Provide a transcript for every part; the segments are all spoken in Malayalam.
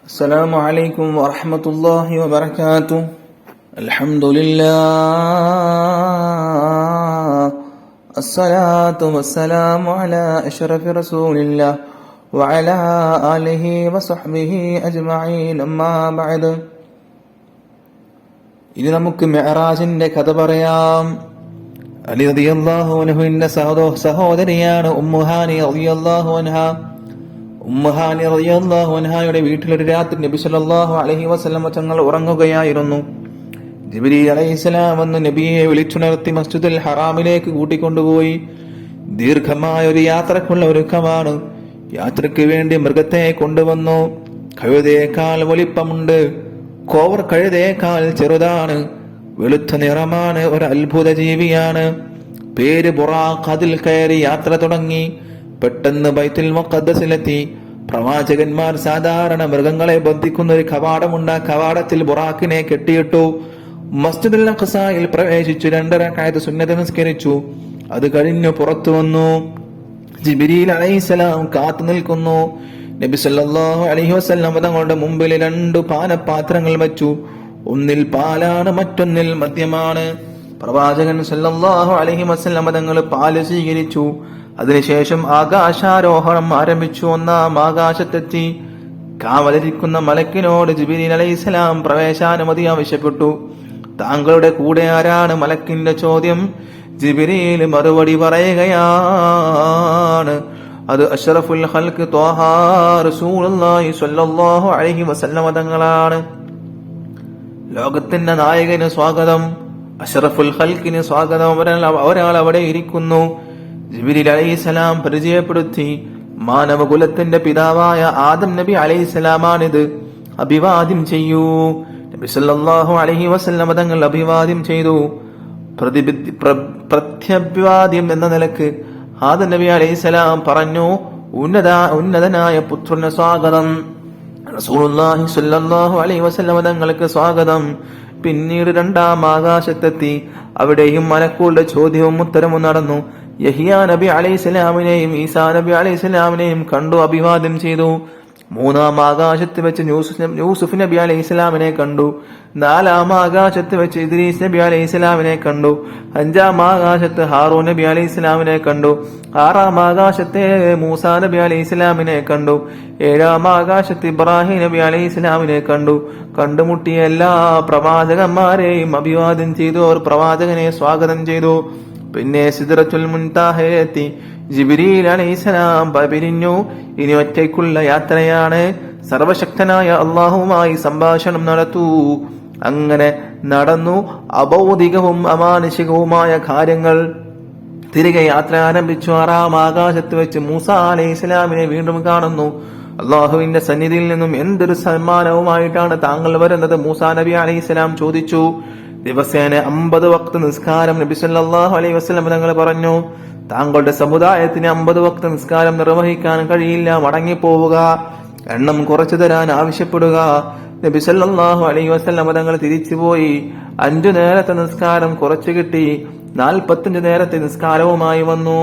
السلام عليكم ورحمة الله وبركاته. الحمد لله، الصلاة والسلام على أشرف رسول الله وعلى آله وصحبه أجمعين. أما بعد. ഇനി നമുക്ക് മിഅ്റാജിന്റെ കഥ പറയാം. അലി റളിയല്ലാഹു അൻഹുവിന്റെ സഹോദരിയാണ് ഉമ്മുഹാനി റളിയല്ലാഹു അൻഹ. ഉമ്മുഹാനി റളിയല്ലാഹു അൻഹയുടെ വീട്ടിലൊരു രാത്രി നബി സല്ലല്ലാഹു അലൈഹി വസല്ലം തങ്ങൾ ഉറങ്ങുകയായിരുന്നു. ജിബ്രീൽ അലൈഹിസ്സലാം വന്ന് നബിയെ വിളിച്ചുണർത്തി മസ്ജിദുൽ ഹറാമിലേക്ക് കൂട്ടിക്കൊണ്ടുപോയി. ദീർഘമായ ഒരു യാത്രക്കുള്ള ഒരുക്കമാണ്. യാത്രയ്ക്ക് വേണ്ടി മൃഗത്തെ കൊണ്ടുവന്നു. കഴുതയേക്കാൾ വലിപ്പമുണ്ട്, കോവർ കഴുതയേക്കാൾ ചെറുതാണ്, വെളുത്ത നിറമാണ്, ഒരു അത്ഭുത ജീവിയാണ്. പേര് ബുറാഖ്. അതിൽ കയറി യാത്ര തുടങ്ങി. പെട്ടെന്ന് ബൈത്തുൽ മുഖദ്ദസിലെത്തി. പ്രവാചകന്മാർ സാധാരണ മൃഗങ്ങളെ ബന്ധിക്കുന്ന ഒരു കവാടമുണ്ട്. ആ കവാടത്തിൽ ബുറാഖിനെ കെട്ടിയിട്ടു. മസ്ജിദുൽ അഖ്സയിൽ പ്രവേശിച്ചു 2 റക്അത്ത് സുന്നത്ത് നിസ്കരിച്ചു. അത് കഴിഞ്ഞു പുറത്തു വന്നു. ജിബ്രീൽ അലൈഹിസ്സലാം കാത്തു നിൽക്കുന്നു. നബി സല്ലല്ലാഹു അലൈഹി വസല്ലം തങ്ങളുടെ മുമ്പിൽ 2 പാനപാത്രങ്ങൾ വെച്ചു. ഒന്നിൽ പാലാണ്, മറ്റൊന്നിൽ മദ്യമാണ്. പ്രവാചകൻ സല്ലല്ലാഹു അലൈഹി വസല്ലം തങ്ങൾ പാല് സ്വീകരിച്ചു. അതിനുശേഷം ആകാശാരോഹണം ആരംഭിച്ചു. 1-ാം ആകാശത്തെത്തി. കാവലിരിക്കുന്ന മലക്കിനോട് ജിബ്രീൽ അലൈഹിസ്സലാം പ്രവേശാനുമതി ആവശ്യപ്പെട്ടു. താങ്കളുടെ കൂടെ ആരാണ്? മലക്കിന്റെ ചോദ്യം. ജിബ്രീൽ മറുപടി പറയുകയാണ്, അത് അഷ്റഫുൽ ഖൽഖ് ത്വാഹ റസൂലുള്ളാഹി സ്വല്ലല്ലാഹു അലൈഹി വസല്ലം തങ്ങളാണ്. ലോകത്തിന്റെ നായകന് സ്വാഗതം, അഷ്റഫുൽ ഖൽഖിന് സ്വാഗതം. ഒരാൾ അവിടെ ഇരിക്കുന്നു. ജിബ്രീൽ അലൈഹിസ്സലാം പരിചയപ്പെടുത്തി. മാനവകുലത്തിന്റെ പിതാവായ ആദം നബി അലൈഹിസ്സലാമാണിത്, അഭിവാദ്യം ചെയ്യൂ. നബി സല്ലല്ലാഹു അലൈഹി വസല്ലം തങ്ങൾ അഭിവാദ്യം ചെയ്തു. പ്രത്യഭിവാദ്യം എന്ന നിലക്ക് ആദം നബി അലൈഹിസ്സലാം പറഞ്ഞു, ഉന്നതനായ പുത്രന് സ്വാഗതം, റസൂലുള്ളാഹി സ്വല്ലല്ലാഹു അലൈഹി വസല്ലം തങ്ങൾക്ക് സ്വാഗതം. പിന്നീട് 2-ാം ആകാശത്തെത്തി. അവിടെയും മലക്കുകളുടെ ചോദ്യവും ഉത്തരവും നടന്നു. യഹ്യാ നബി അലൈഹിസ്സലാമിനെയും ഈസാ നബി അലൈഹിസ്സലാമിനെയും കണ്ടു, അഭിവാദ്യം ചെയ്തു. 3-ാം ആകാശത്ത് വെച്ച് യൂസുഫ് നബി അലൈഹിസ്സലാമിനെ കണ്ടു. 4-ാം ആകാശത്ത് വെച്ച് ഇദ്രീസ് നബി അലൈഹിസ്സലാമിനെ കണ്ടു. 5-ാം ആകാശത്ത് ഹാറൂൻ നബി അലൈഹിസ്സലാമിനെ കണ്ടു. 6-ാം ആകാശത്തെ മൂസാ നബി അലൈഹിസ്സലാമിനെ കണ്ടു. 7-ാം ആകാശത്ത് ഇബ്രാഹിം നബി അലൈഹിസ്സലാമിനെ കണ്ടു. കണ്ടുമുട്ടിയ എല്ലാ പ്രവാചകന്മാരെയും അഭിവാദ്യം ചെയ്തു. അവർ പ്രവാചകനെ സ്വാഗതം ചെയ്തു. പിന്നെ സിദ്റത്തുൽ മുൻതഹയിലെത്തി. ജിബ്രീൽ അലൈഹിസ്സലാം പിരിഞ്ഞു. ഇനി ഒറ്റയ്ക്കുള്ള യാത്രയാണ്. സർവശക്തനായ അല്ലാഹുവുമായി സംഭാഷണം നടത്തൂ. അങ്ങനെ നടന്നു. അഭൗതികവും അമാനുഷികവുമായ കാര്യങ്ങൾ. തിരികെ യാത്ര ആരംഭിച്ചു. 6-ാം ആകാശത്ത് വെച്ച് മൂസാ അലൈഹിസ്സലാമിനെ വീണ്ടും കാണുന്നു. അള്ളാഹുവിന്റെ സന്നിധിയിൽ നിന്നും എന്തൊരു സമ്മാനവുമായിട്ടാണ് താങ്കൾ വരുന്നത്? മൂസാ നബി അലൈഹിസ്സലാം ചോദിച്ചു. ദിവസേന 50 വക്ത് നിസ്കാരം. നബി സല്ലല്ലാഹു അലൈഹി വസല്ലം തങ്ങൾ പറഞ്ഞു, താങ്കളുടെ സമുദായത്തിന് 50 വക്ത് നിസ്കാരം നിർവഹിക്കാൻ കഴിയില്ല, മടങ്ങിപ്പോവുക, എണ്ണം കുറച്ചു തരാൻ ആവശ്യപ്പെടുക. നബി സല്ലല്ലാഹു അലൈഹി വസല്ലം തങ്ങൾ തിരിച്ചുപോയി. 5 നേരത്തെ നിസ്കാരം കുറച്ചു കിട്ടി. 45 നേരത്തെ നിസ്കാരവുമായി വന്നു.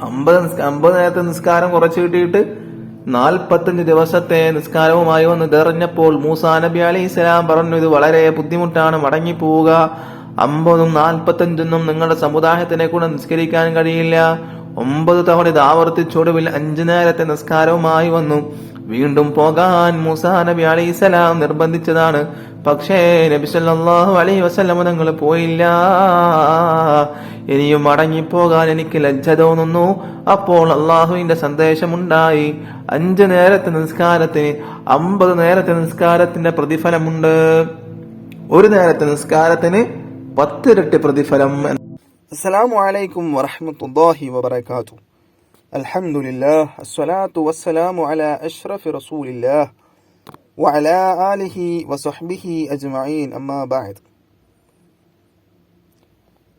50 നേരത്തെ നിസ്കാരം കുറച്ചു കിട്ടിയിട്ട് 45 ദിവസത്തെ നിസ്കാരവുമായി വന്ന് തെറിഞ്ഞപ്പോൾ മൂസാ നബി അലൈഹിസ്സലാം പറഞ്ഞു, ഇത് വളരെ ബുദ്ധിമുട്ടാണ്, മടങ്ങിപ്പോവുക. 50ഉം 45ഉം നിങ്ങളുടെ സമുദായത്തിനെ കൂടെ നിസ്കരിക്കാൻ കഴിയില്ല. 9 തവണ ഇത് ആവർത്തിച്ചൊടുവിൽ 5 നേരത്തെ നിസ്കാരവുമായി വന്നു. വീണ്ടും പോകാൻ മൂസാ നബി അലൈഹിസ്സലാം നിർബന്ധിച്ചതാണ്. പക്ഷേ നബി സല്ലല്ലാഹു അലൈഹി വസല്ലം തങ്ങൾ പോയില്ല. ഇനിയും മടങ്ങിപ്പോകാൻ എനിക്ക് ലജ്ജ തോന്നുന്നു. അപ്പോൾ അള്ളാഹുവിന്റെ സന്ദേശമുണ്ടായി, 5 നേരത്തെ നിസ്കാരത്തിന് 50 നേരത്തെ നിസ്കാരത്തിന്റെ പ്രതിഫലമുണ്ട്. 1 നേരത്തെ നിസ്കാരത്തിന് 10 ഇരട്ടി പ്രതിഫലം. അസ്സലാമു അലൈക്കും വറഹ്മത്തുള്ളാഹി വബറകാതുഹു. അൽഹംദുലില്ലാഹ്, അസ്സലാത്തു വസ്സലാമു അലാ അഷ്റഫി റസൂലില്ലാഹ് വഅലാ ആലിഹി വസഹ്ബിഹി അജ്മഈൻ. അമ്മാ ബഅദ്.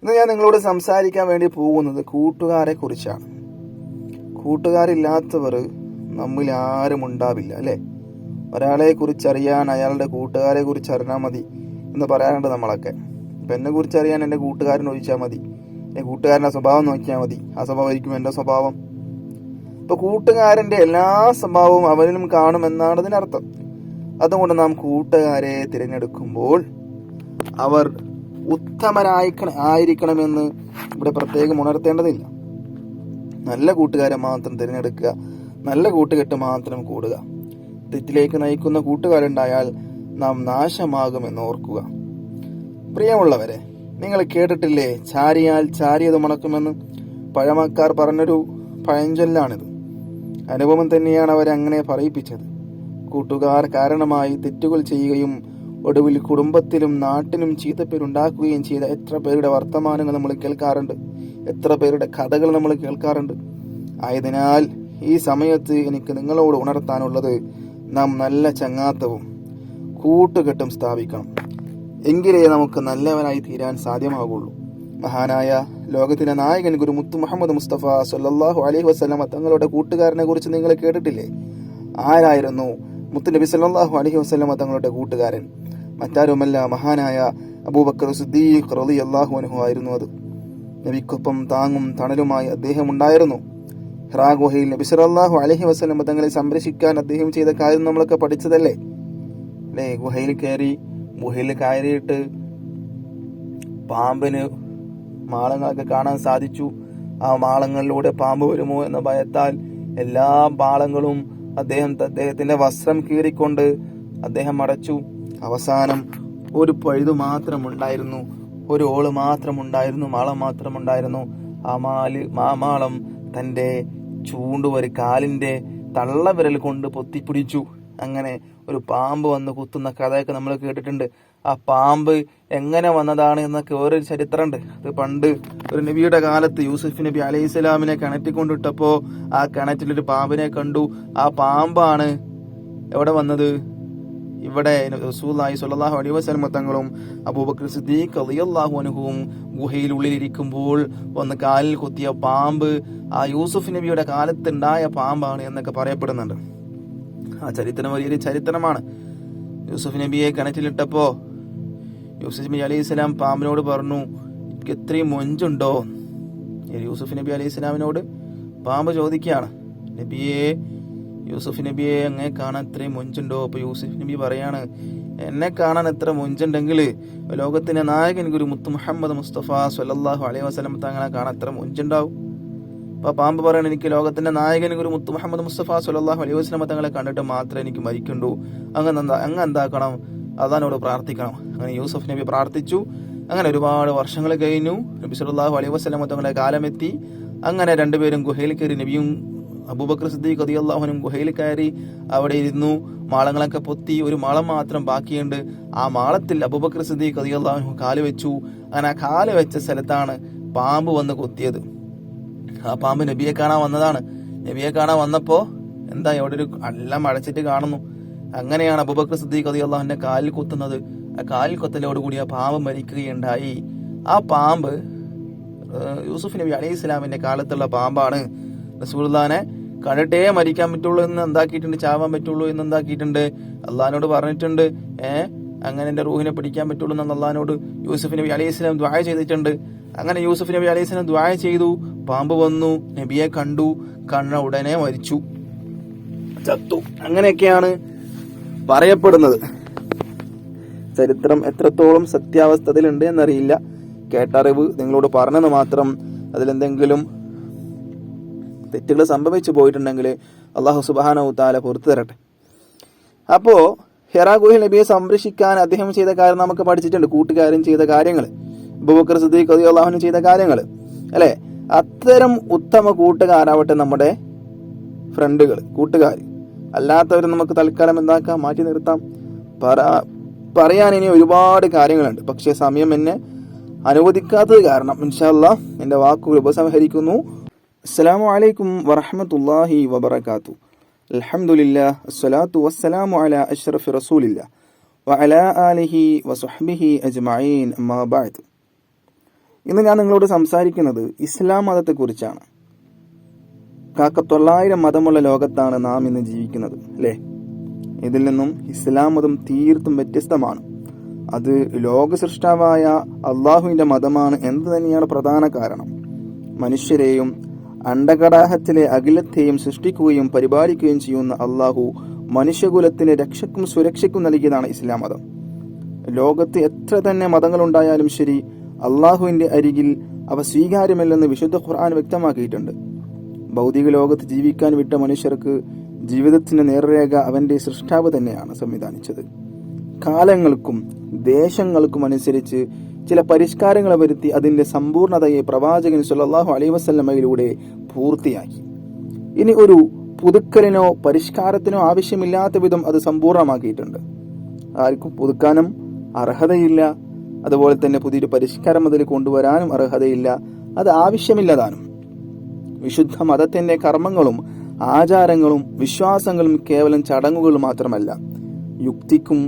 ഇന്ന് ഞാൻ നിങ്ങളോട് സംസാരിക്കാൻ വേണ്ടി പോകുന്നത് കൂട്ടുകാരെ കുറിച്ചാണ്. കൂട്ടുകാരില്ലാത്തവർ നമ്മിൽ ആരും ഉണ്ടാവില്ല, അല്ലെ? ഒരാളെ കുറിച്ചറിയാൻ അയാളുടെ കൂട്ടുകാരെ കുറിച്ച് അറിഞ്ഞാൽ മതി എന്ന് പറയാറുണ്ട് നമ്മളൊക്കെ. ഇപ്പം എന്നെ കുറിച്ചറിയാൻ എൻ്റെ കൂട്ടുകാരനെ ചോദിച്ചാൽ മതി, എൻ്റെ കൂട്ടുകാരൻ്റെ സ്വഭാവം നോക്കിയാൽ മതി. ആ സ്വഭാവമായിരിക്കും എൻ്റെ സ്വഭാവം. ഇപ്പൊ കൂട്ടുകാരന്റെ എല്ലാ സ്വഭാവവും അവനിലും കാണുമെന്നാണ് ഇതിനർത്ഥം. അതുകൊണ്ട് നാം കൂട്ടുകാരെ തിരഞ്ഞെടുക്കുമ്പോൾ അവർ ഉത്തമരായിരിക്കണമെന്ന് ഇവിടെ പ്രത്യേകം ഉണർത്തേണ്ടതില്ല. നല്ല കൂട്ടുകാരെ മാത്രം തിരഞ്ഞെടുക്കുക, നല്ല കൂട്ടുകെട്ട് മാത്രം കൂടുക. തെറ്റിലേക്ക് നയിക്കുന്ന കൂട്ടുകാരുണ്ടായാൽ നാം നാശമാകുമെന്ന് ഓർക്കുക. പ്രിയമുള്ളവരെ, നിങ്ങൾ കേട്ടിട്ടില്ലേ ചാരിയാൽ ചാരിയത് മണക്കുമെന്ന്? പഴമക്കാർ പറഞ്ഞൊരു പഴഞ്ചൊല്ലാണിത്. അനുഭവം തന്നെയാണ് അവരങ്ങനെ പറയിപ്പിച്ചത്. കൂട്ടുകാർ കാരണമായി തെറ്റുകൾ ചെയ്യുകയും ഒടുവിൽ കുടുംബത്തിലും നാട്ടിലും ചീത്തപ്പേരുണ്ടാക്കുകയും ചെയ്ത എത്ര പേരുടെ വർത്തമാനങ്ങൾ നമ്മൾ കേൾക്കാറുണ്ട്, എത്ര പേരുടെ കഥകൾ നമ്മൾ കേൾക്കാറുണ്ട്. ആയതിനാൽ ഈ സമയത്ത് എനിക്ക് നിങ്ങളോട് ഉണർത്താനുള്ളത്, നാം നല്ല ചങ്ങാത്തവും കൂട്ടുകെട്ടും സ്ഥാപിക്കണം. എങ്കിലേ നമുക്ക് നല്ലവനായി തീരാൻ സാധ്യമാകുള്ളൂ. മഹാനായ ലോകത്തിന്റെ നായകൻ ഗുരു മുത്തു മുഹമ്മദ് മുസ്തഫ സല്ലല്ലാഹു അലൈഹി വസല്ലമ തങ്ങളുടെ കൂട്ടുകാരനെ കുറിച്ച് നിങ്ങൾ കേട്ടിട്ടില്ലേ? ആരായിരുന്നു മുത്തുനബി സല്ലല്ലാഹു അലൈഹി വസല്ലമ തങ്ങളുടെ കൂട്ടുകാരൻ? മറ്റാരുമല്ല, മഹാനായ അബൂബക്കർ സിദ്ദീഖ് റളിയല്ലാഹു അൻഹു ആയിരുന്നു അത്. നബിക്കൊപ്പം താങ്ങും തണലുമായി അദ്ദേഹം ഉണ്ടായിരുന്നു. ഹിറാ ഗുഹയിൽ നബി സല്ലല്ലാഹു അലൈഹി വസല്ലമ തങ്ങളെ സംരക്ഷിക്കാൻ അദ്ദേഹം ചെയ്ത കാര്യം നമ്മളൊക്കെ പഠിച്ചതല്ലേ അല്ലേ? ഗുഹയിൽ കയറിയിട്ട് പാമ്പിന് മാളങ്ങളൊക്കെ കാണാൻ സാധിച്ചു. ആ മാളങ്ങളിലൂടെ പാമ്പ് വരുമോ എന്ന ഭയത്താൽ എല്ലാ മാളങ്ങളും അദ്ദേഹത്തിന്റെ വസ്ത്രം കീറിക്കൊണ്ട് അദ്ദേഹം അടച്ചു. അവസാനം ഒരു പഴുതു മാത്രമുണ്ടായിരുന്നു, ഒരു ഓള് മാത്രമുണ്ടായിരുന്നു, മാളം മാത്രമുണ്ടായിരുന്നു. ആ മാളം തന്റെ ചൂണ്ടുവരി കാലിന്റെ തള്ളവിരൽ കൊണ്ട് പൊത്തിപ്പിടിച്ചു. അങ്ങനെ ഒരു പാമ്പ് വന്ന് കുത്തുന്ന കഥയൊക്കെ നമ്മൾ കേട്ടിട്ടുണ്ട്. ആ പാമ്പ് എങ്ങനെ വന്നതാണ് എന്നൊക്കെ വേറൊരു ചരിത്രമുണ്ട്. അത് പണ്ട് ഒരു നബിയുടെ കാലത്ത് യൂസുഫ് നബി അലൈഹി സ്വലാമിനെ കിണറ്റിക്കൊണ്ടിട്ടപ്പോ ആ കിണറ്റിലൊരു പാമ്പിനെ കണ്ടു. ആ പാമ്പാണ് എവിടെ വന്നത്? ഇവിടെ റസൂലുള്ളാഹി സ്വല്ലല്ലാഹു അലൈഹി വസല്ലം തങ്ങളും അബൂബക്കർ സിദ്ദീഖ് റളിയല്ലാഹു അൻഹുവും ഗുഹയിലുള്ളിലിരിക്കുമ്പോൾ വന്ന് കാലിൽ കുത്തിയ പാമ്പ് ആ യൂസുഫ് നബിയുടെ കാലത്തുണ്ടായ പാമ്പാണ് എന്നൊക്കെ പറയപ്പെടുന്നുണ്ട്. ആ ചരിത്രം വലിയൊരു ചരിത്രമാണ്. യൂസുഫ് നബിയെ കിണറ്റിലിട്ടപ്പോ യൂസുഫ് നബി അലൈഹി സ്വലാം പാമ്പിനോട് പറഞ്ഞു, എനിക്ക് എത്രയും മൊഞ്ചുണ്ടോ? യൂസുഫ് നബി അലൈഹി സ്വലാമിനോട് പാമ്പ് ചോദിക്കുകയാണ്, യൂസുഫ് നബിയെ അങ്ങനെ കാണാൻ എത്രയും മൊഞ്ചുണ്ടോ? അപ്പൊ യൂസുഫ് നബി പറയാണ്, എന്നെ കാണാൻ എത്ര മൊഞ്ചുണ്ടെങ്കിൽ ലോകത്തിന്റെ നായകൻ ഗുരു മുത്തു മുഹമ്മദ് മുസ്തഫ സ്വല്ലല്ലാഹു അലൈഹി വസല്ലം തങ്ങളെ കാണാൻ എത്ര മൊഞ്ചുണ്ടാവും? അപ്പൊ പാമ്പ് പറയണ, എനിക്ക് ലോകത്തിന്റെ നായകൻ ഗുരു മുത്തു മുഹമ്മദ് മുസ്തഫ സ്വല്ലല്ലാഹു അലൈഹി വസല്ലം തങ്ങളെ കണ്ടിട്ട് മാത്രമേ എനിക്ക് മരിക്കണ്ടൂ. അങ്ങ് എന്താക്കണം? അള്ളാഹിനോട് പ്രാർത്ഥിക്കണം. അങ്ങനെ യൂസുഫ് നബി പ്രാർത്ഥിച്ചു. അങ്ങനെ ഒരുപാട് വർഷങ്ങൾ കഴിഞ്ഞു. നബി സല്ലല്ലാഹു അലൈഹി വസല്ലം തങ്ങളുടെ കാലമെത്തി. അങ്ങനെ രണ്ടുപേരും ഗുഹയിൽ കയറി. നബിയും അബൂബക്കർ സിദ്ദീഖ് റളിയല്ലാഹു അൻഹു ഗുഹയിൽ കയറി അവിടെ ഇരുന്നു. മാളങ്ങളൊക്കെ പൊത്തി. ഒരു മാളം മാത്രം ബാക്കിയുണ്ട്. ആ മാളത്തിൽ അബൂബക്കർ സിദ്ദീഖ് റളിയല്ലാഹു അൻഹു കാല് വെച്ചു. അങ്ങനെ ആ കാല് വെച്ച സ്ഥലത്താണ് പാമ്പ് വന്ന് കൊത്തിയത്. ആ പാമ്പ് നബിയെ കാണാൻ വന്നതാണ്. നബിയെ കാണാൻ വന്നപ്പോ എന്താ ഇവിടെ ഒരു എല്ലാം അടച്ചിട്ട് കാണുന്നു. അങ്ങനെയാണ് അബൂബക്കർ സിദ്ദീഖ് റളിയല്ലാഹു അൻഹു കാലിൽ കുത്തുന്നത്. ആ കാലിൽ കൊത്തലോടുകൂടി ആ പാമ്പ് മരിക്കുകയുണ്ടായി. ആ പാമ്പ് യൂസുഫ് നബി അലൈഹി സ്വലാമിന്റെ കാലത്തുള്ള പാമ്പാണ്. റസൂലുള്ളാഹിനെ കണ്ടിട്ടേ മരിക്കാൻ പറ്റുള്ളൂ എന്ന് എന്താക്കിയിട്ടുണ്ട്, ചാവാൻ പറ്റുള്ളൂ എന്ന് എന്താക്കിയിട്ടുണ്ട്, അള്ളാഹിനോട് പറഞ്ഞിട്ടുണ്ട്. അങ്ങനെ എന്റെ റൂഹിനെ പിടിക്കാൻ പറ്റുള്ളൂ എന്ന് അള്ളാഹിനോട് യൂസുഫ് നബി അലൈഹി സ്വലാം ദുആ ചെയ്തിട്ടുണ്ട്. അങ്ങനെ യൂസുഫ് നബി അലൈഹി സ്വലാം ദുആ ചെയ്തു. പാമ്പ് വന്നു, നബിയെ കണ്ടു. കണ്ട ഉടനെ മരിച്ചു, ചത്തു. അങ്ങനെയൊക്കെയാണ് പറയപ്പെടുന്നത്. ചരിത്രം എത്രത്തോളം സത്യാവസ്ഥയിലുണ്ട് എന്നറിയില്ല. കേട്ടറിവ് നിങ്ങളോട് പറഞ്ഞത് മാത്രം. അതിലെന്തെങ്കിലും തെറ്റുകൾ സംഭവിച്ചു പോയിട്ടുണ്ടെങ്കിൽ അള്ളാഹു സുബ്ഹാനഹു തആല പുറത്തു തരട്ടെ. അപ്പോ ഹിറാ ഗുഹയിൽ നബിയെ സംരക്ഷിക്കാൻ അദ്ദേഹം ചെയ്ത കാര്യം നമുക്ക് പഠിച്ചിട്ടുണ്ട്. കൂട്ടുകാരൻ ചെയ്ത കാര്യങ്ങൾ, അബൂബക്കർ സിദ്ദീഖ് റളിയല്ലാഹു അൻഹു ചെയ്ത കാര്യങ്ങൾ അല്ലെ? അത്തരം ഉത്തമ കൂട്ടുകാരാവട്ടെ നമ്മുടെ ഫ്രണ്ടുകൾ, കൂട്ടുകാർ. അല്ലാത്തവർ നമുക്ക് തൽക്കാലം എന്താക്കാം, മാറ്റി നിർത്താം. പറയാൻ ഇനി ഒരുപാട് കാര്യങ്ങളുണ്ട്. പക്ഷെ സമയം എന്നെ അനുവദിക്കാത്തത് കാരണം ഇൻഷാ അല്ലാഹ് എന്റെ വാക്കുകൾ ഉപസംഹരിക്കുന്നു. അസ്സലാമു അലൈക്കും വറഹ്മത്തുള്ളാഹി വബറകാതുഹു. അൽഹംദുലില്ലാഹ് അസ്സലാത്തു വസ്സലാമു അലാ അഷ്റഫി റസൂലില്ലാഹ് വഅലാ ആലിഹി വസഹ്ബിഹി അജ്മഈൻ. അമ്മാ ബഅദ്. ഇന്ന് ഞാൻ നിങ്ങളോട് സംസാരിക്കുന്നത് ഇസ്ലാം മതത്തെക്കുറിച്ചാണ്. 900 മതമുള്ള ലോകത്താണ് നാം ഇന്ന് ജീവിക്കുന്നത് അല്ലേ? ഇതിൽ നിന്നും ഇസ്ലാം മതം തീർത്തും വ്യത്യസ്തമാണ്. അത് ലോക സൃഷ്ടാവായ അള്ളാഹുവിന്റെ മതമാണ് എന്ന് തന്നെയാണ് പ്രധാന കാരണം. മനുഷ്യരെയും അണ്ടകടാഹത്തിലെ അഖിലത്തെയും സൃഷ്ടിക്കുകയും പരിപാലിക്കുകയും ചെയ്യുന്ന അള്ളാഹു മനുഷ്യകുലത്തിന് രക്ഷക്കും സുരക്ഷയ്ക്കും നൽകിയതാണ് ഇസ്ലാം മതം. ലോകത്ത് എത്ര തന്നെ മതങ്ങളുണ്ടായാലും ശരി, അള്ളാഹുവിന്റെ അരികിൽ അവ സ്വീകാര്യമല്ലെന്ന് വിശുദ്ധ ഖുർആൻ വ്യക്തമാക്കിയിട്ടുണ്ട്. ഭൗതിക ലോകത്ത് ജീവിക്കാൻ വിട്ട മനുഷ്യർക്ക് ജീവിതത്തിന്റെ നേർരേഖ അവന്റെ സൃഷ്ടാവ് തന്നെയാണ് സംവിധാനിച്ചത്. കാലങ്ങൾക്കും ദേശങ്ങൾക്കും അനുസരിച്ച് ചില പരിഷ്കാരങ്ങൾ വരുത്തി അതിന്റെ സമ്പൂർണതയെ പ്രവാചകൻ സല്ലല്ലാഹു അലൈഹി വസല്ലമയിലൂടെ പൂർത്തിയാക്കി. ഇനി ഒരു പുതുക്കലിനോ പരിഷ്കാരത്തിനോ ആവശ്യമില്ലാത്ത വിധം അത് സമ്പൂർണമാക്കിയിട്ടുണ്ട്. ആർക്കും പുതുക്കാനും അർഹതയില്ല, അതുപോലെ തന്നെ പുതിയൊരു പരിഷ്കാരം അതിൽ കൊണ്ടുവരാനും അർഹതയില്ല, അത് ആവശ്യമില്ലതാനും. വിശുദ്ധ മതത്തിന്റെ കർമ്മങ്ങളും ആചാരങ്ങളും വിശ്വാസങ്ങളും കേവലം ചടങ്ങുകൾ മാത്രമല്ല, യുക്തിക്കും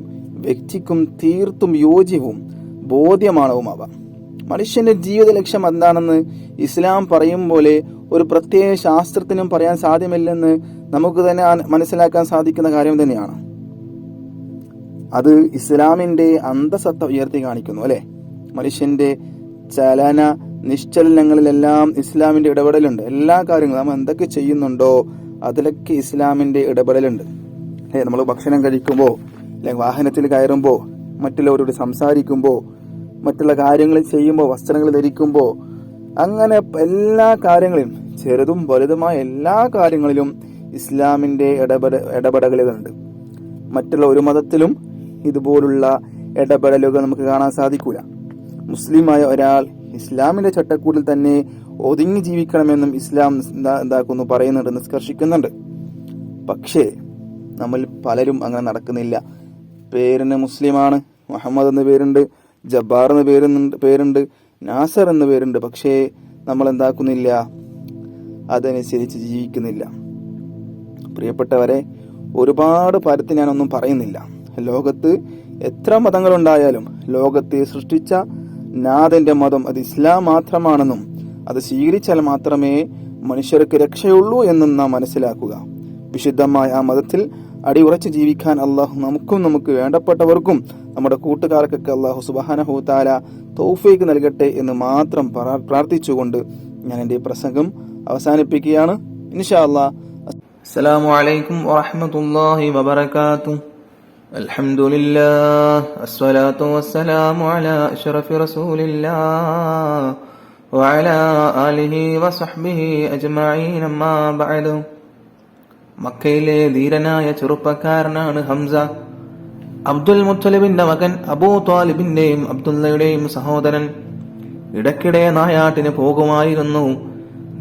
വ്യക്തിക്കും തീർത്തും യോജ്യവും ബോധ്യമാണവുമാവ. മനുഷ്യന്റെ ജീവിത ലക്ഷ്യം എന്താണെന്ന് ഇസ്ലാം പറയും പോലെ ഒരു പ്രത്യേക ശാസ്ത്രത്തിനും പറയാൻ സാധ്യമല്ലെന്ന് നമുക്ക് തന്നെ മനസ്സിലാക്കാൻ സാധിക്കുന്ന കാര്യം തന്നെയാണ്. അത് ഇസ്ലാമിന്റെ അന്തസത്ത ഉയർത്തി കാണിക്കുന്നു, അല്ലെ? മനുഷ്യന്റെ ചലന നിശ്ചലനങ്ങളിലെല്ലാം ഇസ്ലാമിന്റെ ഇടപെടലുണ്ട്. എല്ലാ കാര്യങ്ങളും നമ്മൾ എന്തൊക്കെ ചെയ്യുന്നുണ്ടോ അതിലൊക്കെ ഇസ്ലാമിന്റെ ഇടപെടലുണ്ട്. നമ്മൾ ഭക്ഷണം കഴിക്കുമ്പോൾ, അല്ലെങ്കിൽ വാഹനത്തിൽ കയറുമ്പോൾ, മറ്റുള്ളവരോട് സംസാരിക്കുമ്പോൾ, മറ്റുള്ള കാര്യങ്ങൾ ചെയ്യുമ്പോൾ, വസ്ത്രങ്ങൾ ധരിക്കുമ്പോൾ, അങ്ങനെ എല്ലാ കാര്യങ്ങളിലും, ചെറുതും വലുതുമായ എല്ലാ കാര്യങ്ങളിലും ഇസ്ലാമിന്റെ ഇടപെടലുകളുണ്ട്. മറ്റുള്ള ഒരു മതത്തിലും ഇതുപോലുള്ള ഇടപെടലുകൾ നമുക്ക് കാണാൻ സാധിക്കൂല. മുസ്ലിമായ ഒരാൾ ഇസ്ലാമിന്റെ ചട്ടക്കൂടിൽ തന്നെ ഒതുങ്ങി ജീവിക്കണമെന്നും ഇസ്ലാം പറയുന്നുണ്ട്, നിഷ്കർഷിക്കുന്നുണ്ട്. പക്ഷേ നമ്മൾ പലരും അങ്ങനെ നടക്കുന്നില്ല. പേരിന് മുസ്ലിമാണ്, മുഹമ്മദ് എന്ന പേരുണ്ട്, ജബ്ബാർ എന്ന പേരുണ്ട്, നാസർ എന്ന പേരുണ്ട്. പക്ഷേ നമ്മൾ എന്താക്കുന്നില്ല, അതനുസരിച്ച് ജീവിക്കുന്നില്ല. പ്രിയപ്പെട്ടവരെ, ഒരുപാട് പരത്തി ഞാനൊന്നും പറയുന്നില്ല. ലോകത്ത് എത്ര മതങ്ങളുണ്ടായാലും ലോകത്തെ സൃഷ്ടിച്ച നാഥന്റെ മതം അത് ഇസ്ലാം മാത്രമാണെന്നും അത് സ്വീകരിച്ചാൽ മാത്രമേ മനുഷ്യർക്ക് രക്ഷയുള്ളൂ എന്നും നാം മനസ്സിലാക്കുക. വിശുദ്ധമായ ആ മതത്തിൽ അടിയുറച്ച് ജീവിക്കാൻ അള്ളാഹു നമുക്കും നമുക്ക് വേണ്ടപ്പെട്ടവർക്കും നമ്മുടെ കൂട്ടുകാർക്കൊക്കെ അള്ളാഹു സുബ്ഹാനഹു തആല തൗഫീഖ് നൽകട്ടെ എന്ന് മാത്രം പ്രാർത്ഥിച്ചുകൊണ്ട് ഞാൻ എൻ്റെ പ്രസംഗം അവസാനിപ്പിക്കുകയാണ്. ഇൻഷാ അല്ലാഹ്. അസ്സലാമു അലൈക്കും വറഹ്മത്തുള്ളാഹി വബറകാതുഹു. അൽഹംദുലില്ലാഹ് വസ്സലാത്തു വസ്സലാമു അലാ അഷ്റഫി റസൂലില്ലാഹ് വഅലാ ആലിഹി വസഹ്ബിഹി അജ്മഈൻ. അമ്മാ ബഅദു. മക്കയിലെ ധീരനായ ചെറുപ്പക്കാരനാണ് ഹംസ. അബ്ദുൽ മുത്തലിബിന്റെ മകൻ അബൂ ത്വാലിബിന്റെയും അബ്ദുള്ളയുടെയും സഹോദരൻ. ഇടയ്ക്കിടെ നായാട്ടിന് പോകുമായിരുന്നു.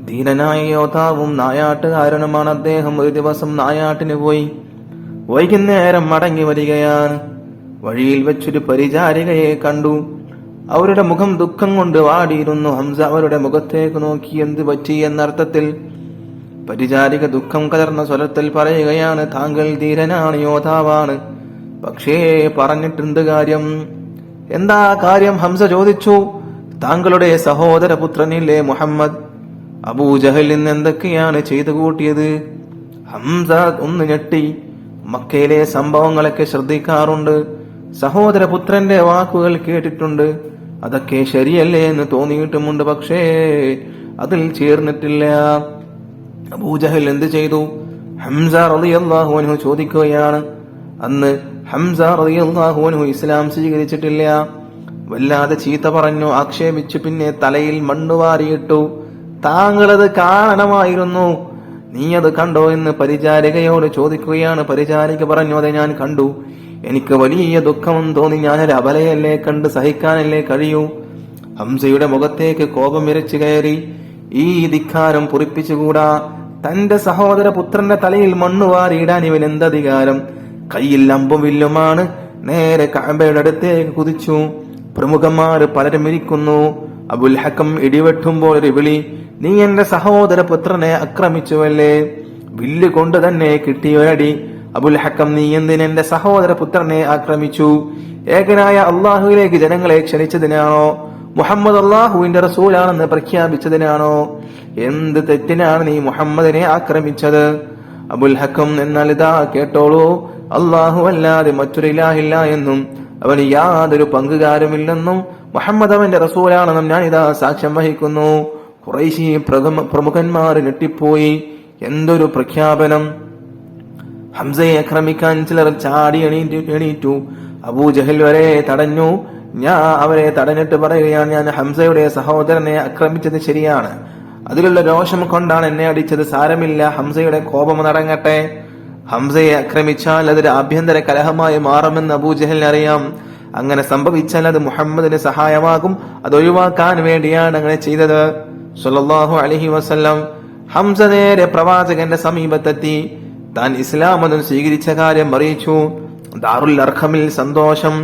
ധീരനായ യോദ്ധാവും നായാട്ടുകാരനുമാണ് അദ്ദേഹം. ഒരു ദിവസം നായാട്ടിന് പോയി. വൈകുന്നേരം മടങ്ങി വരികയാണ്. വഴിയിൽ വെച്ചൊരു പരിചാരികയെ കണ്ടു. അവരുടെ മുഖം ദുഃഖം കൊണ്ട് വാടിയിരുന്നു. ഹംസ അവരുടെ മുഖത്തേക്ക് നോക്കി. എന്ത് പറ്റി എന്നർത്ഥത്തിൽ. പരിചാരിക ദുഃഖം കലർന്ന സ്വരത്തിൽ പറയുകയാണ്, താങ്കൾ ധീരനാണ്, യോദ്ധാവാണ്, പക്ഷേ പറഞ്ഞിട്ടെന്ത് കാര്യം? എന്താ കാര്യം? ഹംസ ചോദിച്ചു. താങ്കളുടെ സഹോദരപുത്രനില്ലേ മുഹമ്മദ്, അബൂജഹൽ ഇന്ന് എന്തൊക്കെയാണ് ചെയ്തു കൂട്ടിയത്? ഹംസ ഒന്ന് ഞെട്ടി. മക്കയിലെ സംഭവങ്ങളൊക്കെ ശ്രദ്ധിക്കാറുണ്ട്, സഹോദരപുത്രന്റെ വാക്കുകൾ കേട്ടിട്ടുണ്ട്, അതൊക്കെ ശരിയല്ലേ എന്ന് തോന്നിയിട്ടുമുണ്ട്, പക്ഷേ അതിൽ ചേർന്നിട്ടില്ല. അബൂജഹൽ എന്ത് ചെയ്തു? ഹംസ റളിയല്ലാഹു അൻഹു ചോദിക്കുകയാണ്. അന്ന് ഹംസ റളിയല്ലാഹു അൻഹു ഇസ്ലാം സ്വീകരിച്ചിട്ടില്ല. വല്ലാതെ ചീത്ത പറഞ്ഞു, ആക്ഷേപിച്ചു. പിന്നെ തലയിൽ മണ്ണുവാരിയിട്ടു. താങ്കളത് കാണണമായിരുന്നു, നീ അത് കണ്ടോ എന്ന് പരിചാരികയോട് ചോദിക്കുകയാണ്. പരിചാരിക പറഞ്ഞു, അതെ ഞാൻ കണ്ടു, എനിക്ക് വലിയ ദുഃഖം തോന്നി, ഞാനൊരു അബലയല്ലേ, കണ്ട് സഹിക്കാനല്ലേ കഴിയൂ. ഹംസയുടെ മുഖത്തേക്ക് കോപം ഇരച്ചു കയറി. ഈ ധിക്കാരം പൊറിപ്പിച്ചുകൂടാ. തന്റെ സഹോദര പുത്രന്റെ തലയിൽ മണ്ണുവാരിയിടാൻ ഇവൻ എന്തധികാരം? കയ്യിൽ അമ്പും വില്ലുമാണ്. നേരെ കഅബയുടെ അടുത്തേക്ക് കുതിച്ചു. പ്രമുഖന്മാര് പലരും ഇരിക്കുന്നു. അബുൽ ഹക്കം ഇടിവെട്ടുമ്പോൾ ഒരു വിളി, നീ എന്റെ സഹോദര പുത്രനെ ആക്രമിച്ചുവല്ലേ? വില്ല് കൊണ്ട് തന്നെ കിട്ടിയൊരടി. അബുൽ ഹക്കം, നീ എന്തിനെന്റെ സഹോദര പുത്രനെ ആക്രമിച്ചു? ഏകനായ അള്ളാഹുവിലേക്ക് ജനങ്ങളെ ക്ഷണിച്ചതിനാണോ? മുഹമ്മദ് അള്ളാഹുവിന്റെ റസൂലാണെന്ന് പ്രഖ്യാപിച്ചതിനാണോ? എന്ത് തെറ്റിനാണ് നീ മുഹമ്മദിനെ ആക്രമിച്ചത്? അബുൽ ഹക്കം, എന്നാൽ ഇതാ കേട്ടോളൂ, അള്ളാഹു അല്ലാതെ മറ്റൊരു ഇലാഹില്ല എന്നും അവന് യാതൊരു പങ്കുകാരുമില്ലെന്നും മുഹമ്മദ് അവന്റെ റസൂലാണെന്നും ഞാൻ ഇതാ സാക്ഷ്യം വഹിക്കുന്നു. ഖുറൈശി പ്രമുഖന്മാർ ഞെട്ടിപ്പോയി. എന്തൊരു പ്രഖ്യാപനം! ഹംസയെ ആക്രമിക്കാൻ ചിലർ ചാടി എണീറ്റു. അബൂജഹൽ വരെ തടഞ്ഞു. അവരെ തടഞ്ഞിട്ട് പറയുകയാണ്, ഞാൻ ഹംസയുടെ സഹോദരനെ ആക്രമിച്ചത് ശരിയാണ്, അതിലുള്ള രോഷം കൊണ്ടാണ് എന്നെ അടിച്ചത്, സാരമില്ല, ഹംസയുടെ കോപം നടങ്ങട്ടെ. ഹംസയെ ആക്രമിച്ചാൽ അതൊരു ആഭ്യന്തര കലഹമായി മാറുമെന്ന് അബൂജഹലിന് അറിയാം. അങ്ങനെ സംഭവിച്ചാൽ അത് മുഹമ്മദിന് സഹായമാകും. അത് ഒഴിവാക്കാൻ വേണ്ടിയാണ് അങ്ങനെ ചെയ്തത്. സ്വല്ലല്ലാഹു അലൈഹി വസല്ലം ഹംസ നേരെ പ്രവാചകന്റെ സമീപത്തെത്തി താൻ ഇസ്ലാം മതം സ്വീകരിച്ച കാര്യം അറിയിച്ചു. ദാറുൽ അർഖമിൽ സന്തോഷം.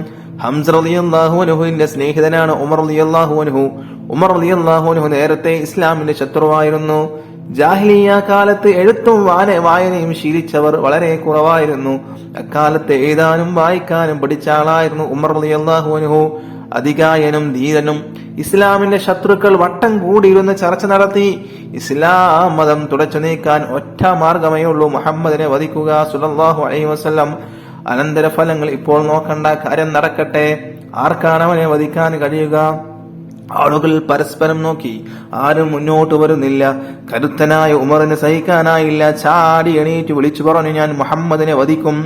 ഹംസ റളിയല്ലാഹു അൻഹുവിന്റെ സ്നേഹിതനാണ് ഉമർ റളിയല്ലാഹു അൻഹു. ഉമർ റളിയല്ലാഹു അൻഹു നേരത്തെ ഇസ്ലാമിന്റെ ശത്രുവായിരുന്നു. ജാഹിലിയ്യ കാലത്ത് എഴുത്തും വായനയും ശീലിച്ചവർ വളരെ കുറവായിരുന്നു. അക്കാലത്ത് എഴുതാനും വായിക്കാനും പഠിച്ച ആളായിരുന്നു ഉമർ റളിയല്ലാഹു അൻഹു. അതികായനും ധീരനും. ഇസ്ലാമിന്റെ ശത്രുക്കൾ വട്ടം കൂടിയിരുന്ന് ചർച്ച നടത്തി. ഇസ്ലാം മതം തുടച്ചു നീക്കാൻ ഒറ്റ മാർഗമേ ഉള്ളൂ, മുഹമ്മദിനെ വധിക്കുക സ്വല്ലല്ലാഹു അലൈഹി വസല്ലം. അനന്തരഫലങ്ങൾ ഇപ്പോൾ നോക്കണ്ട, കാര്യം നടക്കട്ടെ. ആർക്കാണ് അവനെ വധിക്കാൻ കഴിയുക? ആളുകൾ പരസ്പരം നോക്കി. ആരും മുന്നോട്ട് വരുന്നില്ല. കരുത്തനായ ഉമറിന് സഹിക്കാനായില്ല. ചാടി എണീറ്റ് വിളിച്ചു പറഞ്ഞു, ഞാൻ മുഹമ്മദിനെ വധിക്കും.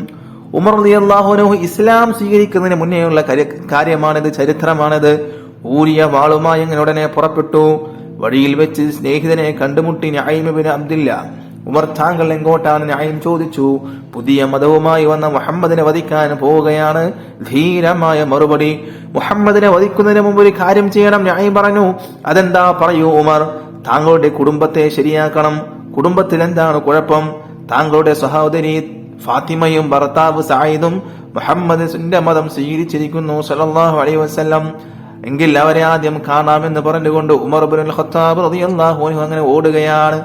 ഉമർ റളിയല്ലാഹു അൻഹു ഇസ്ലാം സ്വീകരിക്കുന്നതിന് മുന്നേയുള്ള കാര്യമാണിത്, ചരിത്രമാണിത്. ഊരിയ വാളുമായി അങ്ങനെ ഉടനെ പുറപ്പെട്ടു. വഴിയിൽ വെച്ച് സ്നേഹിതനെ കണ്ടുമുട്ടി നഈം ഇബ്നു അബ്ദില്ല. ഉമർ, താങ്കൾ എങ്ങോട്ടാണ്? നഈം ചോദിച്ചു. പുതിയ മതവുമായി വന്ന മുഹമ്മദിനെ വധിക്കാൻ പോവുകയാണ്. ധീരമായ മറുപടി. മുഹമ്മദിനെ വധിക്കുന്നതിന് മുമ്പ് ഒരു കാര്യം ചെയ്യണം. നഈം പറഞ്ഞു. അതെന്താ? പറയൂ ഉമർ. താങ്കളുടെ കുടുംബത്തെ ശരിയാക്കണം. കുടുംബത്തിൽ എന്താണ് കുഴപ്പം? താങ്കളുടെ സഹോദരി ഫാത്തിമയും ഭർത്താവ് സഈദും മുഹമ്മദിന്റെ മതം സ്വീകരിച്ചിരിക്കുന്നു സ്വല്ലല്ലാഹു അലൈഹി വസല്ലം. എങ്കിൽ അവരെ ആദ്യം കാണാമെന്ന് പറഞ്ഞുകൊണ്ട് ഉമർ ഇബ്നുൽ ഖത്താബ് റളിയല്ലാഹു അൻഹു അങ്ങനെ ഓടുകയാണ്.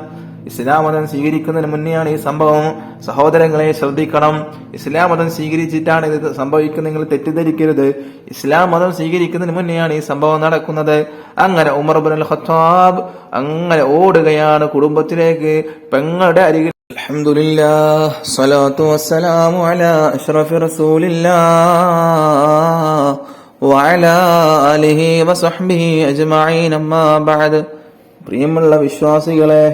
ഇസ്ലാം മതം സ്വീകരിക്കുന്നതിന് മുന്നെയാണ് ഈ സംഭവം. സഹോദരങ്ങളെ ശ്രദ്ധിക്കണം. ഇസ്ലാം മതം സ്വീകരിച്ചിട്ടാണ് ഇത് സംഭവിക്കുന്നത്, നിങ്ങൾ തെറ്റിദ്ധരിക്കരുത്. ഇസ്ലാം മതം സ്വീകരിക്കുന്നതിന് മുന്നെയാണ് ഈ സംഭവം നടക്കുന്നത്. അങ്ങനെ ഉമർ ഇബ്നുൽ ഖത്താബ് അങ്ങനെ ഓടുകയാണ് കുടുംബത്തിലേക്ക്, പെങ്ങളുടെ അരികിൽ. അൽഹംദുലില്ലാഹ്, സ്വലാത്തു വസ്സലാമു അലാ അഷ്റഫി റസൂലില്ലാഹ് വഅലാ ആലിഹി വസഹ്ബിഹി അജ്മഈൻ, അമ്മാ ബഅദ്. പ്രിയമുള്ള വിശ്വാസികളെ,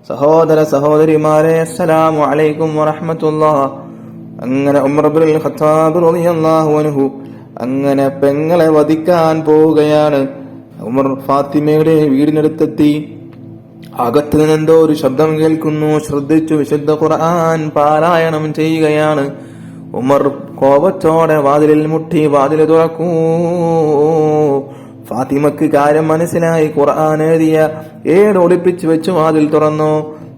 സഹോദര സഹോദരിമാരെ, അസ്സലാമു അലൈക്കും വറഹ്മത്തുള്ളാഹ്. അങ്ങനെ ഉമർ ഇബ്നുൽ ഖത്താബ് റളിയല്ലാഹു അൻഹു അങ്ങനെ പെങ്ങളെ വധിക്കാൻ പോവുകയാണ്. ഉമർ ഫാത്തിമയുടെ വീടിനടുത്തെത്തി. അകത്ത് നിന്നെന്തോ ഒരു ശബ്ദം കേൾക്കുന്നു. ശ്രദ്ധിച്ചു. വിശുദ്ധ ഖുർആൻ പാരായണം ചെയ്യുകയാണ്. ഉമർ കോപത്തോടെ വാതിലിൽ മുട്ടി, വാതിൽ തുറക്കൂ. ഫാത്തിമക്ക് കാര്യം മനസ്സിലായി. ഖുർആൻ എഴുതിയ ഏട് ഒളിപ്പിച്ചു വെച്ചു വാതിൽ തുറന്നു.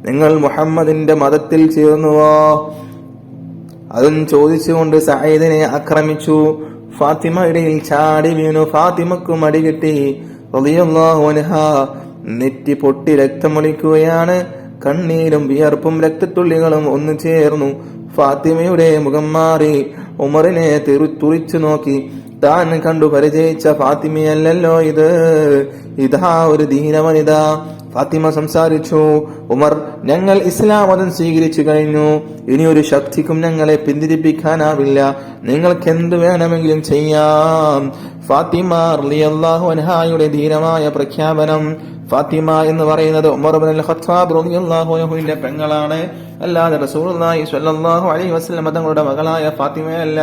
നിങ്ങൾ മുഹമ്മദിന്റെ മതത്തിൽ ചേർന്നുവോ? അതും ചോദിച്ചുകൊണ്ട് സഈദിനെ ആക്രമിച്ചു. ഫാത്തിമ ഇടയിൽ ചാടി വീണു. ഫാത്തിമക്കും അടി കിട്ടി റളിയല്ലാഹു അൻഹാ. നെറ്റി പൊട്ടി രക്തമൊലിക്കുകയാണ്. കണ്ണീരും വിയർപ്പും രക്തത്തുള്ളികളും ഒന്നു ചേർന്നു. ഫാത്തിമയുടെ മുഖം മാറി. ഉമറിനെ തുറിച്ചു നോക്കി. താൻ കണ്ടു പരിചയിച്ച ഫാത്തിമയല്ലല്ലോ ഇത്, ഇതാ ഒരു ദീനവനിത. ഫാത്തിമ സംസാരിച്ചു. ഉമർ, ഞങ്ങൾ ഇസ്ലാം മതം സ്വീകരിച്ചു കഴിഞ്ഞു. ഇനിയൊരു ശക്തിക്കും ഞങ്ങളെ പിന്തിരിപ്പിക്കാനാവില്ല. നിങ്ങൾക്ക് എന്തു വേണമെങ്കിലും ചെയ്യാം. ഫാത്തിമ റളിയല്ലാഹു അൻഹായുടെ ധീരമായ പ്രഖ്യാപനം. ഫാത്തിമ എന്ന് പറയുന്നത് ഉമർ ഇബ്നുൽ ഖത്താബ് റളിയല്ലാഹു അൻഹുവിന്റെ പെങ്ങളാണ്, അല്ലാതെ റസൂലുള്ളാഹി സ്വല്ലല്ലാഹു അലൈഹി വസല്ലം തങ്ങളുടെ മകളായ ഫാത്തിമയല്ല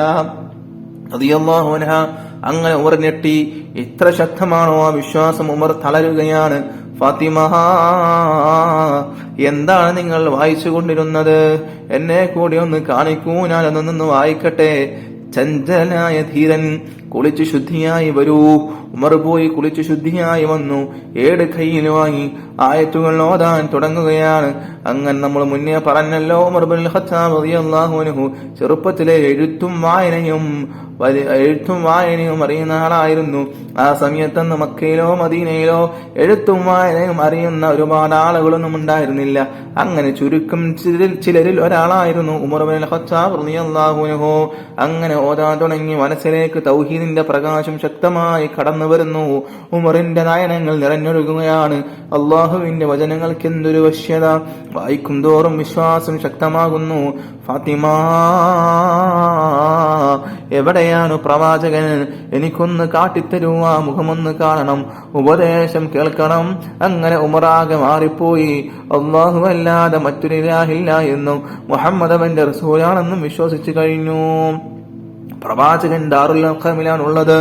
റളിയല്ലാഹു അൻഹ. അങ്ങനെ ഉമർ ഞെട്ടി. ഇത്ര ശക്തമാണോ ആ വിശ്വാസം? ഉമർ തളരുകയാണ്. ഫാത്തിമ, എന്താണ് നിങ്ങൾ വായിച്ചു കൊണ്ടിരുന്നത്? എന്നെ കൂടി ഒന്ന് കാണിക്കൂ, ഞാൻ അതൊന്ന് വായിക്കട്ടെ. ചഞ്ചലനായ ധീരൻ, കുളിച്ചു ശുദ്ധിയായി വരൂ. ഉമർ പോയി കുളിച്ചു ശുദ്ധിയായി വന്നു. ഏട് കയ്യിൽ വാങ്ങി ആയത്തുകൾ ഓതാൻ തുടങ്ങുകയാണ്. അങ്ങനെ നമ്മൾ മുന്നേ പറഞ്ഞല്ലോ, ഉമർ ഇബ്നുൽ ഖത്താബ് റളിയല്ലാഹു അൻഹു ചെറുപ്പത്തിലെ എഴുത്തും വായനയും അറിയുന്ന ആളായിരുന്നു. ആ സമയത്തൊന്ന് മക്കയിലോ മദീനയിലോ എഴുത്തും വായനയും അറിയുന്ന ഒരുപാട് ആളുകളൊന്നും ഉണ്ടായിരുന്നില്ല. അങ്ങനെ ചുരുക്കം ചിലരിൽ ഒരാളായിരുന്നു ഉമർ ഇബ്നുൽ ഖത്താബ് റളിയല്ലാഹു അൻഹു. അങ്ങനെ ഓതാൻ തുടങ്ങി. മനസ്സിലേക്ക് തൗഹീദിന്റെ പ്രകാശം ശക്തമായി കടന്നു വരുന്നു. ഉമറിന്റെ നയനങ്ങൾ നിറഞ്ഞൊഴുകുകയാണ്. അള്ളാഹുവിന്റെ വചനങ്ങൾക്ക് എന്തൊരു വശ്യത! വായിക്കും തോറും വിശ്വാസം ശക്തമാകുന്നു. ഫാത്തിമ, എവിടെയാണ് പ്രവാചകൻ? എനിക്കൊന്ന് കാട്ടിത്തരൂ, ആ മുഖമൊന്ന് കാണണം, ഉപദേശം കേൾക്കണം. അങ്ങനെ ഉമറാകെ മാറിപ്പോയി. അല്ലാഹു അല്ലാതെ മറ്റൊരു ഇലാഹില്ല എന്നും മുഹമ്മദ് അവന്റെ റസൂലാണെന്നും വിശ്വസിച്ചു കഴിഞ്ഞു. പ്രവാചകൻ ദാറുൽ അർഖമിലാണുള്ളത്.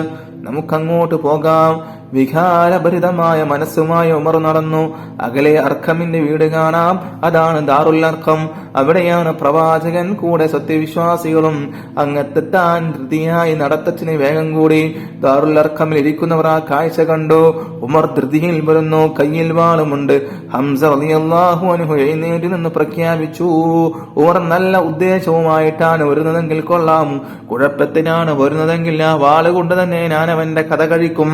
നമുക്കങ്ങോട്ട് പോകാം. വികാരഭരിതമായ മനസ്സുമായി ഉമർ നടന്നു. അകലെ അർഖമിന്റെ വീട് കാണാം. അതാണ് ദാറുൽ അർഖം. അവിടെയാണ് പ്രവാചകൻ കൂടെ സത്യവിശ്വാസികളും. അങ്ങെത്താൻ ധൃതിയായി നടത്തച്ഛന് വേഗം കൂടി. ദാറുൽ അർഖമിൽ ഇരിക്കുന്നവർ ആ കാഴ്ച കണ്ടു. ഉമർ ധൃതിയിൽ വരുന്നു, കയ്യിൽ വാളുമുണ്ട്. ഹംസ റളിയല്ലാഹു അൻഹു എഴുന്നേറ്റ് നിന്ന് പ്രഖ്യാപിച്ചു, ഉമർ നല്ല ഉദ്ദേശവുമായിട്ടാണ് വരുന്നതെങ്കിൽ കൊള്ളാം, കുഴപ്പത്തിനാണ് വരുന്നതെങ്കിൽ ആ വാള് കൊണ്ട് തന്നെ ഞാൻ അവന്റെ കഥ കഴിക്കും.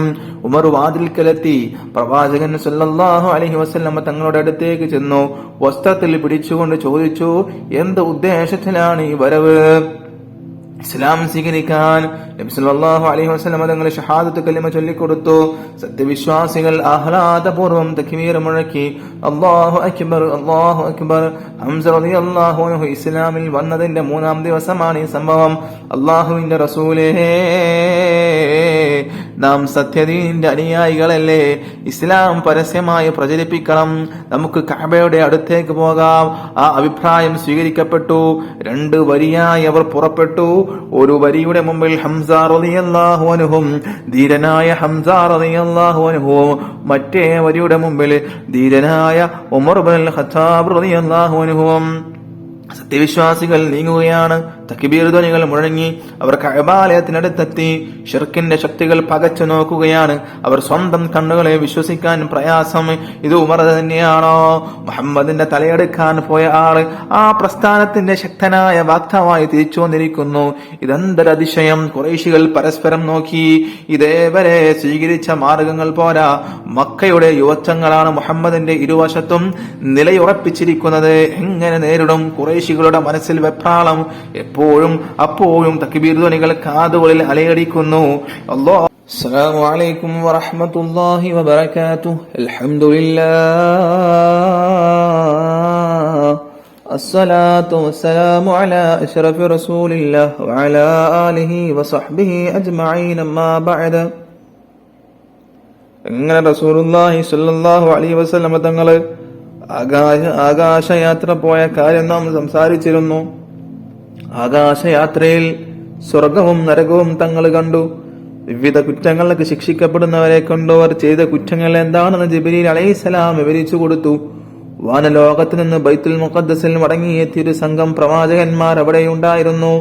ഉമർ വാതിൽക്കലെത്തി. പ്രവാചകൻ സല്ലല്ലാഹു അലൈഹി വസല്ലം തങ്ങളുടെ അടുത്തേക്ക് ചെന്നു. വസ്ത്രത്തിൽ പിടിച്ചുകൊണ്ട് ചോദിച്ചു, എന്ത് ഉദ്ദേശത്തിലാണ് ഈ വരവ്? ഇസ്ലാം സ്വീകരിക്കാൻ. നബി സല്ലല്ലാഹു അലൈഹി വസല്ലം തങ്ങൾ ഷഹാദത്ത് കലിമ ചൊല്ലിക്കൊടുത്തു. സത്യവിശ്വാസികൾ ആഹ്ലാദപൂർവ്വം തക്ബീർ മുഴക്കി. അല്ലാഹു അക്ബർ, അല്ലാഹു അക്ബർ. ഹംസ റളിയല്ലാഹു അൻഹു ഇസ്ലാമിൽ വന്നതിന്റെ 3-ാം ദിവസമാണ് ഈ സംഭവം. അല്ലാഹുവിന്റെ റസൂലേ, നാം സത്യദീനിന്റെ അനുയായികളല്ലേ? ഇസ്ലാം പരസ്യമായി പ്രചരിപ്പിക്കണം. നമുക്ക് കഅബയുടെ അടുത്തേക്ക് പോകാം. ആ അഭിപ്രായം സ്വീകരിക്കപ്പെട്ടു. 2 വരിയായി അവർ പുറപ്പെട്ടു. ഒരു വരിയുടെ മുമ്പിൽ ഹംസ റളിയല്ലാഹു അൻഹും, ധീരനായ ഹംസ റളിയല്ലാഹു അൻഹും. മറ്റേ വരിയുടെ മുമ്പിൽ ധീരനായ ഉമർ ഇബ്നുൽ ഖത്താബ് റളിയല്ലാഹു അൻഹും. സത്യവിശ്വാസികൾ നീങ്ങുകയാണ്. തക്ബീർ ധ്വനികൾ മുഴങ്ങി. അവർ കഅബാലയത്തിനടുത്തെത്തി. ഷിർക്കിന്റെ ശക്തികൾ പകച്ചു നോക്കുകയാണ്. അവർ സ്വന്തം കണ്ണുകളെ വിശ്വസിക്കാൻ പ്രയാസം. ഇത് ഉമർ തന്നെയാണോ? മുഹമ്മദിന്റെ തലയെടുക്കാൻ പോയ ആള് ആ പ്രസ്ഥാനത്തിന്റെ ശക്തനായ വാക്താവായി തിരിച്ചു വന്നിരിക്കുന്നു. ഇതെന്തൊരതിശയം! ഖുറൈശികൾ പരസ്പരം നോക്കി. ഇതേവരെ സ്വീകരിച്ച മാർഗങ്ങൾ പോരാ. മക്കയുടെ യുവത്വങ്ങളാണ് മുഹമ്മദിന്റെ ഇരുവശത്തും നിലയുറപ്പിച്ചിരിക്കുന്നത്. എങ്ങനെ നേരിടും? ഖുറൈശികളുടെ മനസ്സിൽ വെപ്രാളം. എപ്പോഴും അപ്പോഴും തക്ബീർ ധ്വനികൾ കാതുകളിൽ അലയടിക്കുന്നു. അല്ലാഹു അസ്സലാമു അലൈക്കും വറഹ്മത്തുള്ളാഹി വബറകാതുഹു. അൽഹംദുലില്ലാഹ്, അസ്സലാത്തു വസ്സലാമു അലാ അശ്റഫി റസൂലില്ലാഹ് വഅലാ ആലിഹി വസഹ്ബിഹി അജ്മഈൻ. അമ്മാ ബഅദ. അങ്ങനെ റസൂലുള്ളാഹി സ്വല്ലല്ലാഹു അലൈഹി വസല്ലം തങ്ങള് ആകാശയാത്ര പോയ കാര്യം നാം സംസാരിച്ചിരുന്നു. ആകാശയാത്രയിൽ സ്വർഗവും നരകവും തങ്ങൾ കണ്ടു. വിവിധ കുറ്റങ്ങൾക്ക് ശിക്ഷിക്കപ്പെടുന്നവരെ കണ്ടു. അവർ ചെയ്ത കുറ്റങ്ങൾ എന്താണെന്ന് ജിബ്രീൽ അലൈഹിസ്സലാം വിവരിച്ചു കൊടുത്തു. വാനലോകത്ത് നിന്ന് ബൈത്തുൽ മുഖദ്ദസിൽ മടങ്ങിയെത്തിയൊരു സംഘം പ്രവാചകന്മാർ അവിടെയുണ്ടായിരുന്നു.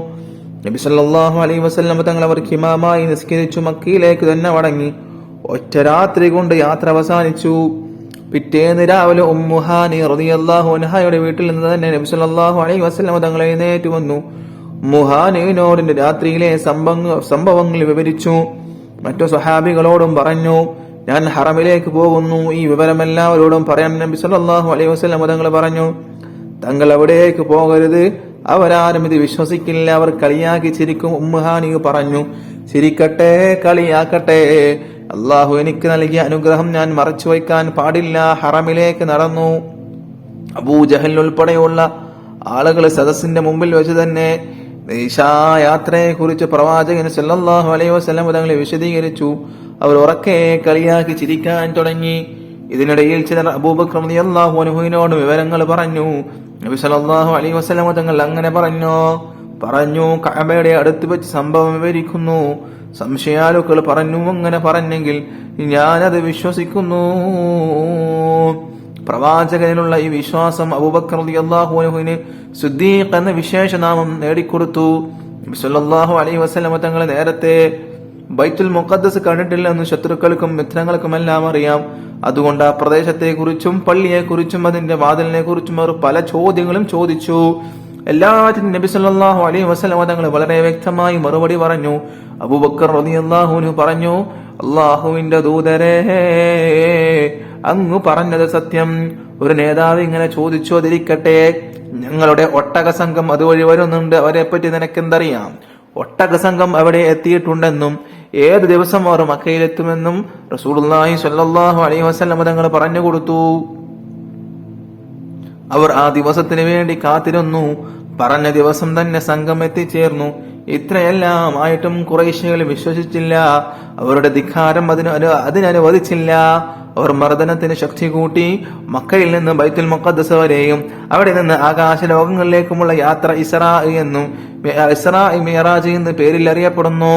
നബി സല്ലല്ലാഹു അലൈഹി വസല്ലം തങ്ങൾ അവർക്ക് ഇമാമായി നിസ്കരിച്ചു മക്കയിലേക്ക് തന്നെ മടങ്ങി. ഒറ്റ രാത്രി കൊണ്ട് യാത്ര അവസാനിച്ചു. പിറ്റേന്ന് രാവിലെ ഉമ്മു ഹാനി റളിയല്ലാഹു അൻഹയുടെ വീട്ടിൽ നിന്ന് തന്നെ നബി സല്ലല്ലാഹു അലൈഹി വസല്ലം തങ്ങൾ എഴുന്നേറ്റ് വന്നു. ഉമ്മു ഹാനിയോട് രാത്രിയിലെ സംഭവങ്ങൾ വിവരിച്ചു. മറ്റു സ്വഹാബികളോടും പറഞ്ഞു, ഞാൻ ഹറമിലേക്ക് പോകുന്നു, ഈ വിവരം എല്ലാവരോടും പറയാൻ നബി സല്ലല്ലാഹു അലൈഹി വസല്ലം തങ്ങൾ പറഞ്ഞു. തങ്ങൾ അവിടേക്ക് പോകരുത്, അവരാരും ഇത് വിശ്വസിക്കില്ല, അവർ കളിയാക്കി ചിരിക്കും. ഉമ്മു ഹാനി പറഞ്ഞു, ചിരിക്കട്ടെ, കളിയാക്കട്ടെ, അള്ളാഹു എനിക്ക് നൽകിയ അനുഗ്രഹം ഞാൻ മറച്ചു വയ്ക്കാൻ പാടില്ല. ഹറമിലേക്ക് നടന്നു. അബൂജഹൽ ഉൾപ്പെടെയുള്ള ആളുകൾ സദസ്സിന്റെ മുമ്പിൽ വെച്ച് തന്നെ യാത്രയെ കുറിച്ച് പ്രവാചകൻ സല്ലല്ലാഹു അലൈഹി വസല്ലം തങ്ങളെ വിശദീകരിച്ചു. അവർ ഉറക്കെ കളിയാക്കി ചിരിക്കാൻ തുടങ്ങി. ഇതിനിടയിൽ ചിലർ അബൂബക്കർ റളിയല്ലാഹു അൻഹുവിനോട് വിവരങ്ങൾ പറഞ്ഞു. നബി സല്ലല്ലാഹു അലൈഹി വസല്ലം തങ്ങൾ അങ്ങനെ പറഞ്ഞു കഅബയുടെ അടുത്ത് വെച്ച് സംഭവം വിവരിക്കുന്നു. സംശയാലുക്കൾ പറഞ്ഞു, അങ്ങനെ പറഞ്ഞെങ്കിൽ ഞാനത് വിശ്വസിക്കുന്നു. പ്രവാചകനിലുള്ള ഈ വിശ്വാസം അബൂബക്കർ റളിയല്ലാഹു അൻഹുവിന് സിദ്ദീഖ് എന്ന വിശേഷനാമം നേടിക്കൊടുത്തു. നബി സല്ലല്ലാഹു അലൈഹി വസല്ലം തങ്ങൾ നേരത്തെ ബൈത്തുൽ മുഖദ്ദസ് കണ്ടിട്ടില്ലെന്ന് ശത്രുക്കൾക്കും മിത്രങ്ങൾക്കുമെല്ലാം അറിയാം. അതുകൊണ്ട് ആ പ്രദേശത്തെക്കുറിച്ചും പള്ളിയെക്കുറിച്ചും അതിന്റെ വാതിലിനെ കുറിച്ചും അവർ പല ചോദ്യങ്ങളും ചോദിച്ചു. എല്ലാറ്റിനും നബി സല്ലല്ലാഹു അലൈഹി വസല്ലം തങ്ങൾ വളരെ വ്യക്തമായി മറുപടി പറഞ്ഞു. അബൂബക്കർ റളിയല്ലാഹു അൻഹു പറഞ്ഞു, അല്ലാഹുവിന്റെ ദൂതരേ, അങ്ങ് പറഞ്ഞത് സത്യം. ഒരു നേതാവ് ഇങ്ങനെ ചോദിച്ചോതിരിക്കട്ടെ, ഞങ്ങളുടെ ഒട്ടക സംഘം അതുവഴി വരുന്നുണ്ട്, അവരെ പറ്റി നിനക്കെന്തറിയാം? ഒട്ടക സംഘം അവിടെ എത്തിയിട്ടുണ്ടെന്നും ഏത് ദിവസം അവർ മക്കയിലെത്തുമെന്നും റസൂലുള്ളാഹി സ്വല്ലല്ലാഹു അലൈഹി വസല്ലം തങ്ങൾ പറഞ്ഞു കൊടുത്തു. അവർ ആ ദിവസത്തിന് വേണ്ടി കാത്തിരുന്നു. പറഞ്ഞ ദിവസം തന്നെ സംഘം എത്തിച്ചേർന്നു. ഇത്രയെല്ലാം ആയിട്ടും ഖുറൈശികൾ വിശ്വസിച്ചില്ല. അവരുടെ ധിക്കാരം അതിനനുവദിച്ചില്ല. അവർ മർദ്ദനത്തിന് ശക്തി കൂട്ടി. മക്കയിൽ നിന്ന് ബൈത്തുൽ മുഖദ്ദസ് വരെയും അവിടെ നിന്ന് ആകാശ ലോകങ്ങളിലേക്കുമുള്ള യാത്ര ഇസ്രാ മിഅ്റാജ് എന്ന് പേരിൽ അറിയപ്പെടുന്നു.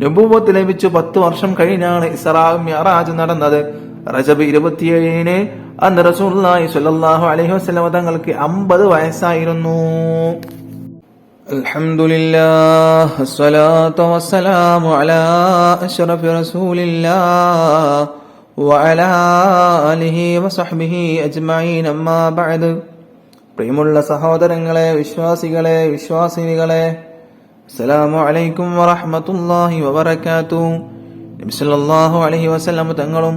നബുവത്ത് ലഭിച്ചു 10 വർഷം കഴിഞ്ഞാണ് ഇസ്രാ മിഅ്റാജ് നടന്നത്. റജബ് 27 അന്ന് റസൂലുള്ളാഹി സ്വല്ലല്ലാഹു അലൈഹി വസല്ലം തങ്ങൾക്ക് 50 വയസ്സായിരുന്നു. അൽഹംദുലില്ലാഹ് വസ്സലാത്തു വസ്സലാമു അലാ അഷ്റഫി റസൂലില്ലാഹ് വഅലാ ആലിഹി വസഹ്ബിഹി അജ്മഈൻ അമ്മാ ബഅദ്. പ്രിയമുള്ള സഹോദരങ്ങളെ, വിശ്വാസികളെ, വിശ്വാസിനികളെ, അസ്സലാമു അലൈക്കും വറഹ്മത്തുള്ളാഹി വബറകാതുഹു. നബി സല്ലല്ലാഹു അലൈഹി വസല്ലം തങ്ങളും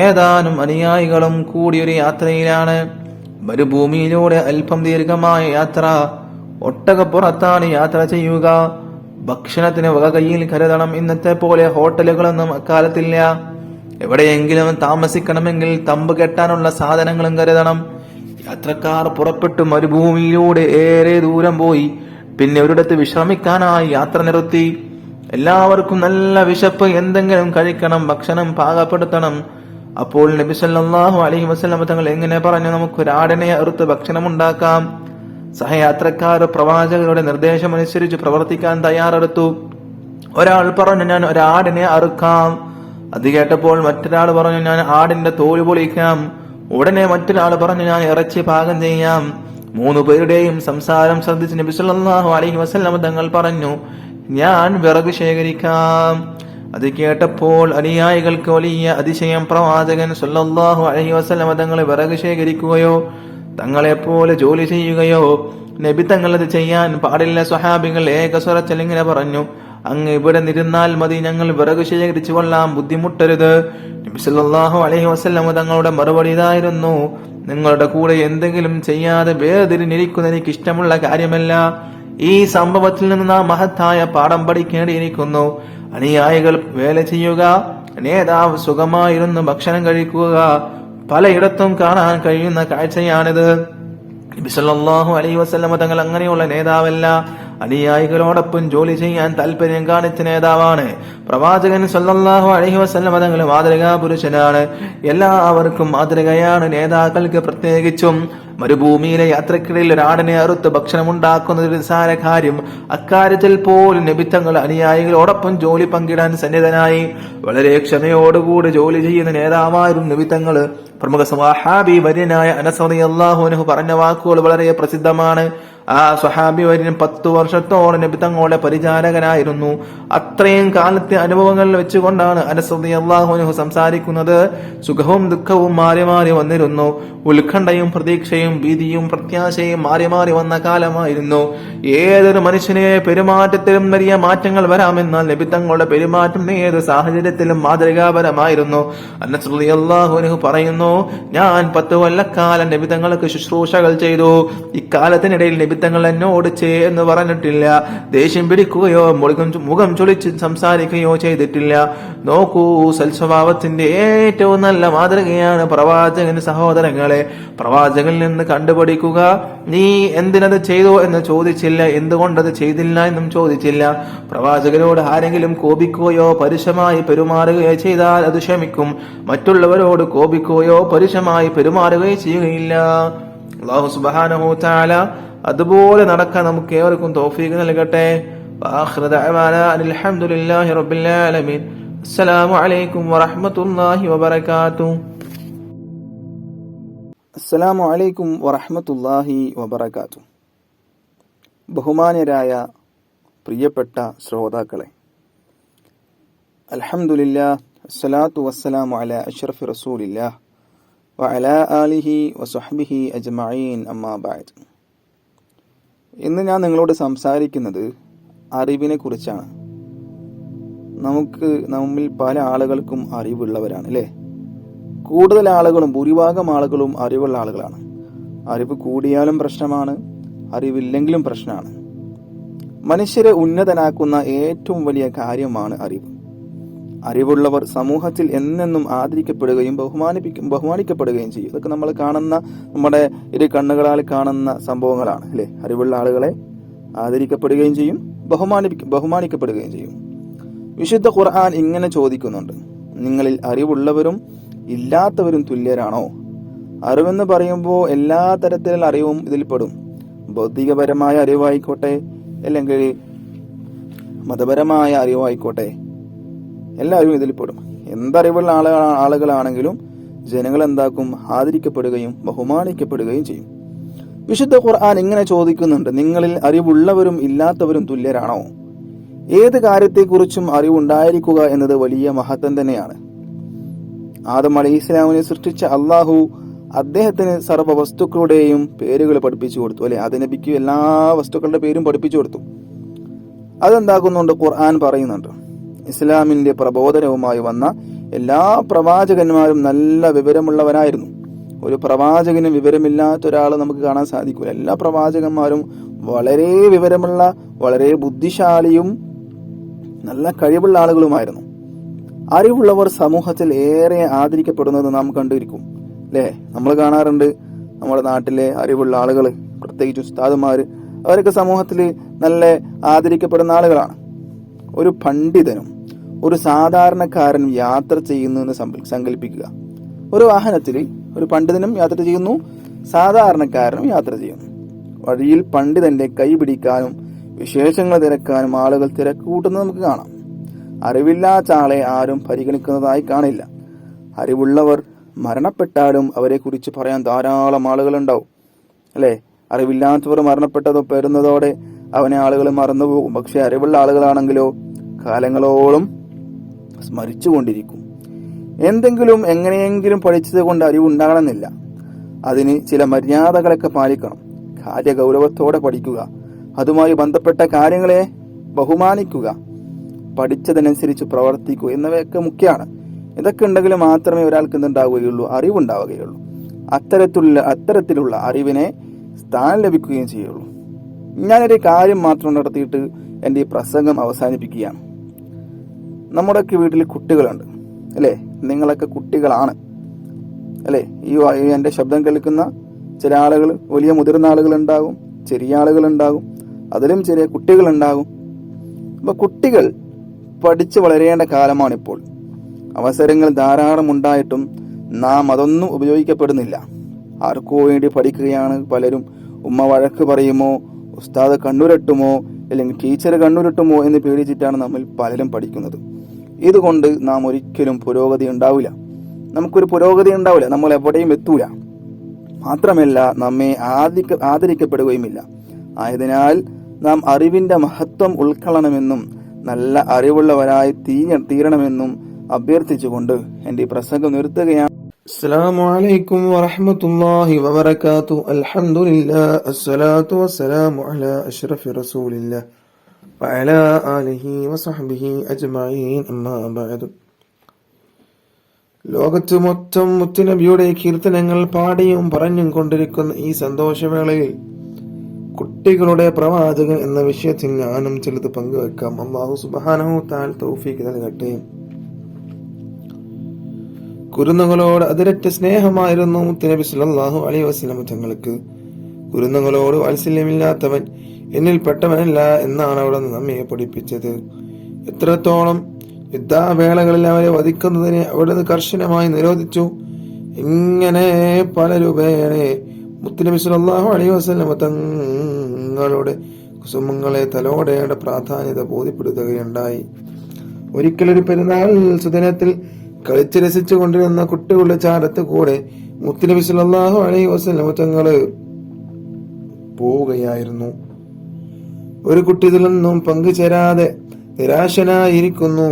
ഏതാനും അനുയായികളും കൂടിയൊരു യാത്രയിലാണ്. മരുഭൂമിയിലൂടെ അല്പം ദീർഘമായ യാത്ര. ഒട്ടകപ്പുറത്താണ് യാത്ര ചെയ്യുക. ഭക്ഷണത്തിന് വക കയ്യിൽ കരുതണം. ഇന്നത്തെ പോലെ ഹോട്ടലുകളൊന്നും അക്കാലത്തില്ല. എവിടെയെങ്കിലും താമസിക്കണമെങ്കിൽ തമ്പ് കെട്ടാനുള്ള സാധനങ്ങളും കരുതണം. യാത്രക്കാർ പുറപ്പെട്ടു മരുഭൂമിയിലൂടെ ഏറെ ദൂരം പോയി. പിന്നെ ഒരിടത്ത് വിശ്രമിക്കാനായി യാത്ര നിർത്തി. എല്ലാവർക്കും നല്ല വിശപ്പ്, എന്തെങ്കിലും കഴിക്കണം, ഭക്ഷണം പാകപ്പെടുത്തണം. അപ്പോൾ നബി സല്ലല്ലാഹു അലൈഹി വസല്ലം തങ്ങൾ എങ്ങനെ പറഞ്ഞു, നമുക്കൊരാടിനെ അറുത്ത് ഭക്ഷണം ഉണ്ടാക്കാം. സഹയാത്രക്കാർ പ്രവാചകരുടെ നിർദ്ദേശമനുസരിച്ച് പ്രവർത്തിക്കാൻ തയ്യാറെടുത്തു. ഒരാൾ പറഞ്ഞു, ഞാൻ ഒരാടിനെ അറുക്കാം. അത് കേട്ടപ്പോൾ മറ്റൊരാൾ പറഞ്ഞു, ഞാൻ ആടിന്റെ തോല് പൊളിക്കാം. ഉടനെ മറ്റൊരാൾ പറഞ്ഞു, ഞാൻ ഇറച്ചി പാകം ചെയ്യാം. 3 പേരുടെയും സംസാരം ശ്രദ്ധിച്ച് നബി സല്ലല്ലാഹു അലൈഹി വസല്ലം തങ്ങൾ പറഞ്ഞു, ഞാൻ വിറക് ശേഖരിക്കാം. അത് കേട്ടപ്പോൾ അനുയായികൾക്ക് വലിയ അതിശയം. പ്രവാചകൻ സല്ലല്ലാഹു അലൈഹി വസല്ലം തങ്ങൾ വിറക് ശേഖരിക്കുകയോ തങ്ങളെപ്പോലെ ജോലി ചെയ്യുകയോ? നബി തങ്ങൾ അത് ചെയ്യാൻ പാടില്ല. സ്വഹാബികൾ ഏകസ്വരത്തിൽ ഇങ്ങനെ പറഞ്ഞു, അങ്ങ് ഇവിടെ നിരുന്നാൽ മതി, ഞങ്ങൾ വിറക് ശേഖരിച്ചു കൊള്ളാം, ബുദ്ധിമുട്ടരുത്. നബി സല്ലല്ലാഹു അലൈഹി വസല്ലം തങ്ങളുടെ മറുപടി ഇതായിരുന്നു, നിങ്ങളുടെ കൂടെ എന്തെങ്കിലും ചെയ്യാതെ വേർതിരിഞ്ഞിരിക്കുന്ന എനിക്ക് ഇഷ്ടമുള്ള കാര്യമല്ല. ഈ സംഭവത്തിൽ നിന്ന് നാം മഹത്തായ പാഠം പഠിക്കേണ്ടിയിരിക്കുന്നു. അനുയായികൾ വേല ചെയ്യുക, നേതാവ് സുഖമായിരുന്നു ഭക്ഷണം കഴിക്കുക. പലയിടത്തും കാണാൻ കഴിയുന്ന കാഴ്ചയാണിത്. നബി സല്ലല്ലാഹു അലൈഹി വസല്ലം തങ്ങൾ അങ്ങനെയുള്ള നേതാവല്ല. അനുയായികളോടൊപ്പം ജോലി ചെയ്യാൻ താല്പര്യം കാണിച്ച നേതാവാണ്. പ്രവാചകൻ സല്ലല്ലാഹു അലൈഹി വസല്ലം തങ്ങൾ മാതൃകാ പുരുഷനാണ്. എല്ലാവർക്കും മാതൃകയാണ്, നേതാക്കൾക്ക് പ്രത്യേകിച്ചും. മരുഭൂമിയിലെ യാത്രക്കിടയിൽ ഒരാടിനെ അറുത്ത് ഭക്ഷണം ഉണ്ടാക്കുന്നത് ഒരു നിസ്സാര കാര്യം. അക്കാര്യത്തിൽ പോലും നബി തങ്ങൾ അനുയായികളോടൊപ്പം ജോലി പങ്കിടാൻ സന്നിധനായി. വളരെ ക്ഷമയോടുകൂടി ജോലി ചെയ്യുന്ന നേതാവായിരുന്നു നബി തങ്ങൾ. പ്രമുഖ സ്വഹാബി വര്യനായ അനസ് റളിയല്ലാഹു അൻഹു പറഞ്ഞ വാക്കുകൾ വളരെ പ്രസിദ്ധമാണ്. ആ സ്വഹാബി വര്യൻ 10 വർഷത്തോളം നബി തങ്ങളുടെ പരിചാരകനായിരുന്നു. അത്രയും കാലത്തെ അനുഭവങ്ങൾ വെച്ചുകൊണ്ടാണ് അനസ് റളിയല്ലാഹു അൻഹു സംസാരിക്കുന്നത്. സുഖവും ദുഃഖവും മാറി മാറി വന്നിരുന്നു. ഉത്കണ്ഠയും പ്രതീക്ഷയും ഭീതിയും പ്രത്യാശയും മാറി മാറി വന്ന കാലമായിരുന്നു. ഏതൊരു മനുഷ്യനെ പെരുമാറ്റത്തിലും വലിയ മാറ്റങ്ങൾ വരാമെന്നാൽ നബി തങ്ങളുടെ പെരുമാറ്റം ഏത് സാഹചര്യത്തിലും മാതൃകാപരമായിരുന്നു. അനസ് റളിയല്ലാഹു അൻഹു പറയുന്നു, ഞാൻ 10 കൊല്ലക്കാലം നബി തങ്ങൾക്ക് ശുശ്രൂഷകൾ ചെയ്തു. ഇക്കാലത്തിനിടയിൽ നബി തങ്ങൾ എന്നോട് എന്ന് പറഞ്ഞിട്ടില്ല. ദേഷ്യം പിടിക്കുകയോ മുഖം ചൊളിച്ച് സംസാരിക്കുകയോ ചെയ്തിട്ടില്ല. നോക്കൂ, സൽസ്വഭാവത്തിന്റെ ഏറ്റവും നല്ല മാതൃകയാണ് പ്രവാചകൻ. സഹോദരങ്ങളെ, പ്രവാചകനിൽ നിന്ന് കണ്ടുപിടിക്കുക. നീ എന്തിനത് ചെയ്തോ എന്ന് ചോദിച്ചില്ല, എന്തുകൊണ്ടത് ചെയ്തില്ല എന്നും ചോദിച്ചില്ല. പ്രവാചകനോട് ആരെങ്കിലും കോപിക്കുകയോ പരുഷമായി പെരുമാറുകയോ ചെയ്താൽ അത് ക്ഷമിക്കും. മറ്റുള്ളവരോട് കോപിക്കുകയോ പരുഷമായി പെരുമാറുകയോ ചെയ്യുകയില്ല. അല്ലാഹു സുബ്ഹാനഹു തആല അതുപോലെ നടക്കാൻ നമുക്ക് ഏവർക്കും തൗഫീഖ് നൽകട്ടെ. വആഖിറു ദഅവാനാ അൽഹംദുലില്ലാഹി റബ്ബിൽ ആലമീൻ. അസ്സലാമു അലൈക്കും വറഹ്മത്തുള്ളാഹി വബറകാതുഹു. അസ്സലാമു അലൈക്കും വറഹ്മത്തുള്ളാഹി വബറകാതുഹു. ബഹുമാന്യരായ പ്രിയപ്പെട്ട ശ്രോതാക്കളെ, അൽഹംദുലില്ലാഹ് അസ്സലാത്തു വസ്സലാമു അലാ അഷ്റഫി റസൂലില്ലാഹ് വഅലാ ആലിഹി വസഹ്ബിഹി അജ്മഈൻ അമ്മാ ബഅദ്. ഇന്ന് ഞാൻ നിങ്ങളോട് സംസാരിക്കുന്നത് അറിവിനെ കുറിച്ചാണ്. നമ്മിൽ പല ആളുകൾക്കും അറിവുള്ളവരാണ്, അല്ലേ? കൂടുതൽ ആളുകളും, ഭൂരിഭാഗം ആളുകളും അറിവുള്ള ആളുകളാണ്. അറിവ് കൂടിയാലും പ്രശ്നമാണ്, അറിവില്ലെങ്കിലും പ്രശ്നമാണ്. മനുഷ്യരെ ഉന്നതനാക്കുന്ന ഏറ്റവും വലിയ കാര്യമാണ് അറിവ്. അറിവുള്ളവർ സമൂഹത്തിൽ എന്നെന്നും ആദരിക്കപ്പെടുകയും ബഹുമാനിക്കപ്പെടുകയും ചെയ്യും. ഇതൊക്കെ നമ്മൾ കാണുന്ന, നമ്മുടെ ഇരു കണ്ണുകളാൽ കാണുന്ന സംഭവങ്ങളാണ്, അല്ലെ? അറിവുള്ള ആളുകളെ ആദരിക്കപ്പെടുകയും ചെയ്യും, ബഹുമാനിക്കപ്പെടുകയും ചെയ്യും. വിശുദ്ധ ഖുർആൻ ഇങ്ങനെ ചോദിക്കുന്നുണ്ട്, നിങ്ങളിൽ അറിവുള്ളവരും ഇല്ലാത്തവരും തുല്യരാണോ? അറിവെന്ന് പറയുമ്പോൾ എല്ലാ തരത്തിലുള്ള അറിവും ഇതിൽപ്പെടും. ഭൗതികപരമായ അറിവായിക്കോട്ടെ, അല്ലെങ്കിൽ മതപരമായ അറിവായിക്കോട്ടെ, എല്ലാവരും ഇതിൽപ്പെടും. എന്തറിവുള്ള ആളുകളാണെങ്കിലും ജനങ്ങൾ എന്താക്കും? ആദരിക്കപ്പെടുകയും ബഹുമാനിക്കപ്പെടുകയും ചെയ്യും. വിശുദ്ധ ഖുർആൻ ഇങ്ങനെ ചോദിക്കുന്നുണ്ട്, നിങ്ങളിൽ അറിവുള്ളവരും ഇല്ലാത്തവരും തുല്യരാണോ? ഏത് കാര്യത്തെക്കുറിച്ചും അറിവുണ്ടായിരിക്കുക എന്നത് വലിയ മഹത്വം തന്നെയാണ്. ആദം അലൈഹിസ്സലാമിനെ സൃഷ്ടിച്ച അള്ളാഹു അദ്ദേഹത്തിന് സർവ്വ വസ്തുക്കളുടെയും പേരുകൾ പഠിപ്പിച്ചു കൊടുത്തു. അല്ലെ, അത് നബിക്ക് എല്ലാ വസ്തുക്കളുടെ പേരും പഠിപ്പിച്ചു കൊടുത്തു. അതെന്താക്കുന്നുണ്ട്? ഖുർആൻ പറയുന്നുണ്ട്, ഇസ്ലാമിന്റെ പ്രബോധനവുമായി വന്ന എല്ലാ പ്രവാചകന്മാരും നല്ല വിവരമുള്ളവരായിരുന്നു. ഒരു പ്രവാചകന് വിവരമില്ലാത്ത ഒരാൾ നമുക്ക് കാണാൻ സാധിക്കില്ല. എല്ലാ പ്രവാചകന്മാരും വളരെ വിവരമുള്ള, വളരെ ബുദ്ധിശാലിയും നല്ല കഴിവുള്ള ആളുകളുമായിരുന്നു. അറിവുള്ളവർ സമൂഹത്തിൽ ഏറെ ആദരിക്കപ്പെടുന്നത് നാം കണ്ടിരിക്കും. അല്ലേ, നമ്മൾ കാണാറുണ്ട് നമ്മുടെ നാട്ടിലെ അറിവുള്ള ആളുകൾ, പ്രത്യേകിച്ച് ഉസ്താദുമാര്, അവരൊക്കെ സമൂഹത്തിൽ നല്ല ആദരിക്കപ്പെടുന്ന ആളുകളാണ്. ഒരു പണ്ഡിതനും ഒരു സാധാരണക്കാരനും യാത്ര ചെയ്യുന്നു എന്ന് സങ്കല്പിക്കുക. ഒരു വാഹനത്തിൽ ഒരു പണ്ഡിതനും യാത്ര ചെയ്യുന്നു, സാധാരണക്കാരനും യാത്ര ചെയ്യുന്നു. വഴിയിൽ പണ്ഡിതന്റെ കൈ പിടിക്കാനും വിശേഷങ്ങൾ തിരക്കാനും ആളുകൾ തിരക്കൂട്ടുന്നത് നമുക്ക് കാണാം. അറിവില്ലാത്ത ആളെ ആരും പരിഗണിക്കുന്നതായി കാണില്ല. അറിവുള്ളവർ മരണപ്പെട്ടാലും അവരെ കുറിച്ച് പറയാൻ ധാരാളം ആളുകൾ ഉണ്ടാവും. അല്ലെ, അറിവില്ലാത്തവർ മരണപ്പെട്ടതോടെ അവനെ ആളുകൾ മറന്നുപോകും. പക്ഷെ അറിവുള്ള ആളുകളാണെങ്കിലോ കാലങ്ങളോളം സ്മരിച്ചുകൊണ്ടിരിക്കും. എന്തെങ്കിലും എങ്ങനെയെങ്കിലും പഠിച്ചത് കൊണ്ട് അറിവുണ്ടാകണമെന്നില്ല. അതിന് ചില മര്യാദകളൊക്കെ പാലിക്കണം. കാര്യഗൗരവത്തോടെ പഠിക്കുക, അതുമായി ബന്ധപ്പെട്ട കാര്യങ്ങളെ ബഹുമാനിക്കുക, പഠിച്ചതനുസരിച്ച് പ്രവർത്തിക്കുക എന്നിവയൊക്കെ മുഖ്യമാണ്. ഇതൊക്കെ ഉണ്ടെങ്കിൽ മാത്രമേ ഒരാൾക്ക് എന്തുണ്ടാവുകയുള്ളൂ? അറിവുണ്ടാവുകയുള്ളൂ. അത്തരത്തിലുള്ള അറിവിനെ സ്ഥാനം ലഭിക്കുകയും ചെയ്യുള്ളൂ. ഞാനൊരു കാര്യം മാത്രം നടത്തിയിട്ട് എൻ്റെ ഈ പ്രസംഗം അവസാനിപ്പിക്കുകയാണ്. നമ്മുടെയൊക്കെ വീട്ടിൽ കുട്ടികളുണ്ട്, അല്ലേ? നിങ്ങളൊക്കെ കുട്ടികളാണ്, അല്ലേ? ഈ എൻ്റെ ശബ്ദം കേൾക്കുന്ന ചില ആളുകൾ വലിയ മുതിർന്ന ആളുകളുണ്ടാകും, ചെറിയ ആളുകളുണ്ടാകും, അതിലും ചെറിയ കുട്ടികളുണ്ടാകും. അപ്പൊ കുട്ടികൾ പഠിച്ചു വളരേണ്ട കാലമാണിപ്പോൾ. അവസരങ്ങൾ ധാരാളം ഉണ്ടായിട്ടും നാം അതൊന്നും ഉപയോഗിക്കപ്പെടുന്നില്ല. ആർക്കോ വേണ്ടി പഠിക്കുകയാണ് പലരും. ഉമ്മ വഴക്ക് പറയുമോ, ഉസ്താദ് കണ്ണുരട്ടുമോ, അല്ലെങ്കിൽ ടീച്ചർ കണ്ണുരട്ടുമോ എന്ന് പേടിച്ചിട്ടാണ് നമ്മൾ പലരും പഠിക്കുന്നത്. ഇതുകൊണ്ട് നാം ഒരിക്കലും പുരോഗതി ഉണ്ടാവില്ല. നമുക്കൊരു പുരോഗതി ഉണ്ടാവില്ല, നമ്മൾ എവിടെയും എത്തൂല. മാത്രമല്ല നമ്മെ ആദരിക്കപ്പെടുകയുമില്ല. ആയതിനാൽ നാം അറിവിന്റെ മഹത്വം ഉൾക്കൊള്ളണമെന്നും നല്ല അറിവുള്ളവരായി തീരണമെന്നും അഭ്യർത്ഥിച്ചുകൊണ്ട് എന്റെ പ്രസംഗം നിർത്തുകയാണ്. അസ്സലാമു അലൈക്കും വറഹ്മത്തുള്ളാഹി വബറകാതുഹു. അൽഹംദുലില്ലാഹി അസ്സലാത്തു വസ്സലാമു അലാ അഷ്റഫി റസൂലില്ലാഹി വഅലാ ആലിഹി വസഹ്ബിഹി അജ്മഈൻ. അമ്മാ ബഅദ്. ലോകത്ത് മൊത്തം മുത്തുനബിയുടെ കീർത്തനങ്ങൾ പാടിയും പറഞ്ഞും കൊണ്ടിരിക്കുന്ന ഈ സന്തോഷവേളയിൽ കുട്ടികളുടെ പ്രവാചകൻ എന്ന വിഷയത്തിൽ ഞാനും ചിലത് പങ്കുവെക്കാം. അല്ലാഹു സുബ്ഹാനഹു തആല തൗഫീഖ് നൽകട്ടെ. കുരുന്നുകളോട് അതിരറ്റ സ്നേഹമായിരുന്നു മുത്തുനബി സല്ലല്ലാഹു അലൈഹി വസല്ലം തങ്ങൾക്ക്. കുരുന്നുകളോട് വാത്സല്യമില്ലാത്തവൻ എന്നിൽ പെട്ടവനല്ല എന്നാണ് അവിടെ നിന്ന് നമ്മെ പഠിപ്പിച്ചത്. എത്രത്തോളം യുദ്ധവേളകളിൽ അവരെ വധിക്കുന്നതിനെ അവിടുന്ന് കർശനമായി നിരോധിച്ചു. ഇങ്ങനെ പല രൂപേണെ മുത്തുനബി സല്ലല്ലാഹു അലൈഹി വസല്ലം തങ്ങളുടെ കുസുമങ്ങളെ തലോടേണ്ട പ്രാധാന്യത ബോധ്യപ്പെടുത്തുകയുണ്ടായി. ഒരിക്കലൊരു പെരുന്നാൾ സുദിനത്തിൽ കളിച്ച് രസിച്ചു കൊണ്ടിരുന്ന കുട്ടികളുടെ ചാരത്ത് കൂടെ മുത്തുനബി സല്ലല്ലാഹു അലൈഹി വസല്ലം തങ്ങള് പോവുകയായിരുന്നു. ഒരു കുട്ടി ഇതിൽ നിന്നും പങ്കുചേരാതെ നിരാശനായിരിക്കുന്നു.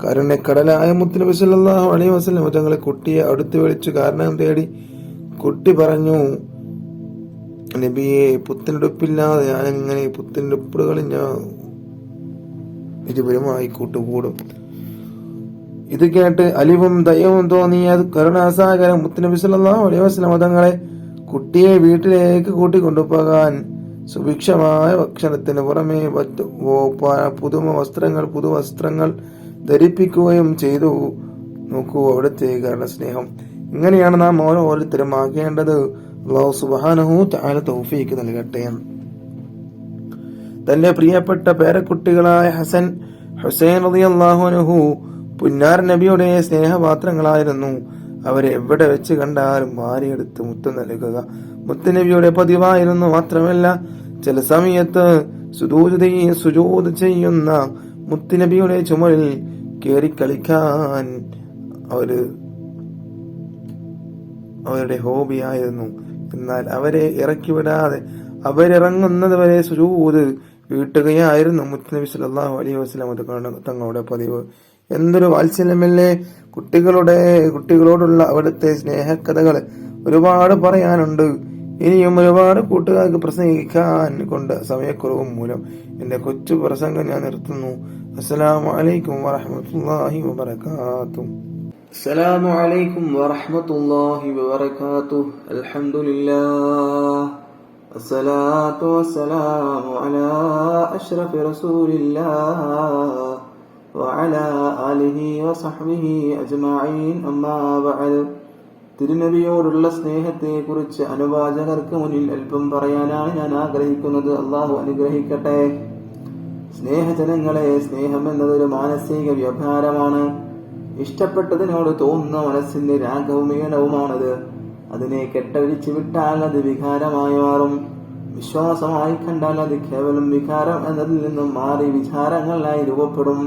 കരുണക്കടലായ മുത്തുനബി സല്ലല്ലാഹു അലൈഹി വസല്ലം തങ്ങളെ കുട്ടിയെ അടുത്ത് വിളിച്ചു കാരണം തേടി. കുട്ടി പറഞ്ഞു, നബിയെ, പുത്തനുടുപ്പില്ലാതെ ഞാൻ എങ്ങനെ പുത്തനുടുപ്പുകളിൽ ഞാൻ ഇരുവരുമായി കൂട്ടുകൂടും? ഇത് കേട്ട് അലിവും ദയവും തോന്നിയ കരുണാസാഗരം മുത്തുനബി സല്ലല്ലാഹു അലൈഹി വസല്ലം തങ്ങളെ കുട്ടിയെ വീട്ടിലേക്ക് കൂട്ടിക്കൊണ്ടുപോകാൻ സുഭിക്ഷമായ ഭക്ഷണത്തിന് പുറമെ പുതുവസ്ത്രങ്ങൾ ധരിപ്പിക്കുകയും ചെയ്തു. നോക്കൂ അവിടുത്തെ കരുണസ്നേഹം. ഇങ്ങനെയാണ് നാം ഓരോരുത്തരും ആകേണ്ടത്. അല്ലാഹു സുബ്ഹാനഹു തആല തൗഫീഖ് നൽകട്ടെ. തന്റെ പ്രിയപ്പെട്ട പേരക്കുട്ടികളായ ഹസൻ, ഹുസൈൻ റളിയല്ലാഹു അൻഹു പുന്നാർ നബിയുടെ സ്നേഹപാത്രങ്ങളായിരുന്നു. അവരെ എവിടെ വെച്ച് കണ്ടാലും വാരിയെടുത്ത് മുത്ത് നൽകുക മുത്തുനബിയുടെ പതിവായിരുന്നു. മാത്രമല്ല, ചില സമയത്ത് സുജൂദ് ചെയ്യുന്ന മുത്തുനബിയുടെ ചുമലിൽ കേറിക്കളിക്കാൻ അവരുടെ ഹോബിയായിരുന്നു. എന്നാൽ അവരെ ഇറക്കിവിടാതെ അവരിറങ്ങുന്നത് വരെ സുജൂദ് വീട്ടുകയായിരുന്നു മുത്തുനബി സല്ലല്ലാഹു അലൈഹി വസല്ലം തങ്ങളുടെ പതിവ്. എന്തൊരു വാത്സല്യമല്ലേ! കുട്ടികളോടുള്ള അവിടുത്തെ സ്നേഹകഥകൾ ഒരുപാട് പറയാനുണ്ട്. ഇനിയും ഒരുപാട് കൂട്ടുകാർക്ക് പ്രസംഗിക്കാൻ കൊണ്ട് സമയക്കുറവും മൂലം എന്റെ കൊച്ചു പ്രസംഗം ഞാൻ നിർത്തുന്നു. അസ്സലാമു അലൈക്കും വറഹ്മത്തുള്ളാഹി വബറകാതുഹു. അസ്സലാമു അലൈക്കും വറഹ്മത്തുള്ളാഹി വബറകാതുഹു. അൽഹംദുലില്ലാഹ് അസ്സലാത്തു വസ്സലാമു അലാ അഷ്റഫി റസൂലില്ലാഹ് വഅലാ ആലിഹി വസഹ്ബിഹി അജ്മഈൻ. അമ്മാ ബഅദ്. തിരുനബിയോടുള്ള സ്നേഹത്തെ കുറിച്ച് അനുവാചകർക്ക് മുന്നിൽ അല്പം പറയാനാണ് ഞാൻ ആഗ്രഹിക്കുന്നത്. അള്ളാഹു അനുഗ്രഹിക്കട്ടെ. സ്നേഹജനങ്ങളെ, സ്നേഹം എന്നതൊരു മാനസിക വ്യവഹാരമാണ്. ഇഷ്ടപ്പെട്ടതിനോട് തോന്നുന്ന മനസ്സിന്റെ രാഗവും ഈണവുമാണത്. അതിനെ കെട്ടഴിച്ചു വിട്ടാൽ അത് വികാരമായി മാറും. വിശ്വാസമായി കണ്ടാൽ അത് കേവലം വികാരം എന്നതിൽ നിന്നും മാറി വിചാരങ്ങളായി രൂപപ്പെടും.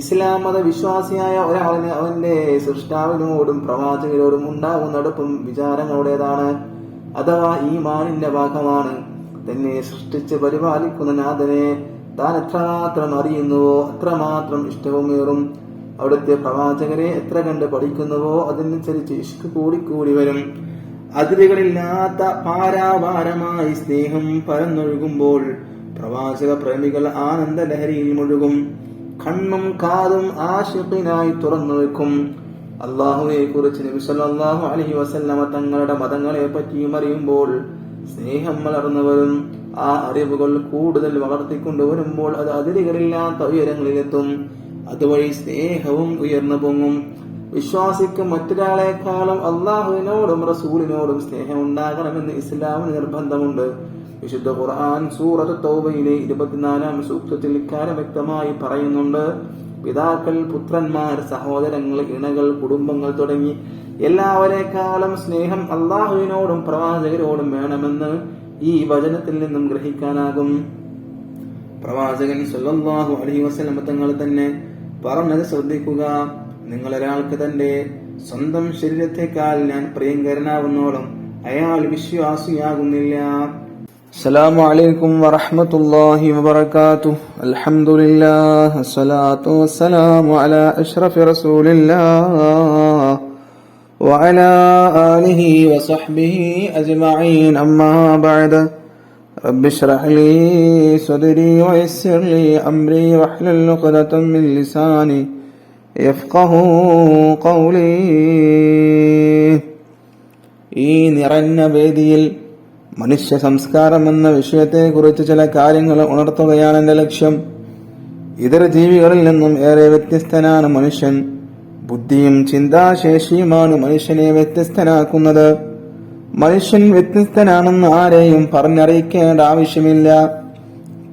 ഇസ്ലാം മത വിശ്വാസിയായ ഒരാളിന് അവന്റെ സൃഷ്ടാവിനോടും പ്രവാചകരോടും ഉണ്ടാകുന്ന അടുപ്പം വിചാരങ്ങളുടേതാണ്, അഥവാ ഈമാനിന്റെ ഭാഗമാണ്. തന്നെ സൃഷ്ടിച്ച് പരിപാലിക്കുന്ന നാഥനെ താൻ എത്രമാത്രം അറിയുന്നുവോ അത്രമാത്രം ഇഷ്ടവുമേറും. അവിടുത്തെ പ്രവാചകരെ എത്ര കണ്ട് പഠിക്കുന്നുവോ അതിനനുസരിച്ച് ഇഷ്ക് കൂടിക്കൂടി വരും. അതിരുകളില്ലാത്ത പാരാപാരമായി സ്നേഹം പരന്നൊഴുകുമ്പോൾ പ്രവാചക പ്രേമികൾ ആനന്ദ ലഹരിയിൽ മുഴുകും. കണ്ണും കാതും ആശിഖിനായി തുറന്നു വെക്കും. അള്ളാഹുവെ കുറിച്ച് നബി സല്ലല്ലാഹു അലൈഹി വസല്ലമ തങ്ങളുടെ മതങ്ങളെ പറ്റിയും അറിയുമ്പോൾ സ്നേഹം വളർന്നു വരും. ആ അറിവുകൾ കൂടുതൽ വളർത്തിക്കൊണ്ടുവരുമ്പോൾ അത് അതിരുകളില്ലാത്ത ഉയരങ്ങളിലെത്തും. അതുവഴി സ്നേഹവും ഉയർന്നു പൊങ്ങും. വിശ്വാസിക്ക് മറ്റൊരാളെക്കാളും അള്ളാഹുവിനോടും റസൂലിനോടും സ്നേഹം ഉണ്ടാകണമെന്ന് ഇസ്ലാമിന് നിർബന്ധമുണ്ട്. വിശുദ്ധ ഖുർആൻ സൂറത്ത് തൗബയിലെ 24-ാം സൂക്തത്തിൽ ഇക്കാര്യം വ്യക്തമായി പറയുന്നുണ്ട്. പിതാക്കൾ, പുത്രന്മാർ, സഹോദരങ്ങൾ, ഇണകൾ, കുടുംബങ്ങൾ തുടങ്ങി എല്ലാവരെക്കാളും സ്നേഹം അള്ളാഹുവിനോടും പ്രവാചകരോടും വേണമെന്ന് ഈ വചനത്തിൽ നിന്നും ഗ്രഹിക്കാനാകും. പ്രവാചകൻ സല്ലല്ലാഹു അലൈഹി വസല്ലം തങ്ങൾ തന്നെ പറഞ്ഞത് ശ്രദ്ധിക്കുക: നിങ്ങളൊരാൾക്ക് തന്റെ സ്വന്തം ശരീരത്തെക്കാൾ ഞാൻ പ്രിയങ്കരനാവുന്നോളം അയാൾ വിശ്വാസിയാകുന്നില്ല. അസ്സലാമു അലൈക്കും വറഹ്മത്തുള്ളാഹി വബറകാതുഹു. അൽഹംദുലില്ലാഹ് വസ്സലാത്തു വസ്സലാമു അലാ അഷ്റഫി റസൂലില്ലാഹ് വഅലാ ആലിഹി വസഹ്ബിഹി അജ്മഈൻ. അമ്മാ ബഅദ്. റബ്ബി ഇശ്റഹ് ലീ സദ്രി വയസ്സിർ ലീ അംരി വഹ്ലുൽ ഉഖ്ദതം മിൻ ലിസാനി യഫ്ഖഹു ഖൗലി. ഈ നിറഞ്ഞ വേദിയിൽ മനുഷ്യ സംസ്കാരം എന്ന വിഷയത്തെ കുറിച്ച് ചില കാര്യങ്ങൾ ഉണർത്തുകയാണ് എന്റെ ലക്ഷ്യം. ഇതര ജീവികളിൽ നിന്നും ഏറെ വ്യത്യസ്തനാണ് മനുഷ്യൻ. ബുദ്ധിയും ചിന്താശേഷിയുമാണ് മനുഷ്യനെ വ്യത്യസ്തനാക്കുന്നത്. മനുഷ്യൻ വ്യത്യസ്തനാണെന്ന് ആരെയും പറഞ്ഞറിയിക്കേണ്ട ആവശ്യമില്ല.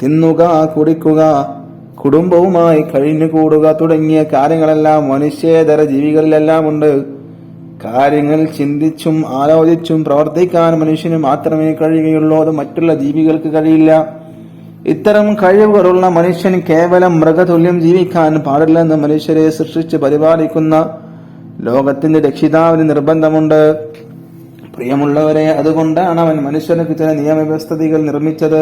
തിന്നുക, കുടിക്കുക, കുടുംബവുമായി കഴിഞ്ഞുകൂടുക തുടങ്ങിയ കാര്യങ്ങളെല്ലാം മനുഷ്യേതര ജീവികളിലെല്ലാം ഉണ്ട്. കാര്യങ്ങൾ ചിന്തിച്ചും ആലോചിച്ചും പ്രവർത്തിക്കാൻ മനുഷ്യന് മാത്രമേ കഴിയുകയുള്ളൂ. അത് മറ്റുള്ള ജീവികൾക്ക് കഴിയില്ല. ഇത്തരം കഴിവുകളുള്ള മനുഷ്യൻ കേവലം മൃഗതുല്യം ജീവിക്കാൻ പാടില്ലെന്ന് മനുഷ്യരെ സൃഷ്ടിച്ച് പരിപാലിക്കുന്ന ലോകത്തിന്റെ രക്ഷിതാവിന് നിർബന്ധമുണ്ട്. പ്രിയമുള്ളവരെ, അതുകൊണ്ടാണ് അവൻ മനുഷ്യർക്ക് ചില നിയമവ്യവസ്ഥകൾ നിർമ്മിച്ചത്.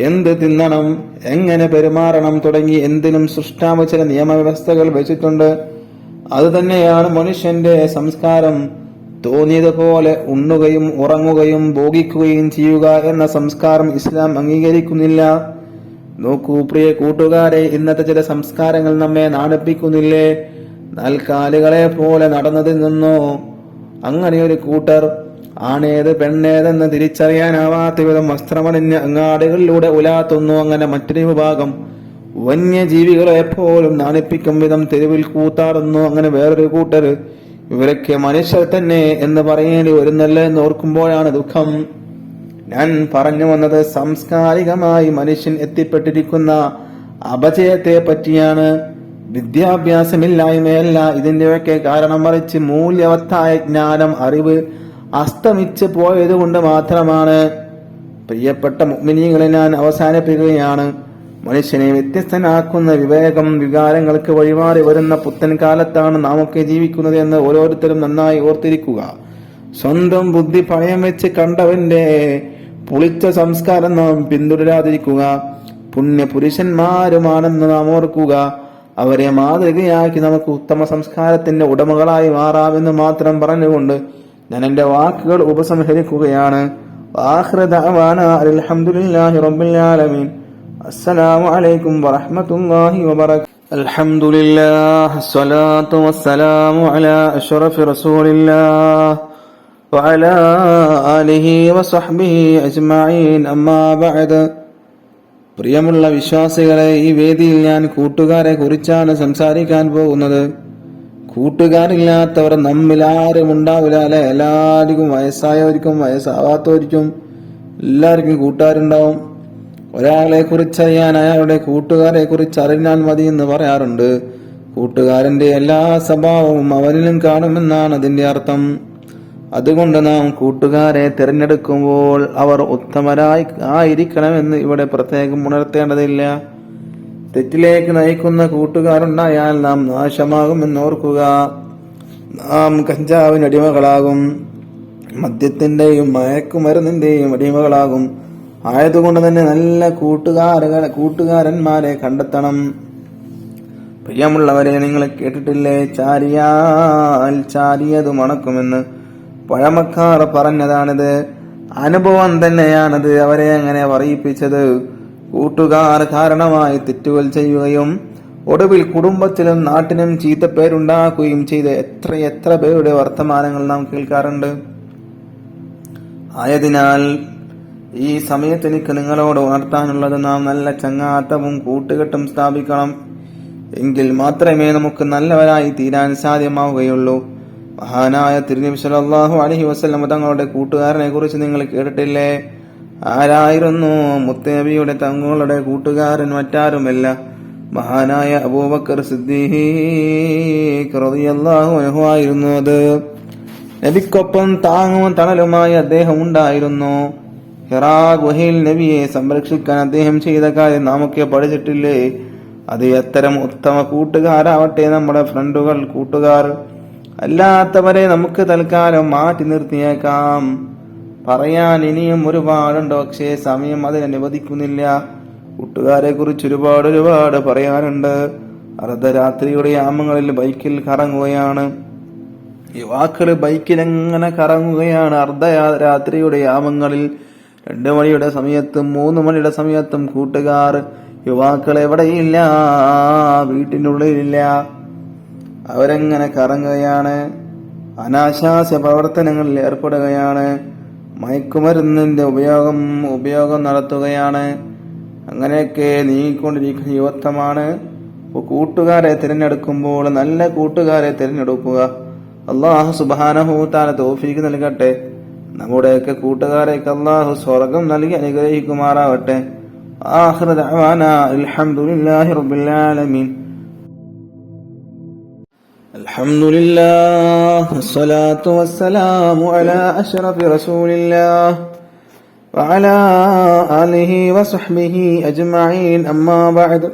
എന്ത് തിന്നണം, എങ്ങനെ പെരുമാറണം തുടങ്ങി എന്തിനും സൃഷ്ടാവ് ചില നിയമവ്യവസ്ഥകൾ വെച്ചിട്ടുണ്ട്. അതുതന്നെയാണ് മനുഷ്യന്റെ സംസ്കാരം. തോന്നിയതുപോലെ ഉണ്ണുകയും ഉറങ്ങുകയും ഭോഗിക്കുകയും ചെയ്യുക എന്ന സംസ്കാരം ഇസ്ലാം അംഗീകരിക്കുന്നില്ല. നോക്കൂ പ്രിയ കൂട്ടുകാരെ, ഇന്നത്തെ ചില സംസ്കാരങ്ങൾ നമ്മെ നാണിപ്പിക്കുന്നില്ലേ? നാൽക്കാലികളെ പോലെ നടന്നതിൽ നിന്നോ അങ്ങനെയൊരു കൂട്ടർ ആണേത് പെണ്ണേതെന്ന് തിരിച്ചറിയാനാവാത്ത വിധം വസ്ത്രമണിഞ്ഞ് അങ്ങാടികളിലൂടെ ഉലാത്തുന്നു. അങ്ങനെ മറ്റൊരു വിഭാഗം വന്യജീവികളെ എപ്പോഴും നാണിപ്പിക്കും വിധം തെരുവിൽ കൂത്താടുന്നു. അങ്ങനെ വേറൊരു കൂട്ടർ ഇവരൊക്കെ മനുഷ്യർ തന്നെ എന്ന് പറയേണ്ടി വരുന്നല്ലേ എന്ന് ഓർക്കുമ്പോഴാണ് ദുഃഖം. ഞാൻ പറഞ്ഞു വന്നത് സാംസ്കാരികമായി മനുഷ്യൻ എത്തിപ്പെട്ടിരിക്കുന്ന അപജയത്തെ പറ്റിയാണ്. വിദ്യാഭ്യാസമില്ലായ്മയല്ല ഇതിന്റെയൊക്കെ കാരണം, മറിച്ച് മൂല്യവത്തായ ജ്ഞാനം, അറിവ് അസ്തമിച്ച് പോയതുകൊണ്ട് മാത്രമാണ്. പ്രിയപ്പെട്ട മുഅ്മിനീങ്ങളെ, ഞാൻ അവസാനിപ്പിക്കുകയാണ്. മനുഷ്യനെ വ്യത്യസ്തനാക്കുന്ന വിവേകം വികാരങ്ങൾക്ക് വഴിമാറി വരുന്ന പുത്തൻ കാലത്താണ് നാമൊക്കെ ജീവിക്കുന്നത് എന്ന് ഓരോരുത്തരും നന്നായി ഓർത്തിരിക്കുക. സ്വന്തം ബുദ്ധി പണയം വെച്ച് കണ്ടവന്റെ പുളിച്ച സംസ്കാരം നാം പിന്തുടരാതിരിക്കുക. പുണ്യപുരുഷന്മാരുമാണെന്ന് നാം ഓർക്കുക. അവരെ മാതൃകയാക്കി നമുക്ക് ഉത്തമ സംസ്കാരത്തിന്റെ ഉടമകളായി മാറാമെന്ന് മാത്രം പറഞ്ഞുകൊണ്ട് ഞാൻ എന്റെ വാക്കുകൾ ഉപസംഹരിക്കുകയാണ്. ആഖിറു ദഅവാനാ അൽഹംദുലില്ലാഹി റബ്ബിൽ ആലമീൻ. അസ്സലാമു അലൈക്കും വറഹ്മത്തുള്ളാഹി വബറകാതുഹു. അൽഹംദുലില്ലാഹ് അസ്സലാത്തു വസ്സലാമു അലാ അഷ്റഫി റസൂലില്ലാഹ് വഅലാ ആലിഹി വസഹ്ബിഹി അജ്മഈൻ. അമ്മാ ബഅദ്. പ്രിയമുള്ള വിശ്വാസികളെ, ഈ വേദിയിൽ ഞാൻ കൂട്ടുകാരെ കുറിച്ചാണ് സംസാരിക്കാൻ പോകുന്നത്. കൂട്ടുകാരില്ലാത്തവർ നമ്മിൽ ആരും ഉണ്ടാവില്ല അല്ലെ? എല്ലാവർക്കും, വയസ്സായവർക്കും വയസ്സാവാത്തവർക്കും എല്ലാവർക്കും കൂട്ടുകാരുണ്ടാവും. ഒരാളെ കുറിച്ചറിയാൻ അയാളുടെ കൂട്ടുകാരെ കുറിച്ച് അറിഞ്ഞാൽ മതി എന്ന് പറയാറുണ്ട്. കൂട്ടുകാരന്റെ എല്ലാ സ്വഭാവവും അവനിലും കാണുമെന്നാണ് അതിന്റെ അർത്ഥം. അതുകൊണ്ട് നാം കൂട്ടുകാരെ തിരഞ്ഞെടുക്കുമ്പോൾ അവർ ഉത്തമരായി ആയിരിക്കണമെന്ന് ഇവിടെ പ്രത്യേകം ഉണർത്തേണ്ടതില്ല. തെറ്റിലേക്ക് നയിക്കുന്ന കൂട്ടുകാരുണ്ടായാൽ നാം നാശമാകുമെന്ന് ഓർക്കുക. നാം കഞ്ചാവിന് അടിമകളാകും, മദ്യത്തിന്റെയും മയക്കുമരുന്നിന്റെയും അടിമകളാകും. ആയതുകൊണ്ട് തന്നെ നല്ല കൂട്ടുകാരന്മാരെ കണ്ടെത്തണം. പ്രിയമുള്ളവരെ, നിങ്ങൾ കേട്ടിട്ടില്ലേ, ചാരിയാൽ ചാരിയത് മണക്കുമെന്ന്? പഴമക്കാർ പറഞ്ഞതാണിത്. അനുഭവം തന്നെയാണത് അവരെ അങ്ങനെ പറയിപ്പിച്ചത്. കൂട്ടുകാർ കാരണമായി തെറ്റുകൾ ചെയ്യുകയും ഒടുവിൽ കുടുംബത്തിലും നാട്ടിനും ചീത്തപ്പേരുണ്ടാക്കുകയും ചെയ്ത എത്ര പേരുടെ വർത്തമാനങ്ങൾ നാം കേൾക്കാറുണ്ട്. ആയതിനാൽ ഈ സമയത്ത് എനിക്ക് നിങ്ങളോട് ഉണർത്താനുള്ളത്, നാം നല്ല ചങ്ങാത്തവും കൂട്ടുകെട്ടും സ്ഥാപിക്കണം. എങ്കിൽ മാത്രമേ നമുക്ക് നല്ലവരായി തീരാൻ സാധ്യമാവുകയുള്ളൂ. മഹാനായ തിരുനബി സല്ലല്ലാഹു അലൈഹി വസല്ലം തങ്ങളുടെ കൂട്ടുകാരനെ കുറിച്ച് നിങ്ങൾ കേട്ടിട്ടില്ലേ? ആരായിരുന്നു മുത്തനബിയുടെ തങ്ങളുടെ കൂട്ടുകാരൻ? മറ്റാരുമല്ല, മഹാനായ അബൂബക്കർ സിദ്ദീഖ് റളിയല്ലാഹു അൻഹു ആയിരുന്നു. അത് നബിക്കൊപ്പം താങ്ങും തണലുമായി അദ്ദേഹം ഉണ്ടായിരുന്നു. ഹിറാ ഗുഹയിൽ നബിയെ സംരക്ഷിക്കാൻ അദ്ദേഹം ചെയ്ത കാര്യം നാമൊക്കെ പഠിച്ചിട്ടില്ലേ? അത് അത്തരം ഉത്തമ കൂട്ടുകാരാവട്ടെ നമ്മുടെ ഫ്രണ്ടുകൾ, കൂട്ടുകാർ. അല്ലാത്തവരെ നമുക്ക് തൽക്കാലം മാറ്റി നിർത്തിയേക്കാം. പറയാൻ ഇനിയും ഒരുപാടുണ്ട്, പക്ഷേ സമയം അതിനനുവദിക്കുന്നില്ല. കൂട്ടുകാരെ കുറിച്ച് ഒരുപാട് പറയാനുണ്ട്. അർദ്ധരാത്രിയുടെ യാമങ്ങളിൽ ബൈക്കിൽ കറങ്ങുകയാണ്. യുവാക്കള് ബൈക്കിൽ എങ്ങനെ കറങ്ങുകയാണ് അർദ്ധരാത്രിയുടെ യാമങ്ങളിൽ. 2 മണിയുടെ സമയത്തും 3 മണിയുടെ സമയത്തും കൂട്ടുകാർ, യുവാക്കൾ എവിടെയില്ല, വീട്ടിനുള്ളിലില്ല. അവരെങ്ങനെ കറങ്ങുകയാണ്, അനാശാസ്യ പ്രവർത്തനങ്ങളിൽ ഏർപ്പെടുകയാണ്, മയക്കുമരുന്നിന്റെ ഉപയോഗം നടത്തുകയാണ്. അങ്ങനെയൊക്കെ നീങ്ങിക്കൊണ്ടിരിക്കുന്ന യുവത്വമാണ്. കൂട്ടുകാരെ തിരഞ്ഞെടുക്കുമ്പോൾ നല്ല കൂട്ടുകാരെ തിരഞ്ഞെടുക്കുക. അല്ലാഹു സുബ്ഹാനഹു തആല തൗഫീഖ് നൽകട്ടെ. നമ്മുടെയൊക്കെ കൂട്ടുകാരെയൊക്കെ അല്ലാഹു സ്വർഗം നൽകി അനുഗ്രഹിക്കുമാറാവട്ടെ. ആഖിറു ദഅവാനാ അൽഹംദുലില്ലാഹി റബ്ബിൽ ആലമീൻ. അൽഹംദുലില്ലാഹ് വസ്സലാത്തു വസ്സലാമു അലാ അഷ്റഫി റസൂലില്ലാഹ് വഅലാ ആലിഹി വസഹ്ബിഹി അജ്മഈൻ. അമ്മാ ബഅദ്.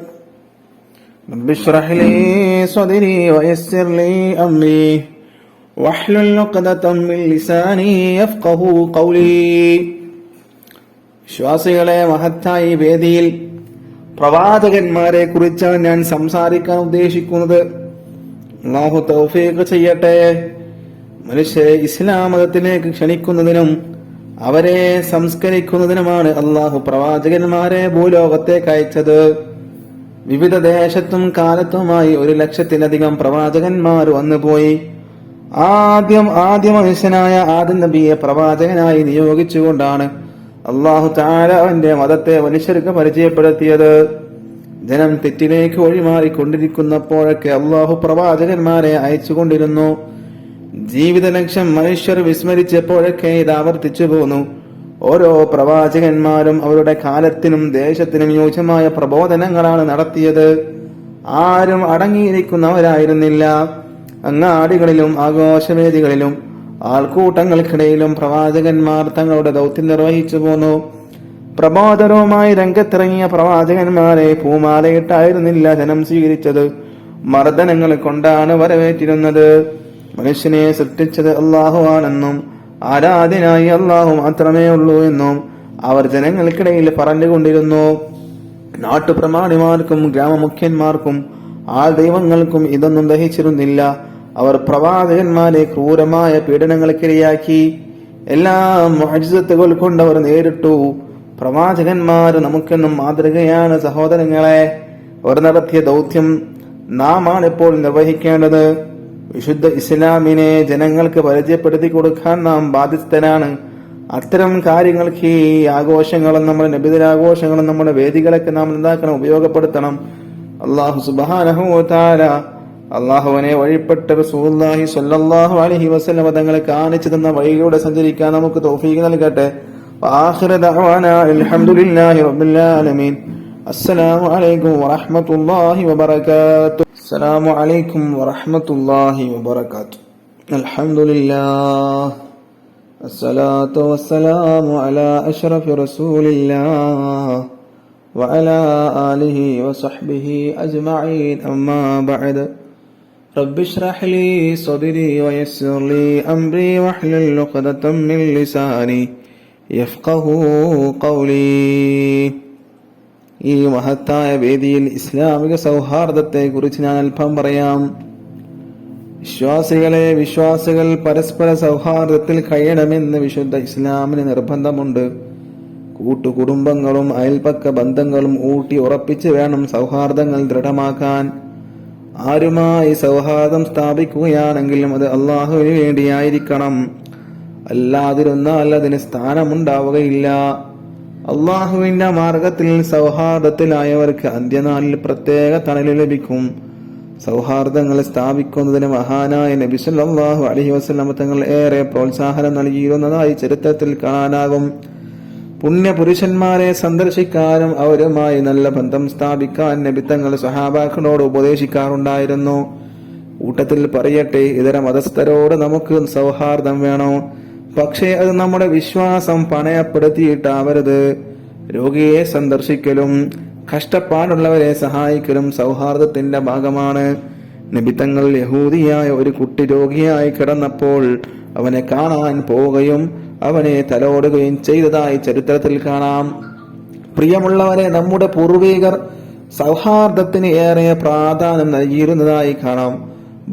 റബ്ബി ഇശ്റഹ് ലീ സദ്രി വയസ്സിർ ലീ അംരി വഹ്ലുൽ ഉഖ്ദതം മിൻ ലിസാനി യഫ്ഖഹു ഖൗലി. വിശ്വാസികളെ, മഹത്തായ വേദിയിൽ പ്രവാചകന്മാരെ കുറിച്ചാണ് ഞാൻ സംസാരിക്കാൻ ഉദ്ദേശിക്കുന്നത്. അല്ലാഹു തൗഫീഖ് ചെയ്യട്ടെ. മനുഷ്യരെ ഇസ്ലാം മതത്തിലേക്ക് ക്ഷണിക്കുന്നതിനും അവരെ സംസ്കരിക്കുന്നതിനുമാണ് അല്ലാഹു പ്രവാചകന്മാരെ ഭൂലോകത്തേക്ക് അയച്ചത്. വിവിധ ദേശത്തും കാലത്തുമായി 1,00,000-ലധികം പ്രവാചകന്മാർ വന്നുപോയി. ആദ്യ മനുഷ്യനായ ആദം നബിയെ പ്രവാചകനായി നിയോഗിച്ചുകൊണ്ടാണ് അല്ലാഹു തആല അവന്റെ മതത്തെ മനുഷ്യർക്ക് പരിചയപ്പെടുത്തിയത്. ജനം തെറ്റിലേക്ക് വഴിമാറിക്കൊണ്ടിരിക്കുന്നപ്പോഴൊക്കെ അല്ലാഹു പ്രവാചകന്മാരെ അയച്ചുകൊണ്ടിരുന്നു. ജീവിത ലക്ഷ്യം മനുഷ്യർ വിസ്മരിച്ചപ്പോഴൊക്കെ ഇത് ആവർത്തിച്ചു പോന്നു. ഓരോ പ്രവാചകന്മാരും അവരുടെ കാലത്തിനും ദേശത്തിനും യോജ്യമായ പ്രബോധനങ്ങളാണ് നടത്തിയത്. ആരും അടങ്ങിയിരിക്കുന്നവരായിരുന്നില്ല. അങ്ങാടികളിലും ആഘോഷവേദികളിലും ആൾക്കൂട്ടങ്ങൾക്കിടയിലും പ്രവാചകന്മാർ തങ്ങളുടെ ദൗത്യം നിർവഹിച്ചു പോന്നു. പ്രബോധനവുമായി രംഗത്തിറങ്ങിയ പ്രവാചകന്മാരെ പൂമാലയിട്ടായിരുന്നില്ല ജനം സ്വീകരിച്ചത്, മർദ്ദനങ്ങൾ കൊണ്ടാണ് വരവേറ്റിരുന്നത്. മനുഷ്യനെ സൃഷ്ടിച്ചത് അള്ളാഹുവാണെന്നും ആരാധ്യനായി അള്ളാഹു മാത്രമേ ഉള്ളൂ എന്നും അവർ ജനങ്ങൾക്കിടയിൽ പറഞ്ഞുകൊണ്ടിരുന്നു. നാട്ടുപ്രമാണിമാർക്കും ഗ്രാമമുഖ്യന്മാർക്കും ആൾ ദൈവങ്ങൾക്കും ഇതൊന്നും ദഹിച്ചിരുന്നില്ല. അവർ പ്രവാചകന്മാരെ ക്രൂരമായ പീഡനങ്ങൾക്കിരയാക്കി. എല്ലാ മുഅ്ജിസത്തുകൾ കൊണ്ടവർ നേരിട്ടു. പ്രവാചകന്മാർ നമുക്കെന്നും മാതൃകയാണ് സഹോദരങ്ങളെ. അവർ നടത്തിയ ദൗത്യം നാം ആണിപ്പോൾ നിർവഹിക്കേണ്ടത്. വിശുദ്ധ ഇസ്ലാമിനെ ജനങ്ങൾക്ക് പരിചയപ്പെടുത്തി കൊടുക്കാൻ നാം ബാധ്യസ്ഥരാണ്. അത്തരം കാര്യങ്ങൾക്ക് ഈ ആഘോഷങ്ങളും നമ്മുടെ നബിദിനാഘോഷങ്ങളും നമ്മുടെ വേദികളൊക്കെ നാം എന്താക്കണം, ഉപയോഗപ്പെടുത്തണം. അല്ലാഹു സുബ്ഹാനഹു വ തആല അള്ളാഹുവിനെ വഴിപ്പെട്ട റസൂലുള്ളാഹി സ്വല്ലല്ലാഹു അലൈഹി വസല്ലം തങ്ങളെ കാണിച്ചു തന്ന വഴിയിലൂടെ സഞ്ചരിക്കാൻ നമുക്ക് തൗഫീഖ് നൽകട്ടെ. വആഖിറു ദഅവാനാ അൽഹംദുലില്ലാഹി റബ്ബിൽ ആലമീൻ. അസ്സലാമു അലൈക്കും വറഹ്മത്തുള്ളാഹി വബറകാതുഹു. അസ്സലാമു അലൈക്കും വറഹ്മത്തുള്ളാഹി വബറകാതുഹു. അൽഹംദുലില്ലാഹ് അസ്സലാത്തു വസ്സലാമു അലാ അഷ്റഫി റസൂലില്ലാഹ് വഅലാ ആലിഹി വസഹ്ബിഹി അജ്മഈൻ. അമ്മാ ബഅദ്. رب اشرح لي صدري ويسر لي أمري واحلل عقدة من لساني يفقهوا قولي. ഈ മഹത്തായ വേദിയിൽ ഇസ്ലാമിക സൗഹാർദ്ദത്തെ കുറിച്ച് ഞാൻ അല്പം പറയാം. വിശ്വാസികൾ പരസ്പര സൗഹാർദ്ദത്തിൽ കഴിയണമെന്ന് വിശുദ്ധ ഇസ്ലാമിന് നിർബന്ധമുണ്ട്. കൂട്ടുകുടുംബങ്ങളും അയൽപക്ക ബന്ധങ്ങളും ഊട്ടി ഉറപ്പിച്ച് വേണം സൗഹാർദ്ദങ്ങൾ ദൃഢമാക്കാൻ. ആരുമായി സൗഹാർദ്ദം സ്ഥാപിക്കുകയാണെങ്കിലും അത് അള്ളാഹുവിന് വേണ്ടിയായിരിക്കണം. അല്ലാതിരുന്നാൽ അതിന് സ്ഥാനമുണ്ടാവുകയില്ല. അള്ളാഹുവിന്റെ മാർഗത്തിൽ സൗഹാർദ്ദത്തിലായവർക്ക് അന്ത്യനാളിൽ പ്രത്യേക തണൽ ലഭിക്കും. സൗഹാർദ്ദങ്ങൾ സ്ഥാപിക്കുന്നതിന് മഹാനായ നബി സല്ലല്ലാഹു അലൈഹി വസല്ലം തങ്ങൾ ഏറെ പ്രോത്സാഹനം നൽകിയിരുന്നതായി ചരിത്രത്തിൽ കാണാനാകും. പുണ്യപുരുഷന്മാരെ സന്ദർശിക്കാനും അവരുമായി നല്ല ബന്ധം സ്ഥാപിക്കാൻ നബി തങ്ങൾ സ്വഹാബാക്കളോട് ഉപദേശിക്കാറുണ്ടായിരുന്നു. കൂട്ടത്തിൽ പറയട്ടെ, ഇതര മതസ്ഥരോട് നമുക്ക് സൗഹാർദ്ദം വേണോ, പക്ഷേ അത് നമ്മുടെ വിശ്വാസം പണയപ്പെടുത്തിയിട്ടാവരുത്. രോഗിയെ സന്ദർശിക്കലും കഷ്ടപ്പാടുള്ളവരെ സഹായിക്കലും സൗഹാർദ്ദത്തിന്റെ ഭാഗമാണ്. നബി തങ്ങൾ യഹൂദിയായ ഒരു കുട്ടി രോഗിയായി കിടന്നപ്പോൾ അവനെ കാണാൻ പോവുകയും അവനെ തലോടുകയും ചെയ്തതായി ചരിത്രത്തിൽ കാണാം. പ്രിയമുള്ളവരെ, നമ്മുടെ പൂർവികർ സൗഹാർദ്ദത്തിന് ഏറെ പ്രാധാന്യം നൽകിയിരുന്നതായി കാണാം.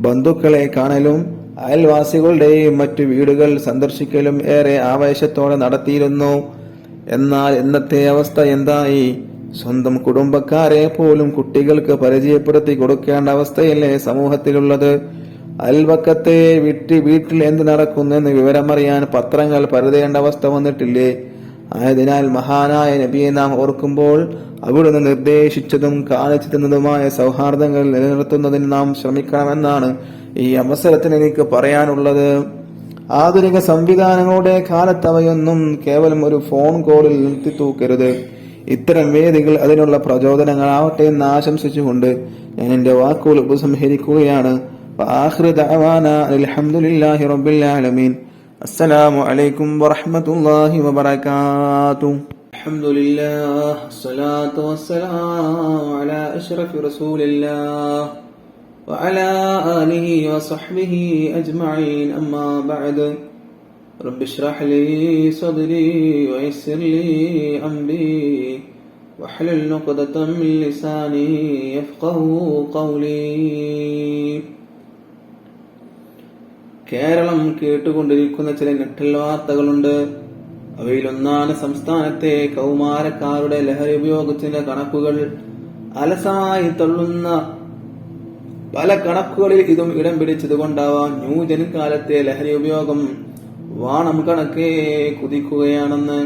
ബന്ധുക്കളെ കാണലും അയൽവാസികളുടെയും മറ്റു വീടുകൾ സന്ദർശിക്കലും ഏറെ ആവേശത്തോടെ നടത്തിയിരുന്നു. എന്നാൽ ഇന്നത്തെ അവസ്ഥ എന്തായി? സ്വന്തം കുടുംബക്കാരെ പോലും കുട്ടികൾക്ക് പരിചയപ്പെടുത്തി കൊടുക്കേണ്ട അവസ്ഥയല്ലേ സമൂഹത്തിലുള്ളത്? അയൽവക്കത്തെ വീട്ടിൽ എന്ത് നടക്കുന്നെന്ന് വിവരമറിയാൻ പത്രങ്ങൾ പരതേണ്ട അവസ്ഥ വന്നിട്ടില്ലേ? ആയതിനാൽ മഹാനായ നബിയെ നാം ഓർക്കുമ്പോൾ അവിടുന്ന് നിർദ്ദേശിച്ചതും കാണിച്ചു തന്നതുമായ സൗഹാർദ്ദങ്ങൾ നിലനിർത്തുന്നതിന് നാം ശ്രമിക്കണമെന്നാണ് ഈ അവസരത്തിൽ എനിക്ക് പറയാനുള്ളത്. ആധുനിക സംവിധാനങ്ങളുടെ കാലത്ത് അവയൊന്നും കേവലം ഒരു ഫോൺ കോളിൽ നിർത്തി തൂക്കരുത്. ഇത്തരം വേദികൾ അതിനുള്ള പ്രചോദനങ്ങളാവട്ടെ എന്ന് ആശംസിച്ചുകൊണ്ട് ഞാൻ എന്റെ വാക്കുകൾ ഉപസംഹരിക്കുകയാണ്. وآخر دعوانا الحمد لله رب العالمين. السلام عليكم ورحمة الله وبركاته. الحمد لله الصلاة والسلام على أشرف رسول الله وعلى آله وصحبه أجمعين. أما بعد. رب اشرح لي صدري ويسر لي أمري واحلل عقدة من لساني يفقهوا قولي. കേരളം കേട്ടുകൊണ്ടിരിക്കുന്ന ചില ഞെട്ടൽ വാർത്തകളുണ്ട്. അവയിലൊന്നാണ് സംസ്ഥാനത്തെ കൗമാരക്കാരുടെ ലഹരി ഉപയോഗത്തിന്റെ കണക്കുകൾ. അലസമായി തള്ളുന്ന പല കണക്കുകളിൽ ഇതും ഇടം പിടിച്ചതുകൊണ്ടാവാം ന്യൂജൻ കാലത്തെ ലഹരി ഉപയോഗം വാണം കണക്കേ കുതിക്കുകയാണെന്ന്.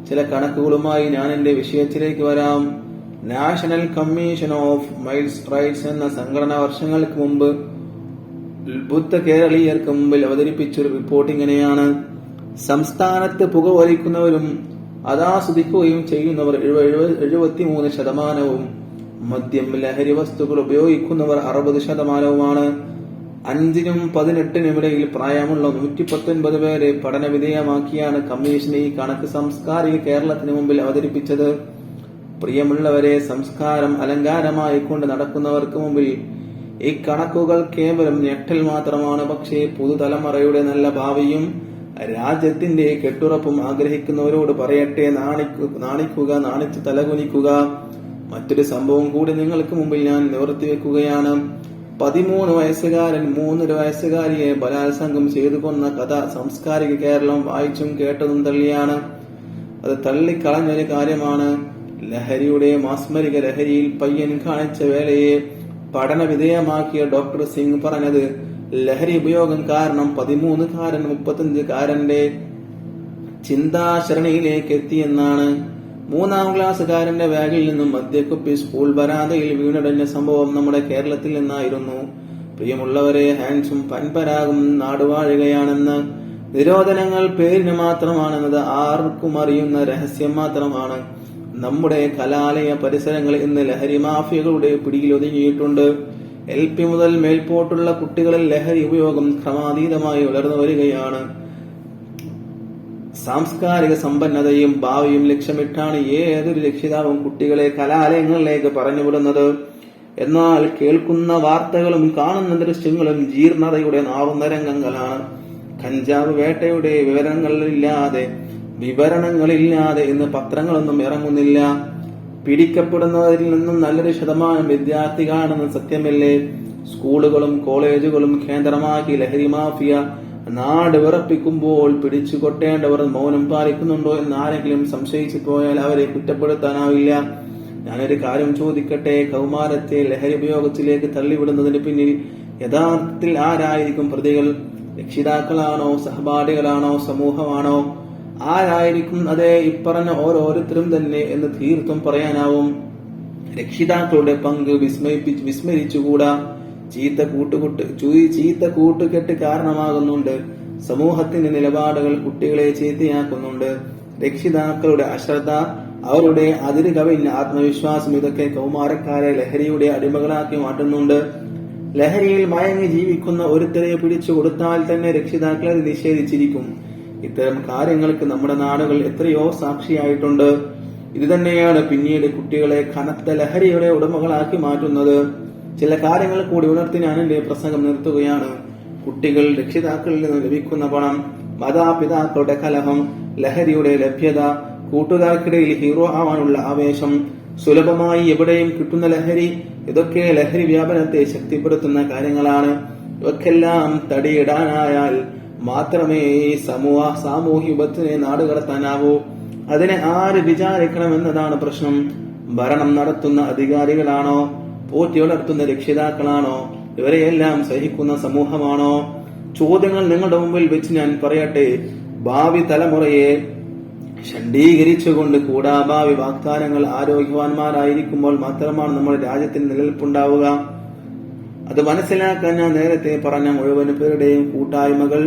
ചില കണക്കുകളുമായി ഞാൻ എന്റെ വിഷയത്തിലേക്ക് വരാം. National commission of mild rights എന്ന സംഘടന വർഷങ്ങൾക്ക് മുമ്പ് ബുദ്ധ കേരളീയർക്ക് മുമ്പിൽ അവതരിപ്പിച്ചൊരു റിപ്പോർട്ട് ഇങ്ങനെയാണ്: സംസ്ഥാനത്ത് പുകവലിക്കുന്നവരും അതാസ്വദിക്കുകയും ചെയ്യുന്നവർ 73%, മദ്യം ലഹരി വസ്തുക്കൾ ഉപയോഗിക്കുന്നവർ 60%. 5-നും 18-നും ഇടയിൽ പ്രായമുള്ള 119 പേരെ പഠന വിധേയമാക്കിയാണ് കമ്മീഷൻ ഈ കണക്ക് സാംസ്കാരിക കേരളത്തിന് മുമ്പിൽ അവതരിപ്പിച്ചത്. പ്രിയമുള്ളവരെ, സംസ്കാരം അലങ്കാരമായി കൊണ്ട് നടക്കുന്നവർക്ക് മുമ്പിൽ ഈ കണക്കുകൾ കേവലം ഞെട്ടൽ മാത്രമാണ്. പക്ഷേ പുതുതലമുറയുടെ നല്ല ഭാവിയും രാജ്യത്തിന്റെ കെട്ടുറപ്പും ആഗ്രഹിക്കുന്നവരോട് പറയട്ടെ, നാണിച്ചു തലകുനിക്കുക. മറ്റൊരു സംഭവം കൂടി നിങ്ങൾക്ക് മുമ്പിൽ ഞാൻ നിവർത്തിവെക്കുകയാണ്. 13 വയസ്സുകാരൻ 3 വയസ്സുകാരിയെ ബലാത്സംഗം ചെയ്തു കൊന്ന കഥ സാംസ്കാരിക കേരളം വായിച്ചും കേട്ടതും തള്ളിയാണ്. അത് തള്ളിക്കളഞ്ഞൊരു കാര്യമാണ്. ലഹരിയുടെ മാസ്മരിക ലഹരിയിൽ പയ്യൻ കാണിച്ച വേലയെ പഠന വിധേയമാക്കിയ ഡോക്ടർ സിംഗ് പറഞ്ഞത് ലഹരി ഉപയോഗം കാരണം 13-കാരൻ 35-കാരന്റെ ചിന്താശരണിയിലേക്ക് എത്തിയെന്നാണ്. 3-ാം ക്ലാസ്സുകാരന്റെ ബാഗിൽ നിന്നും മദ്യക്കുപ്പി സ്കൂൾ വരാന്തയിൽ വീണടഞ്ഞ സംഭവം നമ്മുടെ കേരളത്തിൽ നിന്നായിരുന്നു. പ്രിയമുള്ളവരെ, ഹാൻസും പൻപരാഗും നാടുവാഴുകയാണെന്ന്, നിരോധനങ്ങൾ പേരിന് മാത്രമാണെന്നത് ആർക്കും അറിയുന്ന രഹസ്യം മാത്രമാണ്. നമ്മുടെ കലാലയ പരിസരങ്ങൾ ഇന്ന് ലഹരി മാഫിയകളുടെ പിടിയിലൊതുങ്ങിയിട്ടുണ്ട്. LP മുതൽ മേൽപോട്ടുള്ള കുട്ടികളിൽ ലഹരി ഉപയോഗം ക്രമാതീതമായി വളർന്നു വരികയാണ്. സാംസ്കാരിക സമ്പന്നതയും ഭാവിയും ലക്ഷ്യമിട്ടാണ് ഏതൊരു രക്ഷിതാവും കുട്ടികളെ കലാലയങ്ങളിലേക്ക് പറഞ്ഞുവിടുന്നത്. എന്നാൽ കേൾക്കുന്ന വാർത്തകളും കാണുന്ന ദൃശ്യങ്ങളും ജീർണതയുടെ നാറുന്ന രംഗങ്ങളാണ്. കഞ്ചാവ് വേട്ടയുടെ വിവരണങ്ങളില്ലാതെ ഇന്ന് പത്രങ്ങളൊന്നും ഇറങ്ങുന്നില്ല. പിടിക്കപ്പെടുന്നവരിൽ നിന്നും നല്ലൊരു ശതമാനം വിദ്യാർത്ഥികളാണെന്ന് സത്യമല്ലേ? സ്കൂളുകളും കോളേജുകളും കേന്ദ്രമാക്കി ലഹരി മാഫിയ നാട് വിറപ്പിക്കുമ്പോൾ പിടിച്ചു കൊട്ടേണ്ടവർ മൗനം പാലിക്കുന്നുണ്ടോ എന്ന് ആരെങ്കിലും സംശയിച്ചു പോയാൽ അവരെ കുറ്റപ്പെടുത്താനാവില്ല. ഞാനൊരു കാര്യം ചോദിക്കട്ടെ, കൗമാരത്തെ ലഹരി ഉപയോഗത്തിലേക്ക് തള്ളിവിടുന്നതിന് പിന്നിൽ യഥാർത്ഥത്തിൽ ആരായിരിക്കും പ്രതികൾ? രക്ഷിതാക്കളാണോ, സഹപാഠികളാണോ, സമൂഹമാണോ? ആരായിരിക്കും? അതേ, ഇപ്പറഞ്ഞ ഓരോരുത്തരും തന്നെ എന്ന് തീർത്തും പറയാനാവും. രക്ഷിതാക്കളുടെ പങ്ക് വിസ്മരിച്ചുകൂടാ. ചീത്ത കൂട്ടുകെട്ട് കാരണമാകുന്നുണ്ട്. സമൂഹത്തിന്റെ നിലപാടുകൾ കുട്ടികളെ ചീത്തയാക്കുന്നുണ്ട്. രക്ഷിതാക്കളുടെ അശ്രദ്ധ, അവരുടെ അതിര് കവിഞ്ഞ ആത്മവിശ്വാസം, ഇതൊക്കെ കൗമാരക്കാരെ ലഹരിയുടെ അടിമകളാക്കി മാറ്റുന്നുണ്ട്. ലഹരിയിൽ മയങ്ങി ജീവിക്കുന്ന ഒരുത്തരെ പിടിച്ചു കൊടുത്താൽ തന്നെ രക്ഷിതാക്കളെ നിഷേധിച്ചിരിക്കും. ഇത്തരം കാര്യങ്ങൾക്ക് നമ്മുടെ നാടുകൾ എത്രയോ സാക്ഷിയായിട്ടുണ്ട്. ഇത് തന്നെയാണ് പിന്നീട് കുട്ടികളെ കനത്ത ലഹരിയുടെ ഉടമകളാക്കി മാറ്റുന്നത്. ചില കാര്യങ്ങൾ കൂടി ഉണർത്തി ഞാൻ എന്റെ പ്രസംഗം നിർത്തുകയാണ്. കുട്ടികൾ, രക്ഷിതാക്കളിൽ നിന്ന് ലഭിക്കുന്ന പണം, മാതാപിതാക്കളുടെ കലഹം, ലഹരിയുടെ ലഭ്യത, കൂട്ടുകാർക്കിടയിൽ ഹീറോ ആവാനുള്ള ആവേശം, സുലഭമായി എവിടെയും കിട്ടുന്ന ലഹരി, ഇതൊക്കെ ലഹരി വ്യാപനത്തെ ശക്തിപ്പെടുത്തുന്ന കാര്യങ്ങളാണ്. ഇവക്കെല്ലാം തടിയിടാനായാൽ മാത്രമേ ഈ സാമൂഹ്യ വിപത്തിനെ നാടുകടത്താനാവൂ. അതിനെ ആര് വിചാരിക്കണമെന്നതാണ് പ്രശ്നം. ഭരണം നടത്തുന്ന അധികാരികളാണോ, പോറ്റി വളർത്തുന്ന രക്ഷിതാക്കളാണോ, ഇവരെയെല്ലാം സഹിക്കുന്ന സമൂഹമാണോ? ചോദ്യങ്ങൾ നിങ്ങളുടെ മുമ്പിൽ വെച്ച് ഞാൻ പറയട്ടെ. ഭാവി തലമുറയെ ഷണ്ഡീകരിച്ചുകൊണ്ട് കൂടാഭാവി വാഗ്ദാനങ്ങൾ ആരോഗ്യവാന്മാരായിരിക്കുമ്പോൾ മാത്രമാണ് നമ്മുടെ രാജ്യത്തിന് നിലനിൽപ്പുണ്ടാവുക. അത് മനസ്സിലാക്കാൻ ഞാൻ നേരത്തെ പറഞ്ഞ മുഴുവൻ പേരുടെയും കൂട്ടായ്മകൾ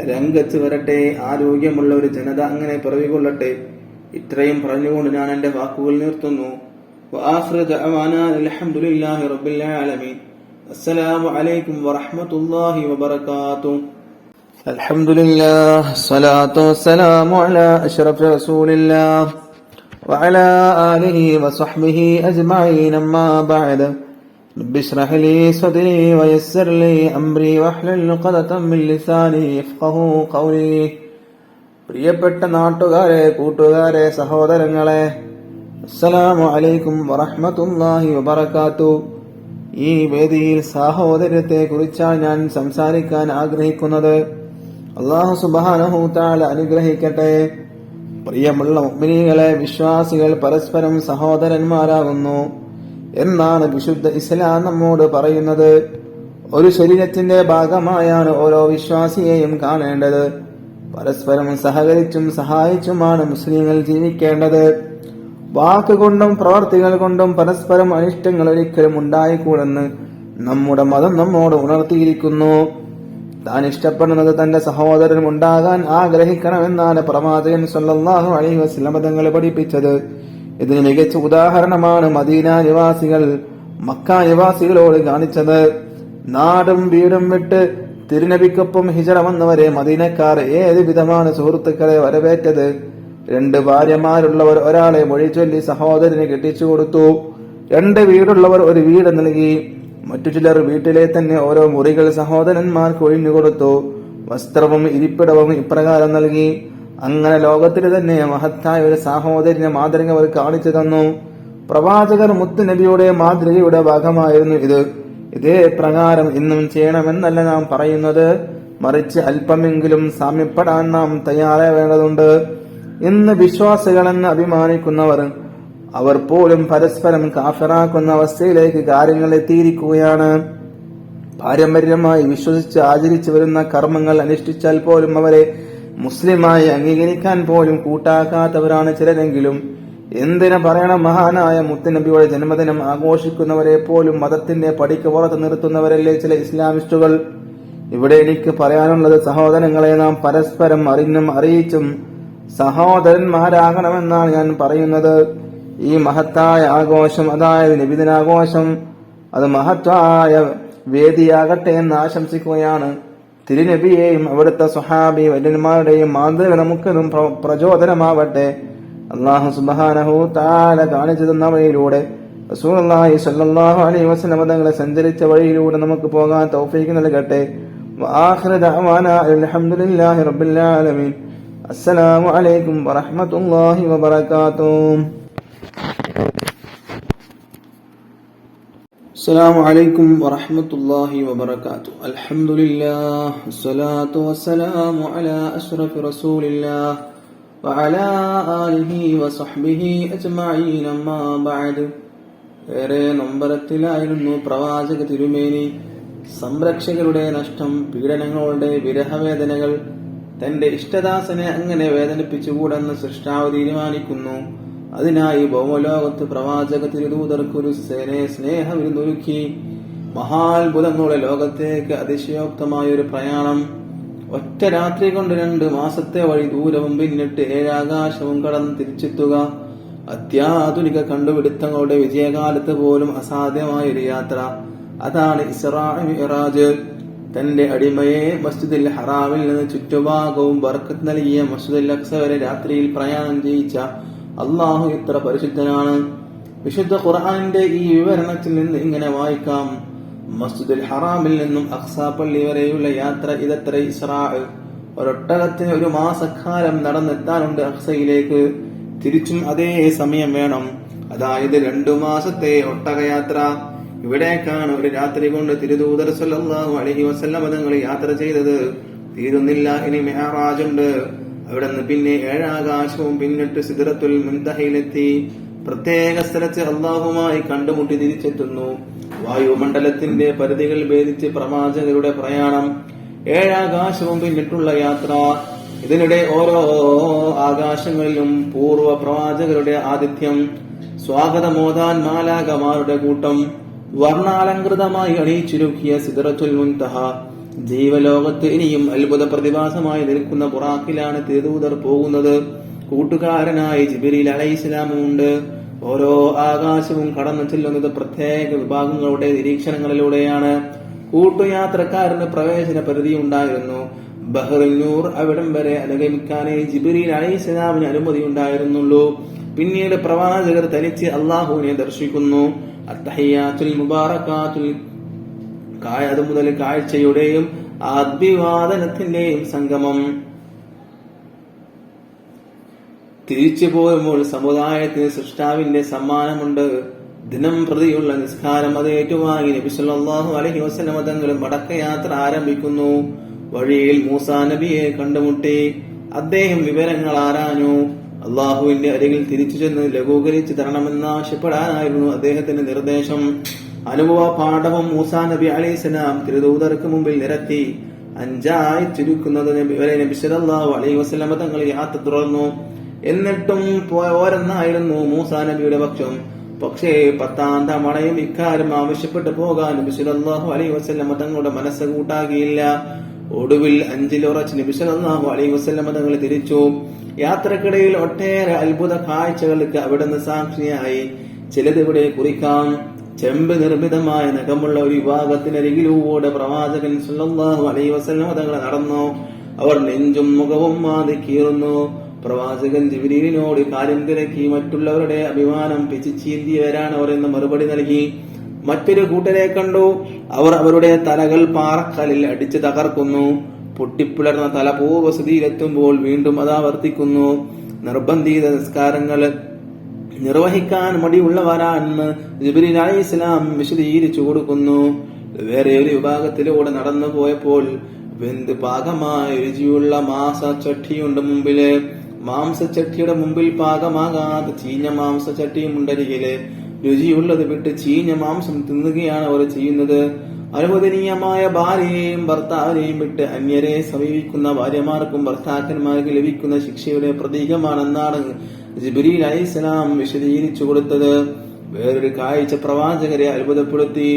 രംഗത്ത് വരട്ടെ. ആരോഗ്യമുള്ള ഒരു ജനത അങ്ങനെ പിറവികൊള്ളട്ടെ. ഇത്രയും പറഞ്ഞുകൊണ്ട് ഞാൻ എന്റെ വാക്കുകൾ നിർത്തുന്നു. അൽഹംദുലില്ലാഹി റബ്ബിൽ ആലമീൻ. അസ്സലാമു അലൈക്കും വറഹ്മത്തുള്ളാഹി വബറകാതുഹു. അൽഹംദുലില്ലാഹ് സ്വലാത്തു വസ്സലാമു അലാ അഷ്റഫി റസൂലില്ലാഹ് വഅലാ ആലിഹി വസഹ്ബിഹി അജ്മഈൻ. അമ്മാ ബഅദ്. رب اشرح لي صدري ويسر لي أمري واحلل عقدة من لساني يفقهوا قولي. പ്രിയപ്പെട്ട നാട്ടുകാരെ, കൂട്ടുകാരെ, സഹോദരങ്ങളെ, അസ്സലാമു അലൈക്കും വറഹ്മത്തുള്ളാഹി വബറകാതുഹു. ഈ വേദിയിൽ സാഹോദര്യത്തെ കുറിച്ചാണ് ഞാൻ സംസാരിക്കാൻ ആഗ്രഹിക്കുന്നത്. അല്ലാഹു സുബ്ഹാനഹു തആല അനുഗ്രഹിക്കട്ടെ. പ്രിയമുള്ള മുഅ്മിനീങ്ങളെ, വിശ്വാസികൾ പരസ്പരം സഹോദരന്മാരാകുന്നു എന്നാണ് വിശുദ്ധ ഇസ്ലാം നമ്മോട് പറയുന്നത്. ഒരു ശരീരത്തിന്റെ ഭാഗമായാണ് ഓരോ വിശ്വാസിയെയും കാണേണ്ടത്. പരസ്പരം സഹകരിച്ചും സഹായിച്ചുമാണ് മുസ്ലിങ്ങൾ ജീവിക്കേണ്ടത്. വാക്കുകൊണ്ടും പ്രവർത്തികൾ കൊണ്ടും പരസ്പരം അനിഷ്ടങ്ങൾ ഒരിക്കലും ഉണ്ടായിക്കൂടെന്ന് നമ്മുടെ മതം നമ്മോട് ഉണർത്തിയിരിക്കുന്നു. താൻ ഇഷ്ടപ്പെടുന്നത് തന്റെ സഹോദരനും ഉണ്ടാകാൻ ആഗ്രഹിക്കണമെന്നാണ് പ്രവാചകൻ സല്ലല്ലാഹു അലൈഹി വസല്ലം തങ്ങൾ പഠിപ്പിച്ചത്. ഇതിന് മികച്ച ഉദാഹരണമാണ് മദീന നിവാസികൾ മക്ക നിവാസികളോട് കാണിച്ചത്. നാടും വീടും വിട്ട് തിരുനബിക്കൊപ്പം ഹിജറ വന്നവരെ മദീനക്കാർ ഏത് വിധമാണ് സുഹൃത്തുക്കളെ വരവേറ്റത്. 2 ഭാര്യമാരുള്ളവർ ഒരാളെ മൊഴി ചൊല്ലി സഹോദരന് കെട്ടിച്ചു കൊടുത്തു. 2 വീടുള്ളവർ ഒരു വീട് നൽകി. മറ്റു ചിലർ വീട്ടിലെ തന്നെ ഓരോ മുറികൾ സഹോദരന്മാർക്ക് ഒഴിഞ്ഞുകൊടുത്തു. വസ്ത്രവും ഇരിപ്പിടവും ഇപ്രകാരം നൽകി. അങ്ങനെ ലോകത്തിൽ തന്നെ മഹത്തായ ഒരു സഹോദരന്റെ മാതൃക അവർ കാണിച്ചു തന്നു. പ്രവാചകർ മുത്തുനബിയുടെ മാതൃകയുടെ ഭാഗമായിരുന്നു ഇത്. ഇതേ പ്രകാരം ഇന്നും ചെയ്യണമെന്നല്ല നാം പറയുന്നത്, മറിച്ച് അല്പമെങ്കിലും സാമ്യപ്പെടാൻ നാം തയ്യാറാവേണ്ടതുണ്ട്. ഇന്ന് വിശ്വാസികളെന്ന് അഭിമാനിക്കുന്നവർ അവർ പോലും പരസ്പരം കാഫിറാക്കുന്ന അവസ്ഥയിലേക്ക് കാര്യങ്ങൾ എത്തിയിരിക്കുകയാണ്. പാരമ്പര്യമായി വിശ്വസിച്ച് ആചരിച്ചു വരുന്ന കർമ്മങ്ങൾ അനുഷ്ഠിച്ചാൽ പോലും അവരെ മുസ്ലിമായി അംഗീകരിക്കാൻ പോലും കൂട്ടാക്കാത്തവരാണ് ചിലരെങ്കിലും. എന്തിനു പറയണം, മഹാനായ മുത്തുനബിയുടെ ജന്മദിനം ആഘോഷിക്കുന്നവരെ പോലും മതത്തിന്റെ പടിക്ക് പുറത്ത് നിർത്തുന്നവരല്ലേ ചില ഇസ്ലാമിസ്റ്റുകൾ. ഇവിടെ എനിക്ക് പറയാനുള്ളത്, സഹോദരങ്ങളെ, നാം പരസ്പരം അറിഞ്ഞും അറിയിച്ചും സഹോദരന്മാരാകണമെന്നാണ് ഞാൻ പറയുന്നത്. ഈ മഹത്തായ ആഘോഷം, അതായത് നബിദിനാഘോഷം, അത് മഹത്തായ വേദിയാകട്ടെ എന്ന് ആശംസിക്കുകയാണ്. തിരുനബിയെയും അവിടുത്തെ സ്വഹാബി വര്യന്മാരുടെയും മാതൃക നമുക്കെന്നും പ്രചോദനമാവട്ടെ. അല്ലാഹു സുബ്ഹാനഹു തആല കാണിച്ചു തന്ന വഴിയിലൂടെ, റസൂലുള്ളാഹി സ്വല്ലല്ലാഹു അലൈഹി വസല്ലം തങ്ങളെ സഞ്ചരിച്ച വഴിയിലൂടെ നമുക്ക് പോകാൻ തൗഫീഖ് നൽകട്ടെ. വആഖിറു ദഅവാനാ അൽഹംദുലില്ലാഹി റബ്ബിൽ ആലമീൻ. അസ്സലാമു അലൈക്കും വറഹ്മത്തുള്ളാഹി വബറകാതുഹു. السلام عليكم ورحمة الله وبركاته. الحمد لله والصلاة والسلام على أشرف رسول الله وعلى آله وصحبه أجمعين أما بعد. ഏറെ നൊമ്പരത്തിലായിരുന്നു പ്രവാചക തിരുമേനി. സംരക്ഷകരുടെ നഷ്ടം, പീഡനങ്ങളുടെ വിരഹവേദനകൾ തന്റെ ഇഷ്ടദാസനെ അങ്ങനെ വേദനിപ്പിച്ചുകൂടെന്ന് സൃഷ്ടാവ് തീരുമാനിക്കുന്നു. അതിനായി ഭൗമലോകത്ത് പ്രവാചക തിരുദൂതർക്കൊരു സ്നേഹവിരുന്നൊരുക്കി. മഹാത്ഭുതങ്ങളുടെ ലോകത്തേക്ക് അതിശയോക്തമായൊരു പ്രയാണം. ഒറ്റ രാത്രി കൊണ്ട് 2 മാസത്തെ വഴി ദൂരവും പിന്നിട്ട് 7 ആകാശവും കടന്ന് തിരിച്ചെത്തുക. അത്യാധുനിക കണ്ടുപിടുത്തങ്ങളുടെ വിജയകാലത്ത് പോലും അസാധ്യമായൊരു യാത്ര. അതാണ് ഇസ്രാ മിഅ്റാജ്. തന്റെ അടിമയെ മസ്ജിദുൽ ഹറാമിൽ നിന്ന് ചുറ്റുഭാഗവും ബർക്കത്ത് നൽകിയ മസ്ജിദുൽ അഖ്സ വരെ രാത്രിയിൽ പ്രയാണം ചെയ്യിച്ച അള്ളാഹു എത്ര പരിശുദ്ധനാണ്. വിശുദ്ധ ഖുർആന്റെ ഈ വിവരണത്തിൽ നിന്ന് ഇങ്ങനെ വായിക്കാം: മസ്ജിദുൽ ഹറാമിൽ നിന്നും അഖ്സ പള്ളി വരെയുള്ള യാത്ര ഇതത്ര ഇസ്രാ. ഒരൊട്ടകത്തിന് 1 മാസക്കാലം നടന്നെത്താനുണ്ട് അഖ്സയിലേക്ക്. തിരിച്ചും അതേ സമയം വേണം, അതായത് 2 മാസത്തെ ഒട്ടകയാത്ര. ഇവിടേക്കാണ് ഒരു രാത്രി കൊണ്ട് തിരുദൂതർ സല്ലല്ലാഹു അലൈഹി വസല്ലം തങ്ങൾ യാത്ര ചെയ്തത്. തീരുന്നില്ല, ഇനി മിഅ്റാജ് ഉണ്ട്. അവിടെ നിന്ന് പിന്നെ 7 ആകാശവും പിന്നിട്ട് സിദ്റത്തുൽ മുൻതഹയിലെത്തി. പ്രത്യേക സ്ഥലത്ത് അള്ളാഹുമായി കണ്ടുമുട്ടി തിരിച്ചെത്തുന്നു. വായുമണ്ഡലത്തിന്റെ പരിധികൾ ഭേദിച്ച് പ്രവാചകരുടെ പ്രയാണം. 7 ആകാശവും പിന്നിട്ടുള്ള യാത്ര. ഇതിനിടെ ഓരോ ആകാശങ്ങളിലും പൂർവ്വ പ്രവാചകരുടെ ആതിഥ്യം. സ്വാഗതമോദാൻ മാലാകമാരുടെ കൂട്ടം. വർണ്ണാലങ്കൃതമായി അണിയിച്ചുരുക്കിയ സിദ്റത്തുൽ മുൻതഹ. ജീവലോകത്ത് ഇനിയും അത്ഭുത പ്രതിഭാസമായി നിൽക്കുന്ന ബുറാക്കിലാണ് തിരുദൂതർ പോകുന്നത്. കൂട്ടുകാരനായി ജിബ്രീൽ അലൈഹിസ്സലാമും ഉണ്ട്. ഓരോ ആകാശവും കടന്നു ചെല്ലുന്നത് പ്രത്യേക വിഭാഗങ്ങളുടെ നിരീക്ഷണങ്ങളിലൂടെയാണ്. കൂട്ടുയാത്രക്കാരന് പ്രവേശന പരിധി ഉണ്ടായിരുന്നു. ബഹ്റുൻ നൂർ അവിടം വരെ അനുഗമിക്കാനേ ജിബ്രീൽ അലൈഹിസ്സലാമിന് അനുമതി ഉണ്ടായിരുന്നുള്ളൂ. പിന്നീട് പ്രവാചകർ തനിച്ച് അള്ളാഹുവിനെ ദർശിക്കുന്നു. അത്തഹിയ്യാത്തുൽ മുബാറകാത്തുൽ അതുമുതൽ കാഴ്ചയുടെയും അഭിവാദനത്തിന്റെയും സംഗമം. തിരിച്ചു പോരുമ്പോൾ സമുദായത്തിന് സൃഷ്ടാവിന്റെ സമ്മാനമുണ്ട്. ദിനം പ്രതിയുള്ള നിസ്കാരം അത് ഏറ്റുവാങ്ങി നബി സല്ലല്ലാഹു അലൈഹി വസല്ലം തങ്ങൾ മടക്കയാത്ര ആരംഭിക്കുന്നു. വഴിയിൽ മൂസാ നബിയെ കണ്ടുമുട്ടി. അദ്ദേഹം വിവരങ്ങൾ ആരാഞ്ഞു. അള്ളാഹുവിന്റെ അരികിൽ തിരിച്ചു ചെന്ന് ലഘൂകരിച്ച് തരണമെന്നാവശ്യപ്പെടാനായിരുന്നു അദ്ദേഹത്തിന്റെ നിർദ്ദേശം. അനുഭവ പാഠവും മൂസാ നബി അലൈഹിസ്സലാം തിരുദൂതർക്ക് മുമ്പിൽ നിരത്തി. 5 ചുരുക്കുന്നത് നബി സല്ലല്ലാഹു അലൈഹി വസല്ലം തങ്ങൾ യാത്ര തുടർന്നു. എന്നിട്ടും പോരെന്നായിരുന്നു മൂസാ നബിയുടെ പക്ഷം. പക്ഷേ 10ാം തവണയും ഇക്കാര്യം ആവശ്യപ്പെട്ടു പോകാൻ നബി സല്ലല്ലാഹു അലൈഹി വസല്ലം തങ്ങളുടെ മനസ്സ് കൂട്ടാക്കിയില്ല. ഒടുവിൽ 5-ൽ ഉറച്ച് നബി സല്ലല്ലാഹു അലൈഹി വസല്ലം തങ്ങൾ തിരിച്ചു. യാത്രക്കിടയിൽ ഒട്ടേറെ അത്ഭുത കാഴ്ചകൾക്ക് അവിടുന്ന് സാക്ഷിയായി. ചിലത് ഇവിടെ കുറിക്കാം. ചെമ്പ് നിർമ്മിതമായ നഖമുള്ള ഒരു വിഭാഗത്തിനരികിലൂടെ പ്രവാചകൻ സല്ലല്ലാഹു അലൈഹി വസല്ലം തങ്ങൾ നടന്നു. അവർ നെഞ്ചും മുഖവും മാന്തി കീറുന്നു. പ്രവാചകൻ ജിബ്രീലിനോട് കാര്യം തിരക്കി. മറ്റുള്ളവരുടെ അഭിമാനം പിച്ചിച്ചീന്തിയവരാണ് അവർ എന്ന് മറുപടി നൽകി. മറ്റൊരു കൂട്ടരെ കണ്ടു. അവർ അവരുടെ തലകൾ പാറക്കല്ലിൽ അടിച്ച് തകർക്കുന്നു. പൊട്ടിപ്പിളർന്ന തല പൂർവസ്ഥിതിയിലെത്തുമ്പോൾ വീണ്ടും അതാവർത്തിക്കുന്നു. നിർബന്ധിത നിസ്കാരങ്ങൾ നിർവഹിക്കാൻ മടിയുള്ളവരാണെന്ന് ജിബ്രീൽ അലൈഹിസ്സലാം വിശദീകരിച്ചു കൊടുക്കുന്നു. വേറെ ഒരു വിഭാഗത്തിലൂടെ നടന്നു പോയപ്പോൾ വെന്ത് പാകമായ രുചിയുള്ള മാംസച്ചട്ടിയുണ്ട് മുമ്പില്. മാംസച്ചട്ടിയുടെ മുമ്പിൽ പാകമാകാതെ ചീഞ്ഞ മാംസച്ചട്ടിയും ഉണ്ടരികില്. രുചിയുള്ളത് വിട്ട് ചീഞ്ഞ മാംസം തിന്നുകയാണ് അവർ ചെയ്യുന്നത്. അനുവദനീയമായ ഭാര്യയെയും ഭർത്താവിനെയും വിട്ട് അന്യരെ സമീപിക്കുന്ന ഭാര്യമാർക്കും ഭർത്താക്കന്മാർക്ക് ലഭിക്കുന്ന ശിക്ഷയുടെ പ്രതീകമാണെന്നാണ് ജിബ്രീൽ അലൈഹിസ്സലാം വിശദീകരിച്ചു കൊടുത്തത്. വേറൊരു കാഴ്ച പ്രവാചകരെ അത്ഭുതപ്പെടുത്തി.